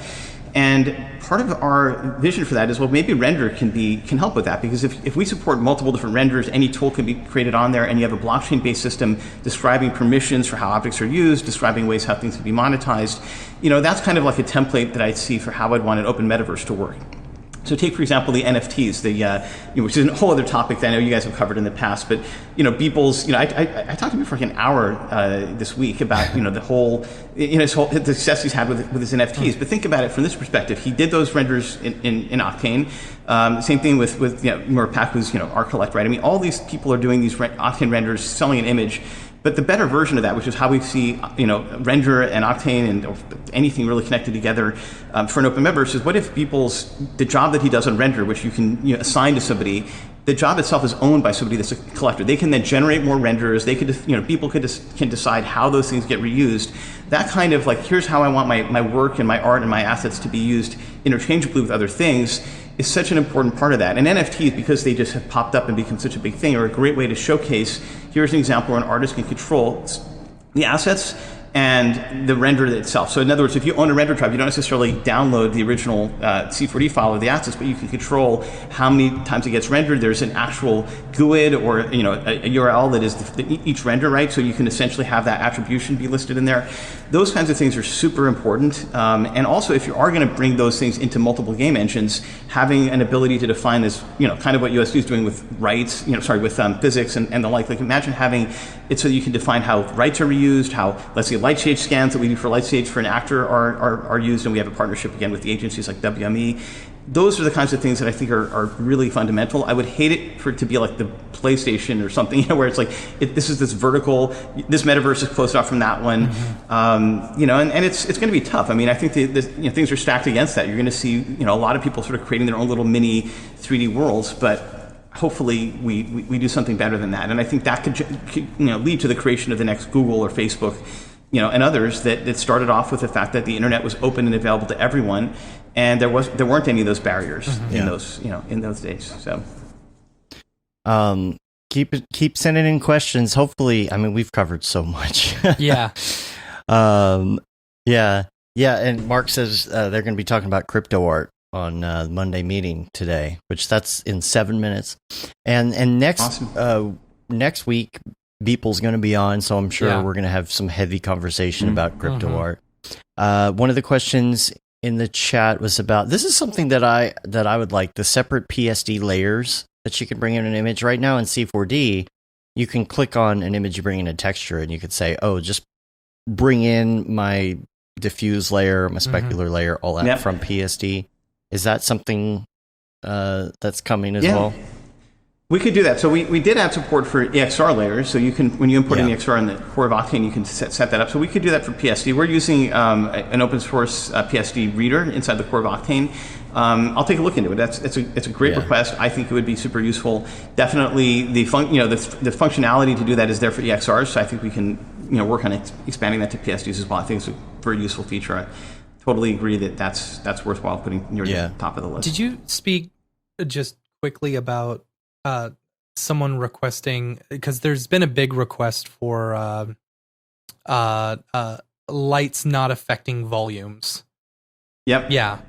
And part of our vision for that is, well, maybe render can help with that, because if we support multiple different renders, any tool can be created on there, and you have a blockchain-based system describing permissions for how objects are used, describing ways how things can be monetized, that's kind of like a template that I see for how I'd want an open metaverse to work. So take, for example, the NFTs, which is a whole other topic that I know you guys have covered in the past, but, Beeple's, I talked to him for like an hour this week about, the whole, the success he's had with his NFTs. But think about it from this perspective. He did those renders in Octane. Same thing with Murpak, who's, ArtCollect, right? I mean, all these people are doing these Octane renders, selling an image. But the better version of that, which is how we see, Render and Octane and anything really connected together for an open metaverse, is what if the job that he does on Render, which you can assign to somebody, the job itself is owned by somebody that's a collector. They can then generate more renders. They could, people can decide how those things get reused. That kind of like, here's how I want my work and my art and my assets to be used interchangeably with other things, is such an important part of that. And NFTs, because they just have popped up and become such a big thing, are a great way to showcase, here's an example where an artist can control the assets and the render itself. So in other words, if you own a render tribe, you don't necessarily download the original C4D file of the assets, but you can control how many times it gets rendered. There's an actual GUID or a URL that is each render, right? So you can essentially have that attribution be listed in there. Those kinds of things are super important. And also, if you are going to bring those things into multiple game engines, having an ability to define this, kind of what USD is doing with rights, with PhysX and the like. Like imagine having it so you can define how rights are reused, how, let's say, light shade scans that we do for light shades for an actor are used, and we have a partnership again with the agencies like WME. Those are the kinds of things that I think are really fundamental. I would hate it for it to be like the PlayStation or something, where it's like this is this vertical, this metaverse is closed off from that one, and it's going to be tough. I mean, I think things are stacked against that. You're going to see a lot of people sort of creating their own little mini 3D worlds, but hopefully we do something better than that. And I think that could lead to the creation of the next Google or Facebook, and others that started off with the fact that the internet was open and available to everyone, and there weren't any of those barriers in those days. So, keep sending in questions. Hopefully, I mean, we've covered so much. Yeah. Yeah. And Mark says they're going to be talking about crypto art Monday meeting today, which that's in 7 minutes. And next next week, Beeple's going to be on, so I'm sure we're going to have some heavy conversation about crypto art. One of the questions in the chat was about, this is something that I would like, the separate PSD layers that you can bring in an image. Right now in C4D, you can click on an image, you bring in a texture, and you could say, oh, just bring in my diffuse layer, my specular layer, all that from PSD. Is that something that's coming as well? We could do that. So we did add support for EXR layers. So you can, when you import an EXR in the core of Octane, you can set that up. So we could do that for PSD. We're using an open source PSD reader inside the core of Octane. I'll take a look into it. It's a great request. I think it would be super useful. Definitely the functionality to do that is there for EXRs. So I think we can work on expanding that to PSDs as well. I think it's a very useful feature. I totally agree that that's worthwhile putting near the top of the list. Did you speak just quickly about someone requesting, because there's been a big request for lights not affecting volumes? Yep. Yeah.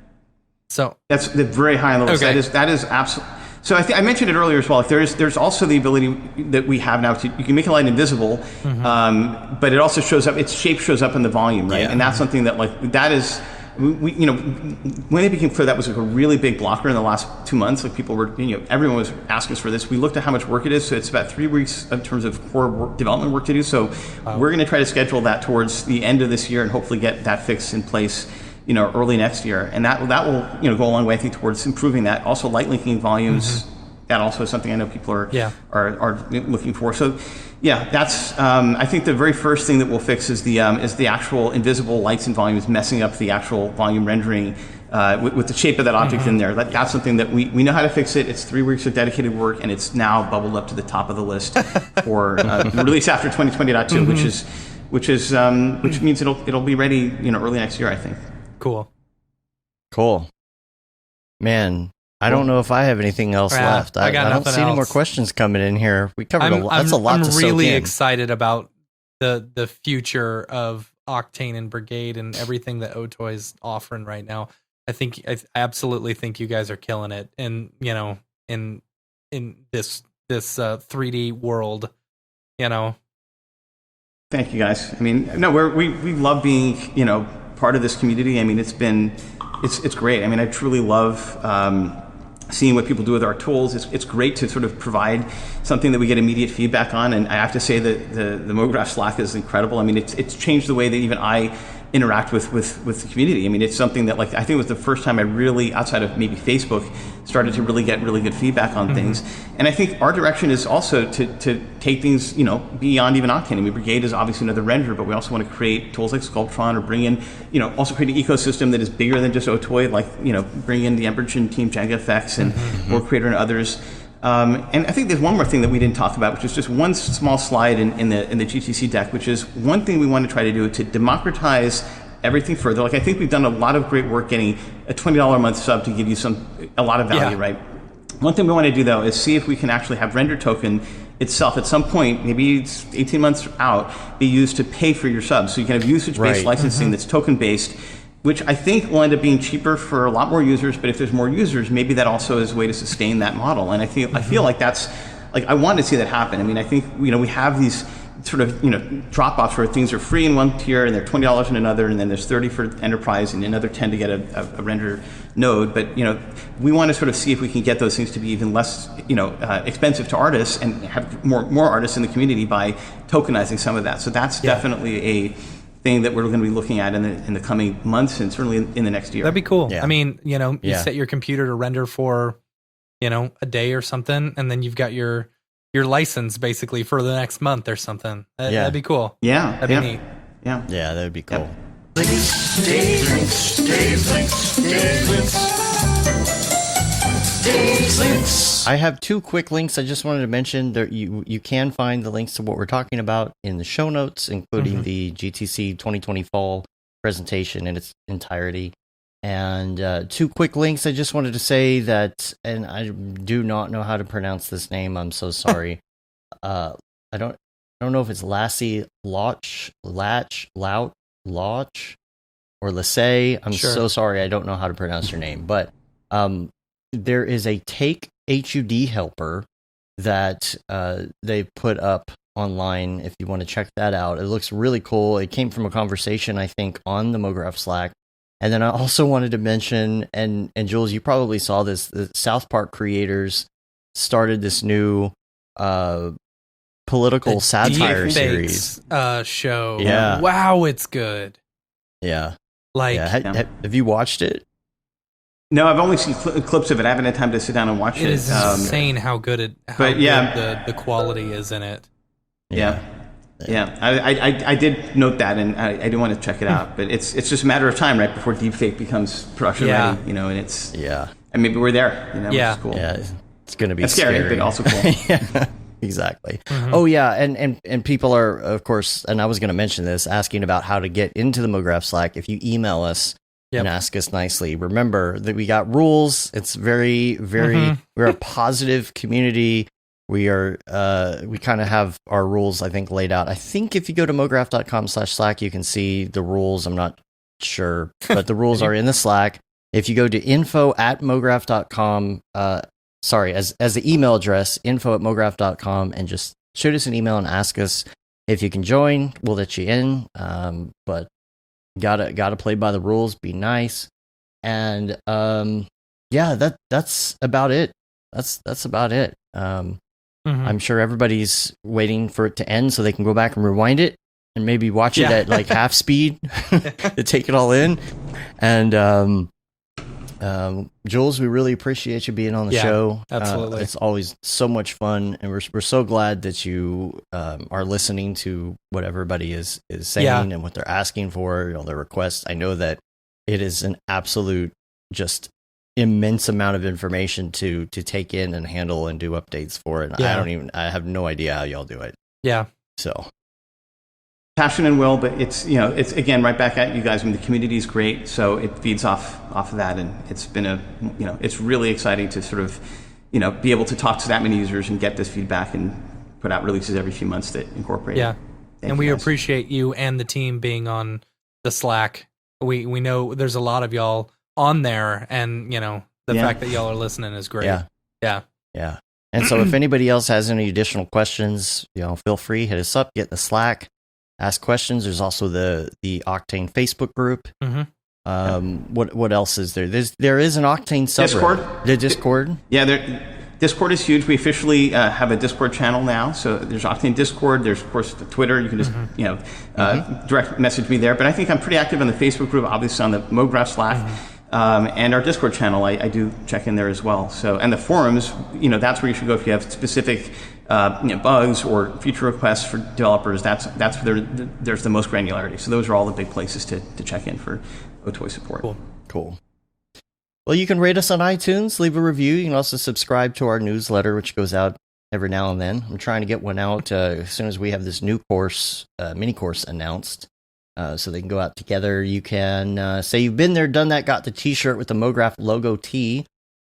So that's the very high on the list. Okay. That is absolutely. So I mentioned it earlier as well. Like there's also the ability that we have now to, you can make a light invisible, but it also shows up. Its shape shows up in the volume, right? And that's something that that is. When it became clear that was like a really big blocker in the last 2 months, like people were, everyone was asking us for this. We looked at how much work it is. So it's about 3 weeks in terms of core development work to do. So we're going to try to schedule that towards the end of this year and hopefully get that fix in place, early next year. And that will, go a long way, I think, towards improving that. Also, light linking volumes. That also is something I know people are looking for. So, that's I think the very first thing that we'll fix is the actual invisible lights and volumes messing up the actual volume rendering with the shape of that object in there. That's something that we know how to fix it. It's 3 weeks of dedicated work, and it's now bubbled up to the top of the list for release after 2020.2, which means it'll be ready early next year, I think. Cool. Man. I don't know if I have anything else left. I don't see any more questions coming in here. We covered a lot. That's a lot to soak in. I'm really excited about the future of Octane and Brigade and everything that Otoy is offering right now. I absolutely think you guys are killing it, and in this 3D world, Thank you, guys. I mean, no, we love being part of this community. I mean, it's great. I mean, I truly love seeing what people do with our tools. It's great to sort of provide something that we get immediate feedback on. And I have to say that the Mograph Slack is incredible. I mean, it's changed the way that even I interact with the community. I mean, it's something that I think it was the first time I really, outside of maybe Facebook, started to really get really good feedback on things. And I think our direction is also to take things, beyond even Octane. I mean, Brigade is obviously another renderer, but we also want to create tools like Sculptron or bring in, also create an ecosystem that is bigger than just Otoy, like, bring in the Embergen team, Jenga Effects, and World Creator and others. And I think there's one more thing that we didn't talk about, which is just one small slide in the GTC deck, which is one thing we want to try to do to democratize everything further. Like, I think we've done a lot of great work getting a $20 a month sub to give you a lot of value, right? One thing we want to do, though, is see if we can actually have render token itself at some point, maybe it's 18 months out, be used to pay for your subs. So you can have usage-based licensing that's token-based, which I think will end up being cheaper for a lot more users. But if there's more users, maybe that also is a way to sustain that model. And I feel like that's, I want to see that happen. I mean, I think, we have these sort of, drop-offs where things are free in one tier and they're $20 in another, and then there's 30 for enterprise and another 10 to get a render node. But, we want to sort of see if we can get those things to be even less, expensive to artists and have more artists in the community by tokenizing some of that. So that's definitely a thing that we're going to be looking at in the coming months and certainly in the next year. That'd be cool. I mean, you set your computer to render for, a day or something, and then you've got your license basically for the next month or something. That'd be cool. Yeah. That'd be neat. Yeah, that would be cool. I have 2 quick links I just wanted to mention. There, you can find the links to what we're talking about in the show notes, including the GTC 2020 fall presentation in its entirety. And 2 quick links. I just wanted to say that, and I do not know how to pronounce this name. I'm so sorry. I don't know if it's Lassie Loch, or Lassay. I'm so sorry. I don't know how to pronounce your name, but There is a Take HUD helper that they put up online if you want to check that out. It looks really cool. It came from a conversation, I think, on the Mograph Slack. And then I also wanted to mention, and Jules, you probably saw this, the South Park creators started this new political satire series. Show. Yeah. Wow, it's good. Yeah. Like, have you watched it? No, I've only seen clips of it. I haven't had time to sit down and watch it. It is insane how good the quality is in it. Yeah. I did note that, and I do want to check it out. But it's just a matter of time, right, before deepfake becomes production ready. You know, and it's and maybe we're there. You know, which is cool. Yeah, it's going to be scary, but also cool. Yeah, exactly. Oh yeah, and people are, of course, and I was going to mention this, asking about how to get into the Mograph Slack. If you email us and ask us nicely, remember that we got rules. It's very, very. We're a positive community. We are, we kind of have our rules, I think, laid out. I think if you go to mograph.com/Slack, you can see the rules. I'm not sure, but the rules are in the Slack. If you go to info@mograph.com, as the email address, info@mograph.com, and just shoot us an email and ask us if you can join. We'll let you in. But gotta play by the rules, be nice. And, that's about it. That's about it. I'm sure everybody's waiting for it to end so they can go back and rewind it and maybe watch it at like half speed to take it all in. And Jules, we really appreciate you being on the show. Absolutely. It's always so much fun, and we're so glad that you are listening to what everybody is saying and what they're asking for, their requests. I know that it is an absolute just immense amount of information to take in and handle and do updates for it. I have no idea how y'all do it. Yeah. So passion and will, but it's again right back at you guys. I mean, the community is great, so it feeds off of that, and it's been it's really exciting to sort of be able to talk to that many users and get this feedback and put out releases every few months that incorporate it. And we appreciate you and the team being on the Slack. We know there's a lot of y'all on there, and the fact that y'all are listening is great. Yeah. And so if anybody else has any additional questions, feel free, hit us up, get in the Slack, ask questions. There's also the Octane Facebook group. What else is there? There is an Octane subreddit. Discord. The Discord. Discord is huge. We officially have a Discord channel now. So there's Octane Discord. There's, of course, the Twitter. You can just, direct message me there. But I think I'm pretty active on the Facebook group, obviously on the Mograph Slack, and our Discord channel. I do check in there as well. So, and the forums, that's where you should go if you have specific, bugs or feature requests for developers. That's where there's the most granularity. So those are all the big places to check in for OTOY support. Cool. Well, you can rate us on iTunes, leave a review. You can also subscribe to our newsletter, which goes out every now and then. I'm trying to get one out as soon as we have this new course, mini course announced, so they can go out together. You can say you've been there, done that, got the T-shirt with the Mograph logo T,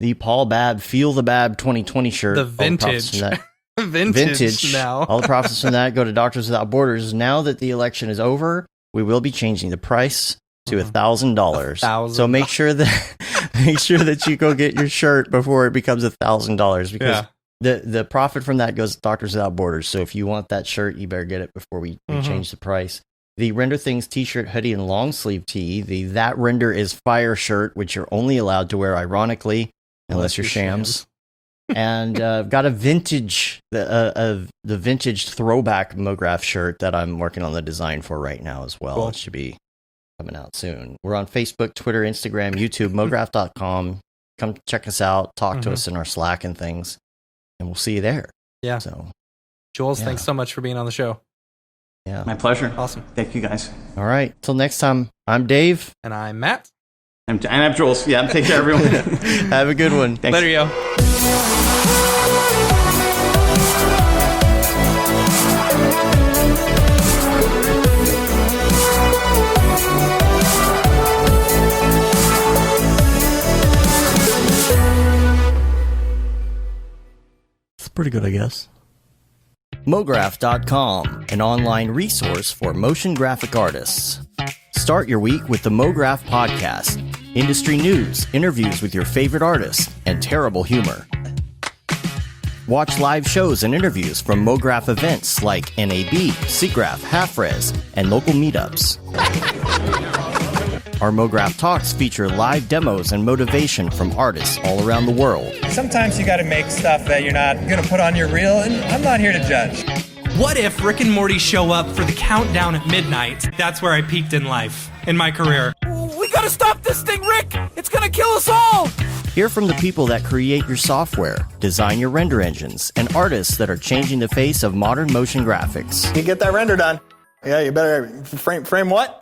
the Paul Babb Feel the Babb 2020 shirt. The vintage. Vintage now. All the profits from that go to Doctors Without Borders. Now that the election is over, we will be changing the price to $1,000. So make sure that you go get your shirt before it becomes $1,000, because the profit from that goes to Doctors Without Borders. So if you want that shirt, you better get it before we change the price. The Render Things t-shirt, hoodie, and long sleeve tee. The That Render is Fire shirt, which you're only allowed to wear ironically, unless you're shams. And got a vintage, the vintage throwback Mograph shirt that I'm working on the design for right now as well. Cool. It should be coming out soon. We're on Facebook, Twitter, Instagram, YouTube, mograph.com. Come check us out, talk to us in our Slack and things, and we'll see you there. Yeah. So, Jules, thanks so much for being on the show. Yeah. My pleasure. Awesome. Thank you, guys. All right. Till next time, I'm Dave. And I'm Matt. And I'm Jules. Yeah, take care, everyone. Have a good one. Thanks. Later, yo. Pretty good, I guess. Mograph.com, an online resource for motion graphic artists. Start your week with the Mograph podcast. industry news, interviews with your favorite artists, and terrible humor. Watch live shows and interviews from Mograph events like NAB, SIGGRAPH, Half-Res, and local meetups. Our Mograph Talks feature live demos and motivation from artists all around the world. Sometimes you gotta make stuff that you're not gonna put on your reel, and I'm not here to judge. What if Rick and Morty show up for the countdown at midnight? That's where I peaked in life, in my career. We gotta stop this thing, Rick! It's gonna kill us all! Hear from the people that create your software, design your render engines, and artists that are changing the face of modern motion graphics. You get that render done. Yeah, you better frame what?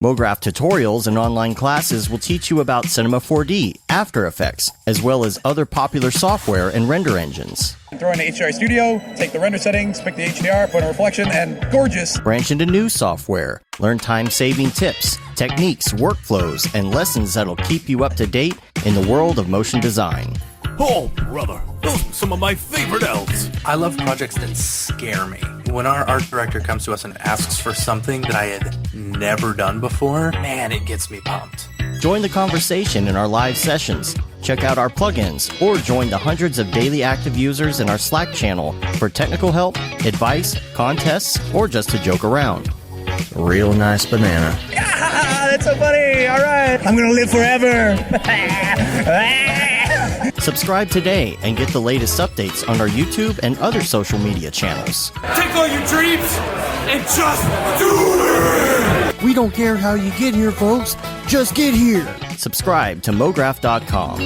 Mograph tutorials and online classes will teach you about Cinema 4D, After Effects, as well as other popular software and render engines. Throw in the HDR Studio, take the render settings, pick the HDR, put in a reflection, and gorgeous. Branch into new software, learn time-saving tips, techniques, workflows, and lessons that'll keep you up to date in the world of motion design. Oh, brother, those are some of my favorite elves. I love projects that scare me. When our art director comes to us and asks for something that I had never done before, man, it gets me pumped. Join the conversation in our live sessions, check out our plugins, or join the hundreds of daily active users in our Slack channel for technical help, advice, contests, or just to joke around. Real nice banana. Ah, that's so funny. All right. I'm going to live forever. Subscribe today and get the latest updates on our YouTube and other social media channels. Take all your dreams and just do it! We don't care how you get here, folks. Just get here. Subscribe to Mograph.com.